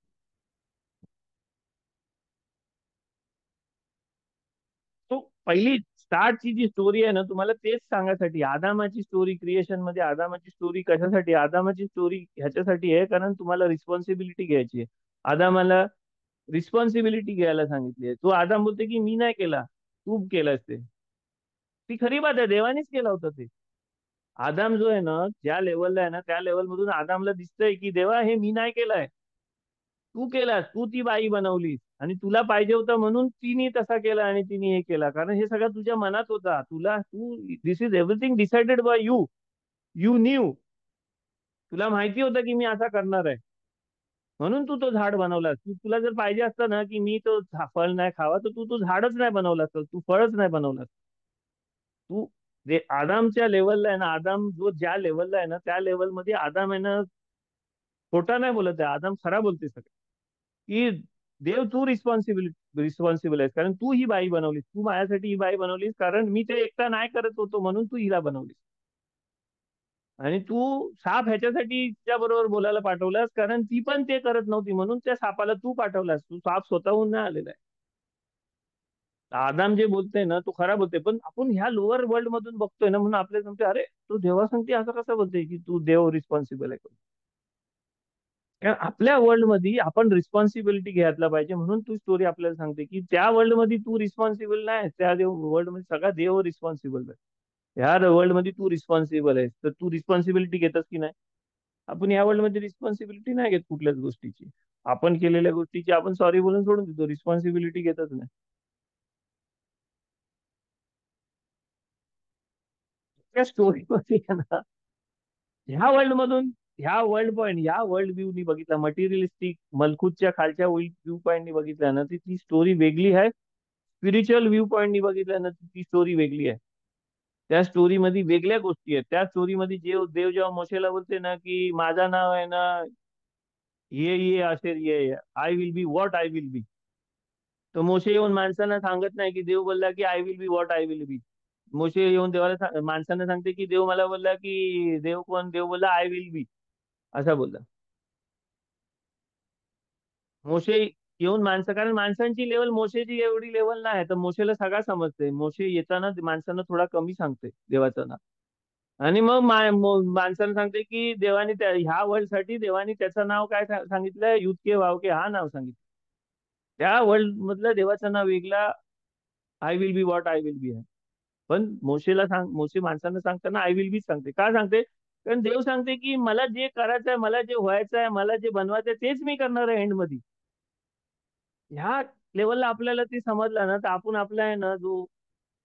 C: तो पहिली स्टार्टची जी स्टोरी आहे ना, तुम्हाला तेच सांगायसाठी आदामाची स्टोरी, क्रिएशन मध्ये आदामाची स्टोरी कशासाठी, आदामाची स्टोरी ह्याच्यासाठी आहे कारण तुम्हाला रिस्पॉन्सिबिलिटी घ्यायची आहे. आदामाला रिस्पॉन्सिबिलिटी घ्यायला सांगितली आहे. तो आदाम बोलते की मी नाही केला, तू केलास ते. ती खरी बात आहे, देवानेच केला होता ते. आदाम जो आहे ना, ज्या लेवलला आहे ना, त्या लेवल मधून आदामला दिसतंय की देवा हे मी नाही केलाय, तू केलास, तू ती बाई बनवलीस आणि तुला पाहिजे होतं म्हणून तिने तसा केला आणि तिने हे केला, कारण हे सगळं तुझ्या मनात होता. This is everything decided by you. You knew. तुला माहिती होतं की मी असा करणार आहे म्हणून तू तो झाड बनवलास. तुला जर पाहिजे असतं ना की मी तो फळ नाही खावा, तर तू तो झाडच नाही बनवला असतं, तू फळच नाही बनवला. तू जे आदामच्या लेवलला आहे ना, आदाम जो ज्या लेवलला आहे ना, त्या लेवलमध्ये आदाम आहे ना खोटा नाही बोलत आहे, आदाम खरा बोलते सगळं की देव तू रिस्पॉन्सिबल आहेस, कारण तू ही बाई बनवलीस, तू माझ्यासाठी ही बाई बनवलीस, कारण मी ते एकटा नाही करत होतो म्हणून तू हिला बनवलीस. आणि तू साप ह्याच्यासाठी त्या बरोबर बोलायला पाठवलास कारण ती पण ते करत नव्हती म्हणून त्या सापाला तू पाठवलास. तू साप स्वतःहून नाही आलेला आहे. आदाम जे बोलतोय ना तो खरा बोलतोय, पण आपण ह्या लोअर वर्ल्ड मधून बघतोय ना म्हणून आपल्याला सांगतोय अरे तू देवा सांगते असं कसं बोलतोय की तू देव रिस्पॉन्सिबल आहे. कारण आपल्या वर्ल्ड मध्ये आपण रिस्पॉन्सिबिलिटी घ्यायला पाहिजे म्हणून तू स्टोरी आपल्याला सांगते की त्या वर्ल्ड मध्ये तू रिस्पॉन्सिबल नाही, त्या वर्ल्ड मध्ये सगळा देव रिस्पॉन्सिबल आहे. ह्या वर्ल्ड मध्ये तू रिस्पॉन्सिबल आहेस, तर तू रिस्पॉन्सिबिलिटी घेतस की नाही. आपण या वर्ल्ड मध्ये रिस्पॉन्सिबिलिटी नाही घेत कुठल्याच गोष्टीची. आपण केलेल्या गोष्टीची आपण सॉरी बोलून सोडून देतो, रिस्पॉन्सिबिलिटी घेतच नाही. त्या स्टोरी मध्ये ना ह्या वर्ल्ड मधून ह्या वर्ल्ड पॉइंट ह्या वर्ल्ड व्ह्यू बघितला, मटेरियलिस्टिक मलखुतच्या खालच्या व्ह्यू पॉइंटनी बघितला ना ती स्टोरी वेगळी आहे. स्पिरिच्युअल व्ह्यू पॉइंटनी बघितलं ना ती स्टोरी वेगळी आहे. त्या स्टोरी मध्ये वेगळ्या गोष्टी आहेत. त्या स्टोरी मध्ये देव जेव्हा मोशेला बोलते ना की माझं नाव आहे ना ये असेल, ये I will be what I will बी, तर मोशे येऊन माणसांना सांगत नाही की देव बोलला की I will be what I will be. Moshe येऊन माणसांना सांगते की देव मला बोलला की देव कोण, देव बोलला आय विल बी असा बोलला. मोशे येऊन माणसं, कारण माणसांची लेवल मोशेची एवढी लेवल नाही, तर मोशेला सगळं समजते. मोशे येताना माणसांना थोडा कमी सांगते देवाचं नाव आणि मग माणसांना सांगते की देवाने ह्या वर्ल्ड साठी देवाने त्याचं नाव काय सांगितलंय, युतके वावके हा नाव सांगितलं. त्या वर्ल्ड मधलं देवाचं नाव वेगळा I will be what I will बी आहे. पण मोशे माणसांना सांगताना आय विल बी सांगते. का सांगते, कारण देव सांगते की मला जे करायचं आहे, मला जे व्हायचं आहे, मला जे बनवायचं आहे तेच मी करणार आहे एंड मध्ये. ह्या लेवलला आपल्याला ते समजलं ना तर आपण आपला आहे ना जो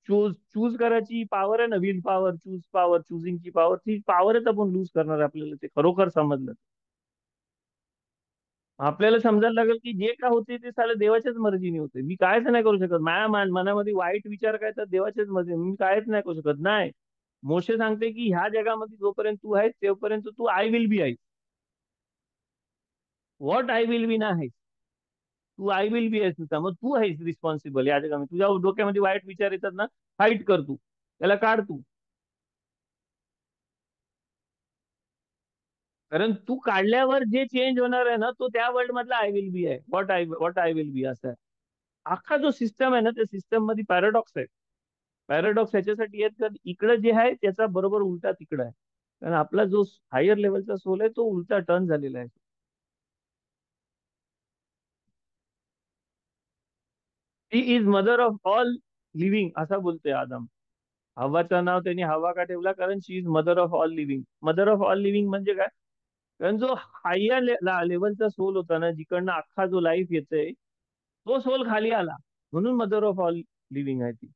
C: चूज करायची पॉवर आहे ना, विल पॉवर, चुजिंगची पॉवर, ती पॉवरच आपण लूज करणार आहे. आपल्याला ते खरोखर समजलं आपल्याला समजायला लागेल की जे का होते ते साला देवाच्याच मर्जीने होते. मी कायच नाही करू शकत. माझ्या मनामध्ये वाईट विचार काय तर देवाच्याच मर्जी, मी कायच नाही करू शकत. नाही, मोशे सांगते की ह्या जगामध्ये जोपर्यंत तू आहेस तेव्हापर्यंत तू आय विल बी आहेस. व्हॉट आय विल बी नाही, तू आय विल बी आहेस नुसता. मग तू आहेस रिस्पॉन्सिबल या जगामध्ये. तुझ्या डोक्यामध्ये वाईट विचार येतात ना, फाईट कर तू, त्याला काढ तू. कारण तू काढल्यावर जे चेंज होणार आहे ना तो त्या वर्ल्ड मधला आय विल बी आहे, व्हॉट आय विल बी असं आहे. अख्खा जो सिस्टम आहे ना त्या सिस्टम मध्ये पॅराडॉक्स आहे. पॅराडॉक्स ह्याच्यासाठी आहेत तर इकडं जे आहे त्याचा बरोबर उलटा तिकडं आहे. कारण आपला जो हायर लेवलचा सोल आहे तो उलटा टर्न झालेला आहे. ती is mother of all living असा बोलतोय आदम. हवाचं नाव त्यांनी हवा का ठेवला, कारण she is mother of all living. Mother of all living म्हणजे काय, कारण जो हायर लेवलचा सोल होता ना, जिकडनं अख्खा जो लाईफ येतोय तो सोल खाली आला म्हणून मदर ऑफ ऑल लिव्हिंग आहे ती.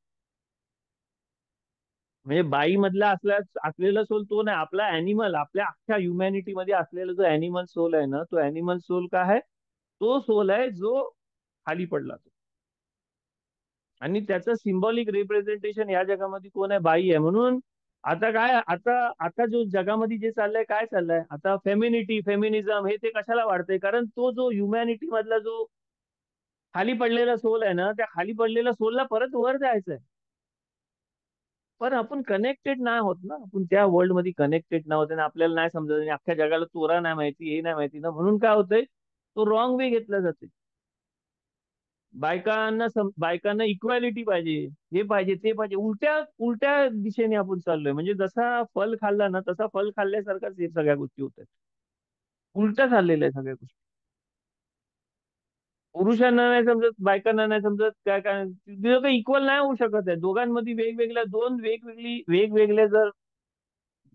C: म्हणजे बाई मधला असलेला सोल तो नाही, आपला अॅनिमल, आपल्या अख्ख्या ह्युमॅनिटी मध्ये असलेला जो अॅनिमल सोल आहे ना, तो अॅनिमल सोल काय आहे, तो सोल आहे जो खाली पडला. तो आणि त्याचं सिम्बॉलिक रिप्रेझेंटेशन या जगामध्ये कोण आहे? बाई आहे. म्हणून आता काय, आता आता जो जगामध्ये जे चाललंय, काय चाललंय आता, फेमिनिटी, फेमिनिझम, हे ते कशाला वाढतंय? कारण तो जो ह्युमॅनिटी मधला जो खाली पडलेला सोल आहे ना, त्या खाली पडलेल्या सोलला परत वर जायचंय. पण आपण कनेक्टेड नाही होत ना, आपण त्या वर्ल्ड मध्ये कनेक्टेड नाही होत, आणि आपल्याला नाही समजत, आणि अख्ख्या जगाला तोरा नाही माहिती, हे नाही माहिती ना, म्हणून काय होतंय, तो रॉंग वे घेतला जाते. बायकांना इक्वॅलिटी पाहिजे, हे पाहिजे, ते पाहिजे, उलट्या उलट्या दिशेने आपण चाललोय. म्हणजे जसा फल खाल्ला ना, तसा फल खाल्ल्यासारखाच हे सगळ्या गोष्टी होत आहेत. उलट्या चाललेल्या आहे सगळ्या गोष्टी. पुरुषांना नाही समजत, बायकांना नाही समजत, काय काय दोघं इक्वल नाही होऊ शकत आहे. दोघांमध्ये वेगवेगळ्या जर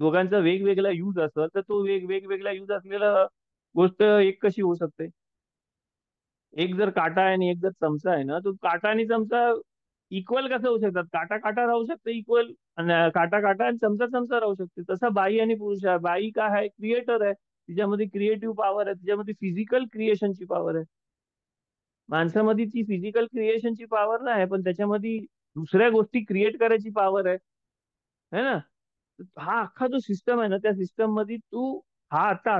C: दोघांचा वेगवेगळा यूज असेल, तर तो वेगवेगळा यूज असलेला गोष्ट एक कशी होऊ शकते? एक जर काटा आहे आणि एक जर चमचा आहे ना, तो काटा आणि चमचा इक्वल कसं होऊ शकतात? काटा काटा राहू शकते इक्वल, आणि काटा काटा आणि चमचा चमचा राहू शकते. तसं बाई आणि पुरुष आहे. बाई काय आहे? क्रिएटर आहे. तिच्यामध्ये क्रिएटिव्ह पॉवर आहे, तिच्यामध्ये फिजिकल क्रिएशनची पॉवर आहे. माणसामध्ये ती फिजिकल क्रिएशनची पॉवर नाही, पण त्याच्यामध्ये दुसऱ्या गोष्टी क्रिएट करायची पॉवर आहे, है ना? हा अख्खा जो सिस्टम आहे ना, त्या सिस्टम मध्ये तू, हा आता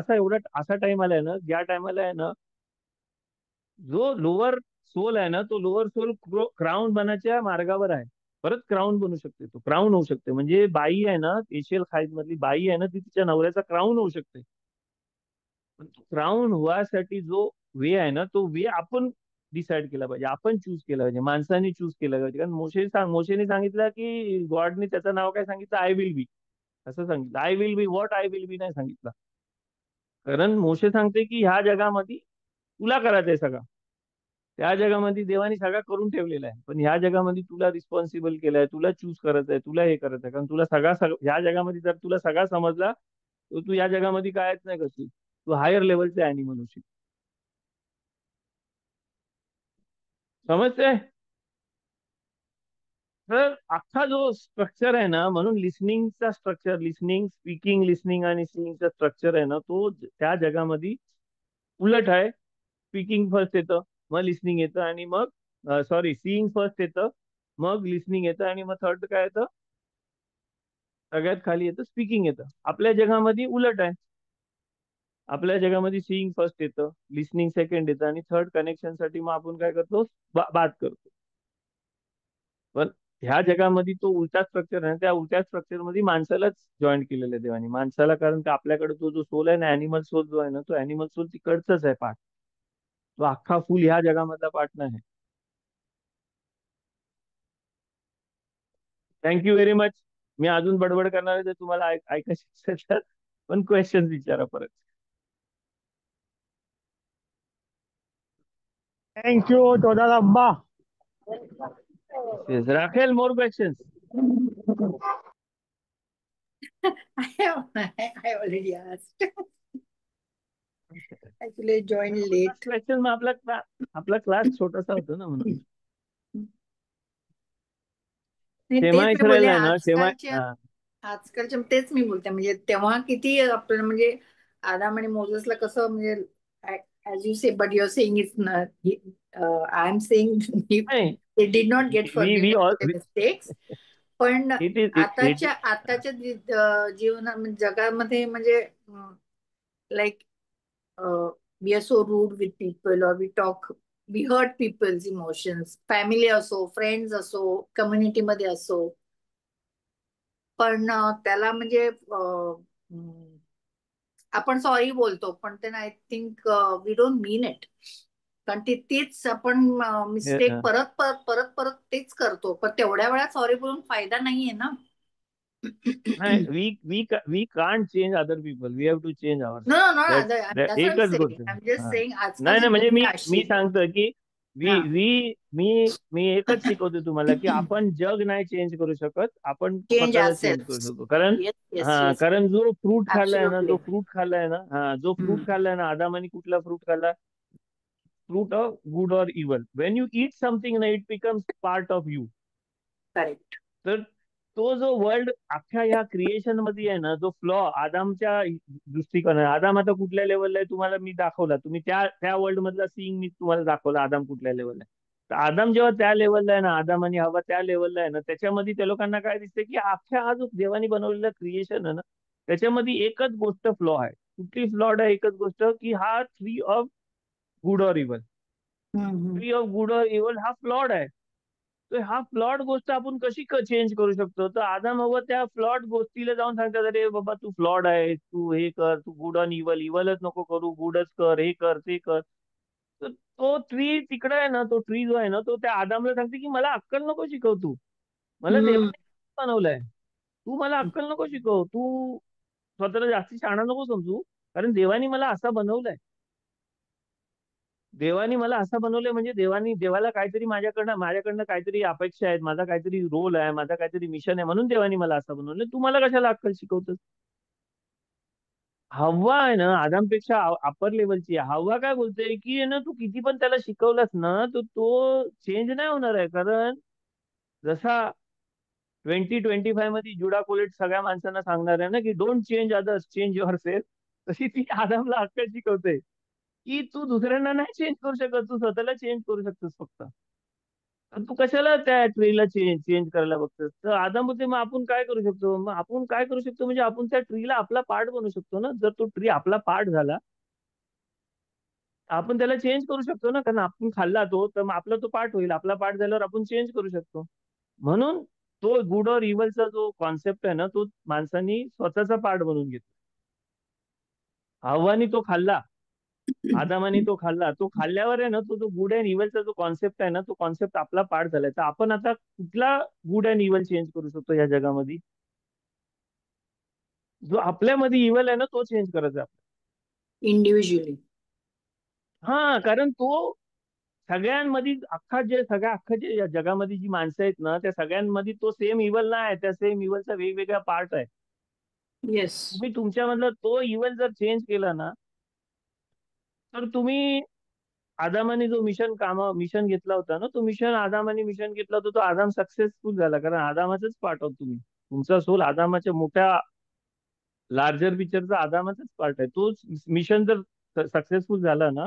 C: असा टाइम आलाय ना, ज्या टाइमाला आहे ना, जो लोअर सोल आहे ना, तो लोअर सोल क्राऊन बनायच्या मार्गावर आहे. परत क्राऊन बनू शकते, तो क्राऊन होऊ शकते. म्हणजे बाई आहे ना, एशियल खाईज मधली बाई आहे ना, ती तिच्या नवऱ्याचा क्राऊन होऊ शकते. पण क्राऊन व्हायसाठी जो वे आहे ना, तो वे आपण डिसाईड केला पाहिजे, आपण चूज केला पाहिजे, माणसाने चूज केला पाहिजे. कारण मोशेने सांगितलं की, गॉडने त्याचं नाव काय सांगितलं? आय विल बी, असं सांगितलं. I will be what I will बी नाही सांगितलं. कारण मोशे सांगते की ह्या जगामध्ये तुला करायचंय सगळं. त्या जगामध्ये देवाने सगळं करून ठेवलेला आहे, पण ह्या जगामध्ये तुला रिस्पॉन्सिबल केलंय, तुला चूज करायचंय, तुला हे करायचंय. कारण तुला ह्या जगामध्ये जर तुला सगळा समजला, तर तू या जगामध्ये कायच नाही करशील. तू हायर लेवलचे अॅनिमल होशील. समजतंय? तर अख्खा जो स्ट्रक्चर आहे ना, म्हणून लिसनिंगचा स्ट्रक्चर, लिसनिंग, स्पीकिंग, लिसनिंग आणि सिंगिंगचा स्ट्रक्चर आहे ना, तो त्या जगामध्ये उलट आहे. स्पीकिंग फर्स्ट येतं, मग लिसनिंग येतं, आणि मग सॉरी, सीइंग फर्स्ट येतं, मग लिसनिंग येतं, आणि मग थर्ड काय येतं? सगळ्यात खाली येतं स्पीकिंग येतं. आपल्या जगामध्ये उलट आहे. आपल्या जगामध्ये सीइंग फर्स्ट येतं, लिसनिंग सेकंड येतं, आणि थर्ड कनेक्शन साठी मग आपण काय करतो? बात करतो. पण ह्या जगामध्ये तो उलटा स्ट्रक्चर आहे. त्या उलट्या स्ट्रक्चर मध्ये माणसालाच जॉईन केलेलं आहे देवानी, माणसाला. कारण का आपल्याकडे तो जो सोल आहे ना, अॅनिमल सोल जो आहे ना, तो अॅनिमल सोल तिकडचाच आहे पार्ट. तो अख्खा फुल ह्या जगामधला पार्ट नाही. Thank you very much. मी अजून बडबड करणार आहे, तर तुम्हाला ऐकायचं असेल तर पण क्वेश्चन विचारा परत.
E: थँक्यू टोटल अब्बा.
C: Rachel, more questions?
B: I already asked. Actually, I joined late.
C: Question, मग आपला क्लास छोटासा होता ना, म्हणून.
B: नाही,
C: शेमा
B: तेच मी बोलले,
C: इस्रायलला आहे ना,
B: आजकालच्या तेच मी बोलते. म्हणजे तेव्हा किती आपल्याला, म्हणजे आदाम आणि मोजेसला कसं, म्हणजे as you say, but your saying it's I am saying they did not get forgiven mistakes. पण आताच्या जीवना, जगामध्ये, म्हणजे like we are so rude with people, और we talk, we hurt people's emotions, family असो, फ्रेंड्स असो, community मध्ये असो. पण त्याला म्हणजे आपण सॉरी बोलतो, पण ते I think we don't mean it. कारण तीच आपण मिस्टेक परत परत परत परत तेच करतो. पण तेवढ्या वेळा सॉरी बोलून फायदा नाहीये ना.
C: we can't change other people, we have to change ourselves.
B: No,
C: एकच गोष्ट.
B: I'm just saying,
C: नाही, म्हणजे
B: आजकाल
C: मी सांगतो की मी एकच शिकवतो तुम्हाला, की आपण जग नाही चेंज करू शकत, आपण स्वतःला चेंज करू शकतो. कारण जो फ्रूट खाल्लाय ना, जो फ्रूट खाल्लाय ना, आदामाने कुठला फ्रूट खाल्ला? फ्रूट ऑफ गुड और इवल. वेन यू ईट समथिंग ना, it becomes part of you.
B: Correct.
C: तर तो जो वर्ल्ड अख्ख्या ह्या क्रिएशन मध्ये आहे ना, जो फ्लॉ आदामच्या दृष्टिकोन, आदाम आता कुठल्या लेवलला आहे तुम्हाला मी दाखवला, तुम्ही त्या वर्ल्ड मधला सीइंग मी तुम्हाला दाखवला, आदाम कुठल्या लेवलला आहे. आदम जेव्हा त्या लेवलला आहे ना, आदम आणि हवा त्या लेवलला आहे ना, त्याच्यामध्ये त्या लोकांना काय दिसते की अख्ख्या हा जो देवाने बनवलेला क्रिएशन आहे ना, त्याच्यामध्ये एकच गोष्ट फ्लॉ आहे. कुठली फ्लॉड आहे? एकच गोष्ट की हा tree of good or evil, tree of good or evil हा फ्लॉड आहे. तर हा फ्लॉड गोष्ट आपण कशी चेंज करू शकतो? तर आदम हवा त्या फ्लॉड गोष्टीला जाऊन सांगतात, अरे बाबा तू फ्लॉड आहे, तू हे कर, तू गुड ऑन इव्हल, इव्हलच नको करू, गुडच कर, हे कर ते कर. तर तो ट्री तिकडे आहे ना, तो ट्री जो आहे ना, तो त्या आदामला सांगते की मला अक्कल नको शिकव तू, मला देवाने बनवलंय, तू मला अक्कल नको शिकव, तू स्वतःला जास्ती शहाणा नको समजू, कारण देवानी मला असा बनवलंय. देवानी मला असं बनवलंय म्हणजे देवाला काहीतरी माझ्याकडनं काहीतरी अपेक्षा आहेत, माझा काहीतरी रोल आहे, माझा काहीतरी मिशन आहे, म्हणून देवानी मला असं बनवलं. तू मला कशाला अक्कल शिकवतोस? हव्वा आहे ना आदामपेक्षा अप्पर लेवलची आहे. हव्वा काय बोलते की आहे ना, तू किती पण त्याला शिकवलंस ना, तर तो चेंज नाही होणार आहे. कारण जसा 2025 मध्ये जुडा कोलेट सगळ्या माणसांना सांगणार आहे ना की don't change others, change your self, तशी ती आदामला अक्कल शिकवते की तू दुसऱ्यांना नाही चेंज करू शकत, तू स्वतःला चेंज करू शकतोस फक्त. तर तू कशाला त्या ट्रीला चेंज चेंज करायला बघतोस? तर आदाम बोलते मग आपण काय करू शकतो? मग आपण काय करू शकतो म्हणजे आपण त्या ट्रीला आपला पार्ट बनवू शकतो ना. जर तो ट्री आपला पार्ट झाला, आपण त्याला चेंज करू शकतो ना, कारण आपण खाल्ला तो, तर मग आपला तो पार्ट होईल. आपला पार्ट झाल्यावर आपण चेंज करू शकतो. म्हणून तो गुड और इव्हलचा जो कॉन्सेप्ट आहे ना, तो माणसांनी स्वतःचा पार्ट बनवून घेतला. हव्वानी तो खाल्ला, आदामानी तो खाल्ला, तो खाल्ल्यावर आहे ना, तो जो गुड अँड इव्हलचा जो कॉन्सेप्ट आहे ना, तो कॉन्सेप्ट आपला पार्ट झालाय. तर आपण आता कुठला गुड अँड इव्हल चेंज करू शकतो या जगामध्ये? जो आपल्यामध्ये इव्हल आहे ना, तो चेंज करायचा आहे.
B: इंडिव्हिज्युअली.
C: हा, कारण तो सगळ्यांमध्ये अख्खा जे या जगामध्ये जी माणसं आहेत ना, त्या सगळ्यांमध्ये तो सेम इव्हल नाही आहे, त्या सेम इव्हलचा वेगवेगळा पार्ट आहे.
B: येस.
C: तुम्ही तुमच्यामधला तो इव्हल जर चेंज केला ना, तर तुम्ही आदामाने जो मिशन घेतला होता ना, तो आदामाने मिशन घेतला होता, तो आदाम सक्सेसफुल झाला. कारण आदामाचंच पार्ट आहोत तुम्ही, तुमचा सोल आदामाच्या मोठ्या लार्जर पिक्चरचा आदामाचाच पार्ट आहे. तो मिशन जर सक्सेसफुल झाला ना,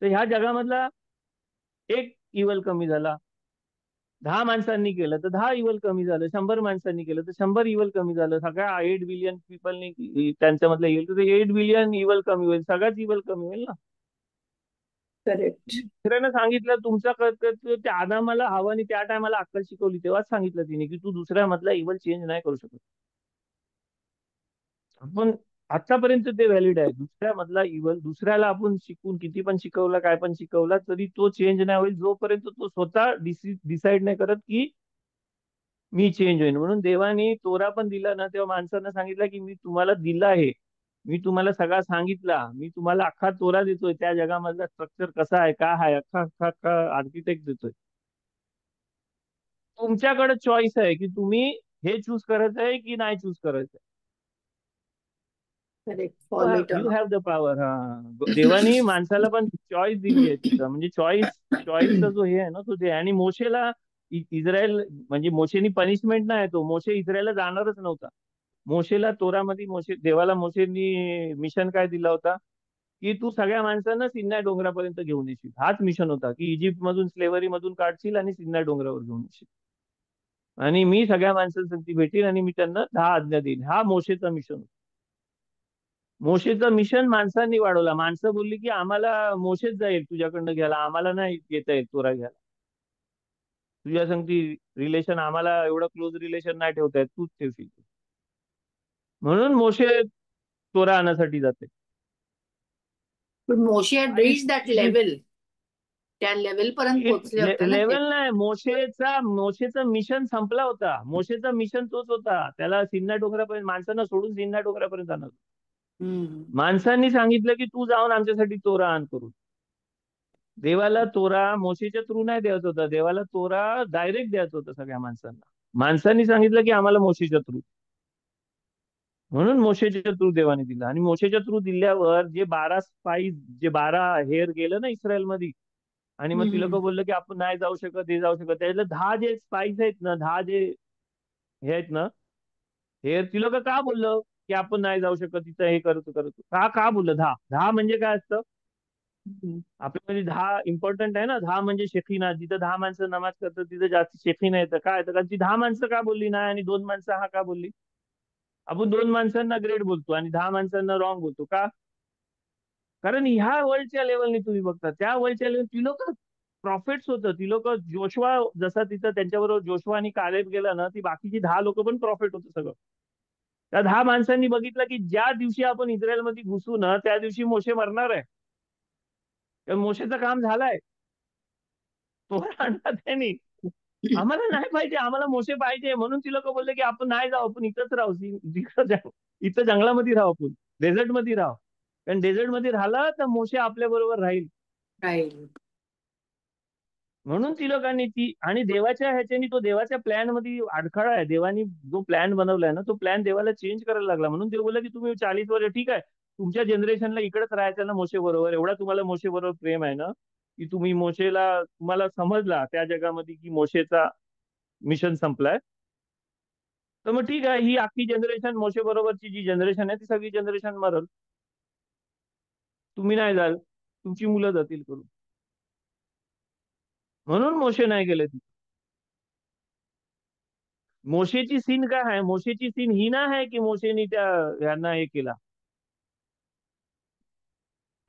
C: तर ह्या जगामधला एक इव्हल कमी झाला. 10 माणसांनी केलं तर 10 इव्हल कमी झालं, 100 माणसांनी केलं तर 100 इव्हल कमी झालं, सगळ्या 8 बिलियन पीपलने त्यांच्यामधलं येईल तर 8 बिलियन इव्हल कमी होईल, सगळ्याच इव्हल कमी होईल ना.
B: करेक्ट.
C: दुसऱ्यानं सांगितलं तुमचा त्या आदामाला हवानी त्या टायमाला अक्कल शिकवली, तेव्हाच सांगितलं तिने की तू दुसऱ्या मधला इव्हल चेंज नाही करू शकत. आपण आतापर्यंत ते व्हॅलिड आहे. दुसऱ्या मधला इव्हल दुसऱ्याला आपण शिकून किती पण शिकवला, काय पण शिकवला, तरी तो चेंज नाही होईल जोपर्यंत तो स्वतः डिसाईड नाही करत की मी चेंज होईन. म्हणून देवाने तोरा पण दिला ना, तेव्हा माणसांना सांगितलं की मी तुम्हाला दिला आहे, मी तुम्हाला सगळा सांगितला, मी तुम्हाला अख्खा तोरा देतोय, त्या जगामधला स्ट्रक्चर कसा आहे, काय आहे, अख्खा अख्खा अख्खा आर्किटेक्ट देतोय. तुमच्याकडे चॉईस आहे की तुम्ही हे चूज करायचं आहे की नाही चूज करायचं.
B: Correct. Follow it
C: you
B: on.
C: Have the power. हा, देवानी माणसाला पण चॉईस दिली आहे तिथं, म्हणजे चॉईसचा जो हे आहे ना, तो ते. आणि मोशेला इस्रायल म्हणजे मोशेनी पनिशमेंट नाही, तो मोशे इस्रायलला जाणारच नव्हता. मोशेला तोरामध्ये देवाला मोशेनी मिशन काय दिला होता की तू सगळ्या माणसांना सिन्नाय डोंगरापर्यंत घेऊन येशील. हाच मिशन होता की इजिप्त मधून स्लेव्हरी मधून काढशील आणि सिन्नाय डोंगरावर घेऊन येशील, आणि मी सगळ्या माणसांसाठी भेटीन आणि मी त्यांना 10 आज्ञा देईन. हा मोशेचा मिशन होता. मोशेचं मिशन माणसांनी वाढवला. माणसं बोलली की आम्हाला मोशेच जाईल तुझ्याकडनं घ्यायला, आम्हाला नाही येता येत तोरा घ्यायला, तुझ्या संगती रिलेशन आम्हाला एवढं क्लोज रिलेशन नाही ठेवता येत, तूच ठेवशील. म्हणून मोशे तोरा आणण्यासाठी जाते.
B: पण मोशे हॅड रीच दॅट लेवल. त्या लेवल पर्यंत पोहोचले होते ना ते.
C: लेवल नाही, मोशेचा मिशन संपला होता. मोशेचा मिशन तोच होता, त्याला सिन्नाय डोंगरापर्यंत माणसांना सोडून सिन्नाय डोंगरापर्यंत आणत. माणसांनी सांगितलं की तू जाऊन आमच्यासाठी तोरा आण करून. देवाला तोरा मोशेच्या थ्रू नाही द्यायचा होता, देवाला तोरा डायरेक्ट द्यायचा होता सगळ्या माणसांना. माणसांनी सांगितलं की आम्हाला मोशेच्या थ्रू, म्हणून मोशेच्या थ्रू देवाने दिला. आणि मोशेच्या थ्रू दिल्यावर जे 12 स्पाईस, जे 12 हेर गेलं ना इस्रायल मध्ये, आणि मग ती लोक बोललं की आपण नाही जाऊ शकत, हे जाऊ शकत, त्यातलं 10 जे स्पाईस आहेत ना, 10 जे हे आहेत ना, हे ती लोक का बोललं की आपण नाही जाऊ शकत तिथं, हे करतो का बोललं? 10 म्हणजे काय असतं? आपल्यामध्ये 10 इम्पॉर्टंट आहे ना. 10 म्हणजे शेखीना, जिथं 10 माणसं नमाज करतात तिथं जास्त शेखीना येतं. काय येतं? कारण ती 10 माणसं का बोलली नाही आणि 2 माणसं हा का बोलली? आपण 2 माणसांना ग्रेट बोलतो आणि 10 माणसांना रॉंग बोलतो का? कारण ह्या वर्ल्डच्या लेवलनी तुम्ही बघता, त्या वर्ल्डच्या लेवल ती लोक प्रॉफिट्स होतं. ती लोक जोशवा, जसा तिथं त्यांच्याबरोबर जोशवा आणि कालेब गेला ना, ती बाकीची 10 लोक पण प्रॉफिट होतं सगळं. त्या 10 माणसांनी बघितलं की ज्या दिवशी आपण इस्रायलमध्ये घुसू ना, त्या दिवशी मोशे मरणार आहे. कारण मोशेचं काम झालंय, तो आणला त्यांनी. आम्हाला नाही पाहिजे, आम्हाला मोशे पाहिजे. म्हणून ती लोक बोलले की आपण नाही जाऊ, आपण इथंच राहू. इथं जंगलामध्ये राहू, आपण डेझर्ट मध्ये राहू. कारण डेझर्ट मध्ये राहिलं तर मोशे आपल्या बरोबर राहील.
B: राहील.
C: म्हणून ती लोकांनी ती, आणि देवाच्या ह्याच्यानी तो देवाच्या प्लॅन मध्ये अडथळा आहे. देवानी जो प्लॅन बनवलाय ना, तो प्लॅन देवाला चेंज करायला लागला. म्हणून देव बोलला की तुम्ही 40 वर्ष ठीक आहे, तुमच्या जनरेशनला इकडेच राहायचं ना मोशे बरोबर. एवढा तुम्हाला मोशे बरोबर प्रेम आहे ना, की तुम्ही मोशेला, तुम्हाला समजला त्या जगामध्ये की मोशेचा मिशन संपलाय. तर मग ठीक आहे, ही अख्खी जनरेशन मोशे बरोबरची जी जनरेशन आहे ती सगळी जनरेशन मरल. तुम्ही नाही जाल, तुमची मुलं जातील करून. म्हणून मोशे नाही गेले तिथे. मोशेची सीन काय आहे? मोशेची सीन ही ना आहे की मोशेनी त्या ह्यांना हे केला,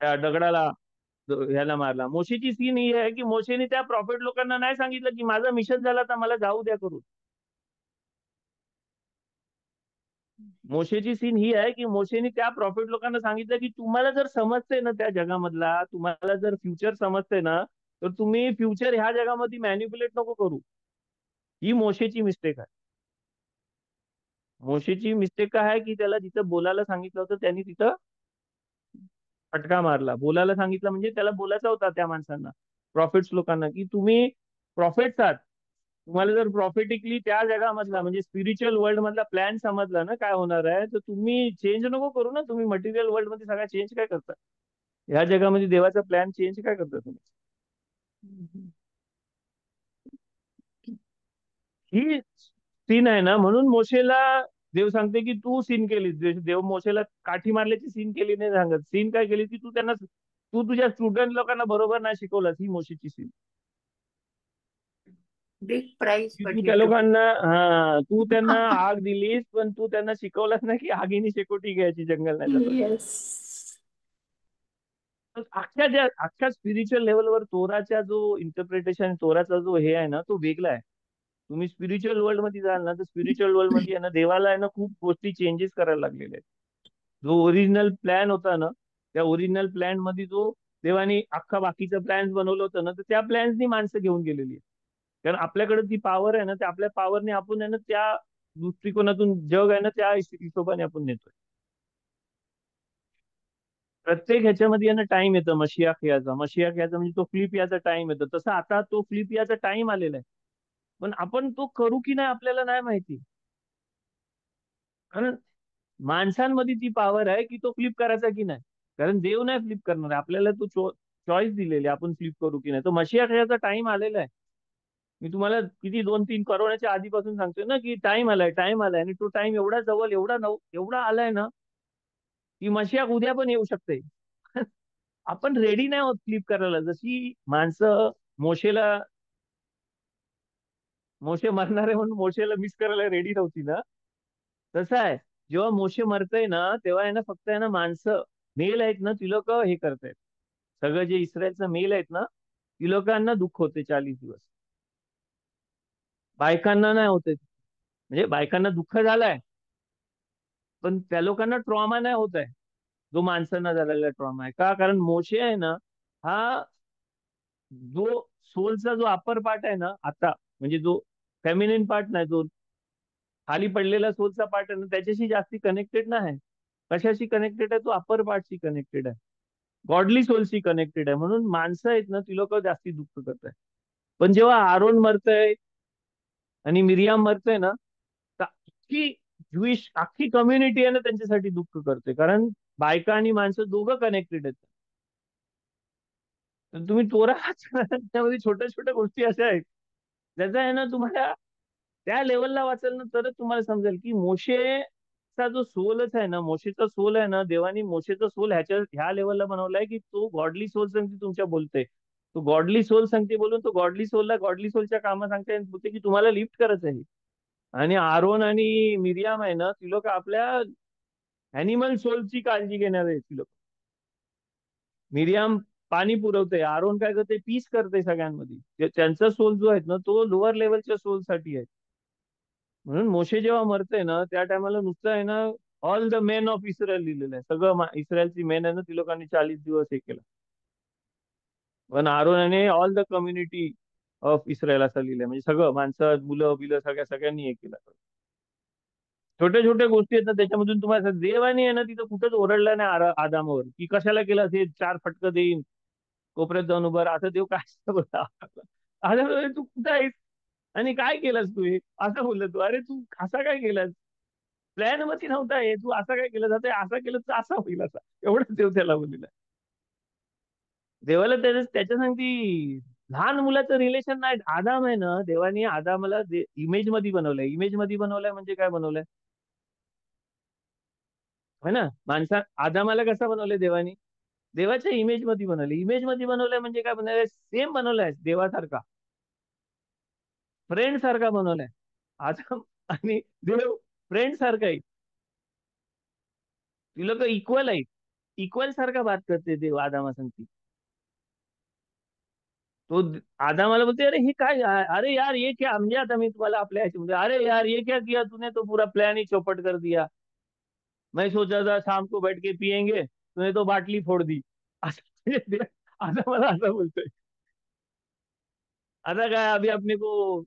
C: त्या दगडाला ह्याला मारला. मोशेची सीन ही आहे की मोशेने त्या प्रॉफिट लोकांना नाही सांगितलं की माझा मिशन झाला तर मला जाऊ द्या करून. मोशेची सीन ही आहे की मोशेने त्या प्रॉफिट लोकांना सांगितलं की तुम्हाला जर समजतंय ना त्या जगामधला, तुम्हाला जर फ्युचर समजतंय ना, तर तुम्ही फ्युचर ह्या जगामध्ये मॅन्युप्युलेट नको करू. ही मोशेची मिस्टेक आहे. मोशेची मिस्टेक काय आहे की त्याला जिथं बोलायला सांगितलं होतं त्यांनी तिथं फटका मारला. बोलायला सांगितलं म्हणजे त्याला बोलायचा होता त्या माणसांना, प्रॉफिट्स लोकांना, की तुम्ही प्रॉफिट्स आहात. तुम्हाला जर प्रॉफिटिकली त्या जगामधला म्हणजे स्पिरिच्युअल वर्ल्ड मधला प्लॅन समजला ना काय होणार आहे, तर तुम्ही चेंज नको करू ना. तुम्ही मटेरियल वर्ल्ड मध्ये सगळा चेंज काय करता? ह्या जगामध्ये देवाचा प्लॅन चेंज काय करता तुम्ही? ही सीन आहे ना. म्हणून मोशेला देव सांगते की तू सीन केलीस. देव मोशेला काठी मारल्याची सीन केली नाही सांगत. सीन काय केली की तू तुझ्या स्टुडंट लोकांना बरोबर नाही शिकवलास. ही मोशेची सीन.
B: बिग प्राइस
C: की
B: बट
C: तू
B: यू
C: त्या
B: टुक.
C: लोकांना, हा, तू त्यांना आग दिलीस पण तू त्यांना शिकवलंस ना की आगीने शेकोटी घ्यायची, जंगल नाही जातात.
B: येस.
C: अख्ख्या स्पिरिच्युअल लेवलवर तोराचा जो इंटरप्रिटेशन, तोराचा जो हे आहे ना, तो वेगळा आहे. तुम्ही स्पिरिच्युअल वर्ल्ड मध्ये जाल ना, तर स्पिरिच्युअल वर्ल्ड मध्ये आहे ना, देवाला आहे ना खूप गोष्टी चेंजेस करायला लागलेल्या आहेत. जो ओरिजिनल प्लॅन होता ना, त्या ओरिजिनल प्लॅन मध्ये जो देवानी अख्खा बाकीचा प्लॅन बनवलं होतं ना, तर त्या प्लॅन्सनी माणसं घेऊन गेलेली आहे. कारण आपल्याकडे ती पॉवर आहे ना, त्या आपल्या पॉवरने आपण आहे ना त्या दृष्टिकोनातून जग आहे ना त्या हिशोबाने आपण नेतोय. प्रत्येक ह्याच्यामध्ये आहे ना टाइम येतं मशियाख याचा. मशियाख याचा म्हणजे तो फ्लिप याचा टाइम येतो. तसं आता तो फ्लिप याचा टाइम आलेला आहे. पण आपण तो करू की नाही आपल्याला नाही माहिती. कारण माणसांमध्ये ती पॉवर आहे की तो फ्लिप करायचा की नाही. कारण देव नाही फ्लिप करणार आहे. आपल्याला तो चॉईस दिलेली आहे, आपण फ्लिप करू की नाही. तो मशियाख याचा टाइम आलेला आहे. मी तुम्हाला किती 2-3 करोनाच्या आधीपासून सांगतोय ना की टाइम आलाय, टाइम आलाय. आणि तो टाइम एवढा जवळ, एवढा आलाय ना की मशियाख उद्या पण येऊ शकते. आपण रेडी नाही आहोत फ्लिप करायला. जशी माणसं मोशेला, मोशे मरणार आहे म्हणून मोशेला मिस करायला रेडी नव्हती ना, तसं आहे. जेव्हा मोशे मरतय ना, तेव्हा आहे ना फक्त आहे ना माणसं मेल आहेत ना, ती लोक हे करतायत. सगळं जे इस्रायलचं मेल आहेत ना, ती लोकांना दुःख होते 40 दिवस. बायकांना नाही होते. म्हणजे बायकांना दुःख झालंय, पण त्या लोकांना ट्रॉमा नाही होत आहे, जो माणसांना झालेला ट्रॉमा आहे. का? कारण मोशे आहे ना, हा जो सोलचा जो अप्पर पार्ट आहे ना आता, म्हणजे जो फेमिनिन पार्ट नाही, जो खाली पडलेला सोलचा पार्ट आहे ना, त्याच्याशी जास्ती कनेक्टेड नाही. कशाशी कनेक्टेड आहे? तो अप्पर पार्टशी कनेक्टेड आहे, गॉडली सोलशी कनेक्टेड आहे. म्हणून माणसं आहेत ना, ती लोक जास्ती दुःख करत आहे. पण जेव्हा आरोन मरतय आणि मिरियाम मरतय ना, तर अख्खी कम्युनिटी आहे ना त्यांच्यासाठी दुःख करते. कारण बायका आणि माणसं दोघं कनेक्टेड आहेत. तर तुम्ही तोरा वाचला, त्यामध्ये छोट्या छोट्या गोष्टी अशा आहेत ज्याचा आहे ना तुम्हाला त्या लेवलला वाचेल ना तरच तुम्हाला समजेल की मोशे मोशेचा जो सोलच आहे ना, मोशेचा सोल आहे ना, देवानी मोशेचा सोल ह्या लेवलला बनवलाय की तो गॉडली सोल सांगते तुमच्या बोलते. तो गॉडली सोल सांगते बोलून तो गॉडली सोलला गॉडली सोलच्या कामं सांगते आणि बोलते की तुम्हाला लिफ्ट करायचं आहे. आणि आरोन आणि मिरियाम आहे ना, ती लोक आपल्या अॅनिमल सोलची काळजी घेणार आहे. ती लोक, मिरियाम पाणी पुरवते, आरोन काय करते, पीस करते सगळ्यांमध्ये. त्यांचा सोल जो आहे ना, तो लोअर लेवलच्या सोलसाठी आहे. म्हणून मोशे जेव्हा मरते ना, त्या टायमाला नुसतं आहे ना, all the main of Israel लिहिलेलं आहे. सगळं इस्रायलची मेन आहे ना, ती लोकांनी 40 दिवस हे केलं. पण आरोनाने all the community of Israel असं लिहिलंय, म्हणजे सगळं माणसं मुलं बिलं सगळ्यांनी हे केलं. छोट्या छोट्या गोष्टी आहेत ना, त्याच्यामधून तुम्हाला देवाने आहे ना तिथं कुठंच ओरडला नाही आदामावर की कशाला केलं हे 4 फटकं देईन कोपऱ्यात जाऊन उभं राहा. आता देव काय बोलला, आदाम बोलला, तू कुठं आहेस आणि काय केलंस तू हे, असं बोललं. तू अरे तू असा काय केलास, प्लॅन मध्ये नव्हता हे, तू असं काय केलं जातं, असं केलं तर असा होईल, असा एवढं देव त्याला बोललेला. देवाला त्याच्या सांगती लहान मुलाचं रिलेशन नाही. आदाम आहे ना, देवानी आदामाला इमेज मध्ये बनवलंय. इमेज मध्ये बनवलंय म्हणजे काय बनवलंय, है ना. आदामाला कसं बनवलंय देवानी, देवाच्या इमेज मध्ये बनवलंय. इमेज मध्ये बनवलंय म्हणजे काय बनवलंय, सेम बनवलंय देवासारखा, फ्रेंड सारखा बनवलाय. आदम आणि देव फ्रेंड सारखा आहे. ती लोक इक्वल आहेत, इक्वल सारखा बात करते देव आदामा सांगते. तो आदामाला बोलते अरे हे काय, अरे यार ये क्या, म्हणजे आता मी तुम्हाला आपल्या ह्याच्यामध्ये, अरे यार ये क्या किया तूने, तो पूरा प्लान ही चौपट कर दिया. मैं सोचा था शाम को बैठ के पियेंगे, तूने तो बाटली फोड़ दी. असं आदामाला असं बोलतोय. आता काय अभी अपने को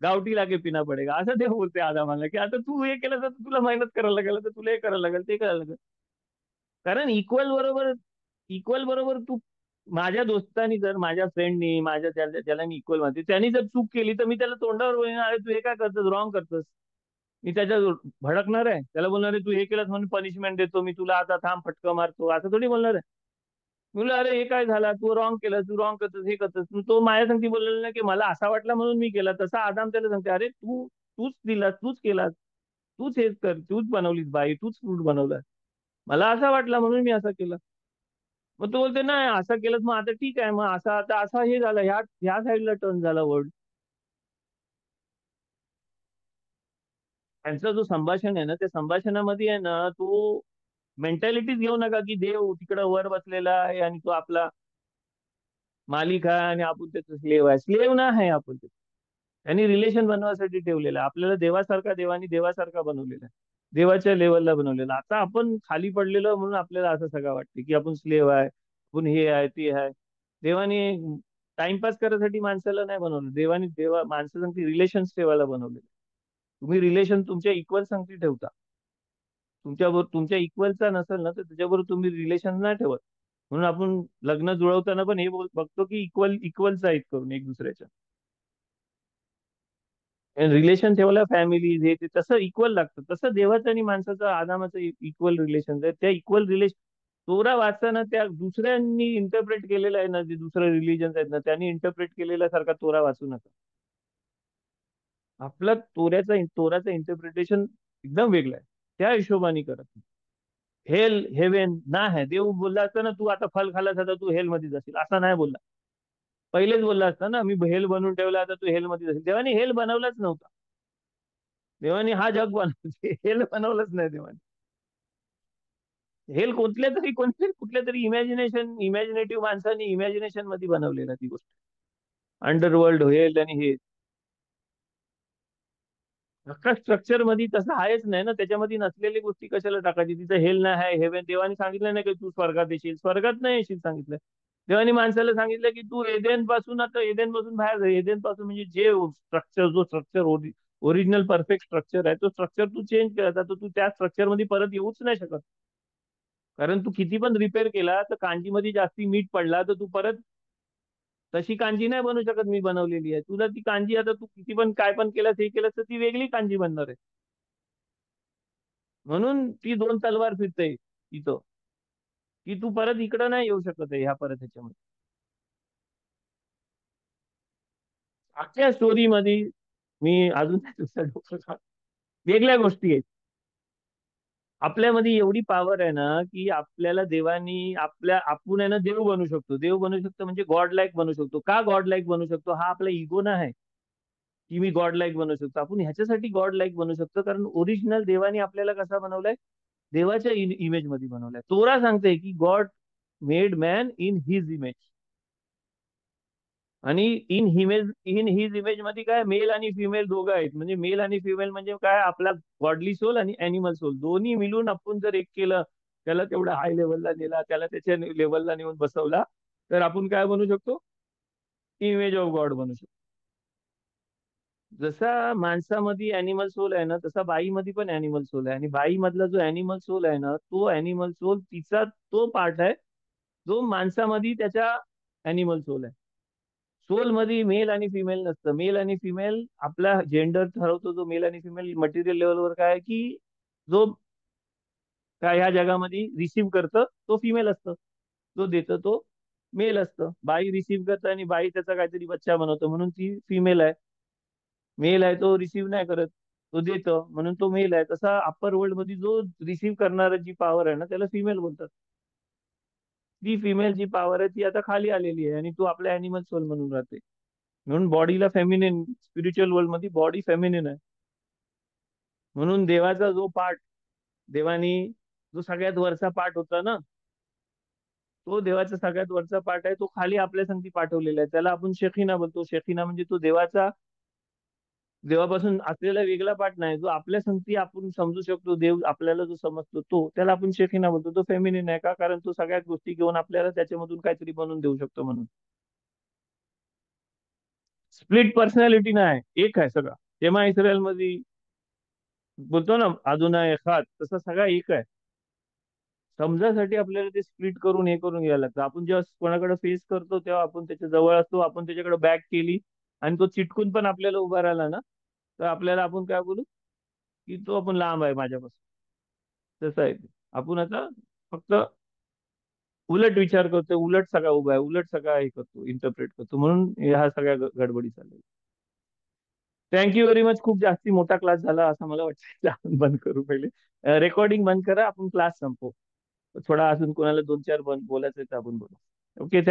C: गावठी लागे पिना पडेगा, असं ते बोलते आदामाला की आता तू हे केलं तर तुला मेहनत करायला लागेल, तर तुला हे करायला लागेल, ते करायला लागेल. कारण इक्वल बरोबर तू, माझ्या दोस्तानी जर, माझ्या फ्रेंडनी, माझ्या ज्याला मी इक्वल म्हणते, त्यांनी जर चूक केली तर मी त्याला तोंडावर बोलणार, अरे तू हे काय करतोस, रॉंग करतोस. मी त्याच्या भडकणार आहे, त्याला बोलणार आहे तू हे केलंस म्हणून पनिशमेंट देतो मी तुला, आता थांब फटका मारतो, असं थोडी बोलणार आहे. मुलं अरे हे काय झाला, तू रॉंग केलं, तू रॉंग करतोस, हे करतोस. तो माझ्या सांगती बोललेला नाही की मला असा वाटला म्हणून मी केला. तसा आदाम त्याला सांगते, अरे तूच दिलास, तूच केलास, तूच हेच कर, तूच बनवलीस बाई, तूच फ्रूट बनवला, मला असा वाटला म्हणून मी असं केलं. मग तो बोलते नाही असं केलं, मग आता ठीक आहे, मग असं आता असा हे झालं, ह्या साईडला टर्न झाला वर्ड. त्यांचं जो संभाषण आहे ना, त्या संभाषणामध्ये आहे ना, तो मेंटॅलिटीच घेऊ नका की देव तिकडं वर बसलेला आहे आणि तो आपला मालिक आहे आणि आपण त्याचा स्लेव आहे. स्लेव ना आहे आपण, त्यांनी रिलेशन बनवासाठी ठेवलेलं आहे आपल्याला. देवानी देवासारखा बनवलेला आहे, देवाच्या लेवलला बनवलेला. आता आपण खाली पडलेलो म्हणून आपल्याला असं सगळं वाटते की आपण स्लेव आहे, आपण हे आहे ते आहे. देवाने टाइमपास करायसाठी माणसाला नाही बनवलं. माणसं सांगते रिलेशन ठेवायला बनवलेलं. तुम्ही रिलेशन तुमच्या इक्वल सांगते ठेवता, तुमच्या इक्वलचा नसेल ना तर त्याच्याबरोबर तुम्ही रिलेशन नाही ठेवत. म्हणून आपण लग्न जुळवताना पण हे बघतो की इक्वलचा आहेत करून एक दुसऱ्याच्या. रिलेशन ठेवायला फॅमिली हे ते तसं इक्वल लागतं. तसं देवाचं आणि माणसाचं आदामाचं इक्वल रिलेशन आहे. त्या इक्वल रिलेशन तोरा वाचताना त्या दुसऱ्यांनी इंटरप्रेट केलेला आहे ना, जे दुसरे रिलीजन आहेत ना त्यांनी इंटरप्रेट केलेला सारखा तोरा वाचू नका. आपला तोराचं इंटरप्रिटेशन एकदम वेगळं आहे, त्या हिशोबाने करत. हेल हेवेन ना है, देव बोलला असता ना तू आता फल खाल्लास आता तू हेल मध्ये जाशील, असा नाही बोलला. पहिलेच बोलला असता ना मी हेल बनवून ठेवला आता तू हेल मध्ये जाशील. देवाने हेल बनवलाच नव्हता. देवाने हा जग बनवलं, हेल बनवलंच नाही देवाने. हेल कुठल्या तरी इमॅजिनेटिव्ह माणसाने इमॅजिनेशन मध्ये बनवलेला ती गोष्ट. अंडरवर्ल्ड हेल आणि हे अख्खा स्ट्रक्चर मध्ये तसं आहेच नाही ना. त्याच्यामध्ये नसलेली गोष्टी कशाला टाकायची. तिथं हेल नाही आहे, हेवन. देवाने सांगितलं नाही की तू स्वर्गात येशील, स्वर्गात नाही येशील सांगितलं. देवाने माणसाला सांगितलं की तू एदेन पासून, आता एदेन पासून बाहेर जा. एदेन पासून म्हणजे जो स्ट्रक्चर ओरिजिनल परफेक्ट स्ट्रक्चर आहे, तो स्ट्रक्चर तू चेंज केला तर तू त्या स्ट्रक्चर मध्ये परत येऊच नाही शकत. कारण तू किती पण रिपेअर केला तर कांजीमध्ये जास्ती मीठ पडला तर तू परत तशी कांजी नाही बनवू शकत मी बनवलेली आहे. तुला ती कांजी आता तू किती पण काय पण केलं हे केलं तर ती वेगळी कांजी बनणार आहे. म्हणून ती दोन तलवार फिरते तिथं, की तू परत इकडं नाही येऊ शकत आहे ह्या परत ह्याच्यामध्ये. अख्ख्या स्टोरी मध्ये मी अजून वेगळ्या गोष्टी आहेत. आपल्यामध्ये एवढी पॉवर आहे ना की आपल्याला देवानी आपण आहे ना देव बनू शकतो. देव बनू शकतो म्हणजे गॉड लाईक बनू शकतो. का गॉड लाईक बनू शकतो? हा आपला इगो ना आहे की मी गॉड लाईक बनू शकतो. आपण ह्याच्यासाठी गॉड लाईक बनू शकतो कारण ओरिजिनल देवानी आपल्याला कसा बनवलाय? देवाच्या इमेज मध्ये बनवलाय. तोरा सांगते की God made man in his image. आणि इन हिज इमेज मध्ये काय मेल आणि फिमेल दोघं आहेत. म्हणजे मेल आणि फिमेल म्हणजे काय? आपला गॉडली सोल आणि अॅनिमल सोल दोन्ही मिळून आपण जर एक केलं, त्याला तेवढा हाय लेवलला नेला, त्याला त्याच्या लेवलला नेऊन बसवला, तर आपण काय बनू शकतो? इमेज ऑफ गॉड बनू शकतो. जसा माणसामध्ये अॅनिमल सोल आहे ना, तसा बाईमध्ये पण अॅनिमल सोल आहे. आणि बाईमधला जो अॅनिमल सोल आहे ना, तो अॅनिमल सोल तिचा तो पार्ट आहे जो माणसामध्ये त्याच्या अॅनिमल सोल आहे. सोल मध्ये मेल आणि फिमेल नसतं. मेल आणि फिमेल आपला जेंडर ठरवतो. जो मेल आणि फिमेल मटेरियल लेवलवर काय की जो काय ह्या जगामध्ये रिसीव्ह करतं तो फिमेल असतं, जो देतं तो मेल असतं. बाई रिसीव्ह करतं आणि बाई त्याचा काहीतरी बच्चा बनवतो म्हणून ती फिमेल आहे. मेल आहे तो रिसीव्ह नाही करत, तो देतो म्हणून तो मेल आहे. तसा अप्पर वर्ल्ड मध्ये जो रिसीव्ह करणारा जी पॉवर आहे ना त्याला फिमेल बोलतात. ती फिमेल जी पॉवर आहे ती आता खाली आलेली आहे आणि तू आपल्या अॅनिमल सोल म्हणून राहते. म्हणून बॉडीला फेमिनिन, स्पिरिच्युअल वर्ल्ड मध्ये बॉडी फेमिनिन आहे. म्हणून देवाचा जो पार्ट, देवानी जो सगळ्यात वरचा पार्ट होता ना, तो देवाचा सगळ्यात वरचा पार्ट आहे, तो खाली आपल्या संगती पाठवलेला आहे. त्याला आपण शेखिना बोलतो. शेखिना म्हणजे तो देवापासून असलेला वेगळा पार्ट नाही, जो आपल्या संगती आपण समजू शकतो. देव आपल्याला जो समजतो तो, त्याला आपण शेखिना बोलतो. तो फेमिनिन आहे. का? कारण तो सगळ्यात गोष्टी घेऊन आपल्याला त्याच्यामधून काहीतरी बनवून देऊ शकतो म्हणून. स्प्लिट पर्सनॅलिटी नाही, एक आहे सगळा. तेव्हा इस्रायल मध्ये बोलतो ना अधुना एखाद, तसा सगळा एक आहे. समजासाठी आपल्याला ते स्प्लिट करून हे करून घ्यायला लागतं. आपण जेव्हा कोणाकडे फेस करतो तेव्हा आपण त्याच्या जवळ असतो, आपण त्याच्याकडे बॅक केली आणि तो चिटकून पण आपल्याला उभा राहिला ना, तर आपल्याला आपण काय बोलू की तो आपण लांब आहे माझ्यापासून. तसं आहे ते. आपण आता फक्त उलट विचार करतो, उलट सगळा उभा आहे, उलट सगळा हे करतो, इंटरप्रेट करतो. म्हणून ह्या सगळ्या गडबडी चालल्या. Thank you very much. खूप जास्ती मोठा क्लास झाला असं मला वाटतं. आपण बंद करू पहिले. रेकॉर्डिंग बंद करा, आपण क्लास संपवू. थोडा अजून कोणाला 2-4 बोलायचं तर आपण बोलू. Okay, thank you.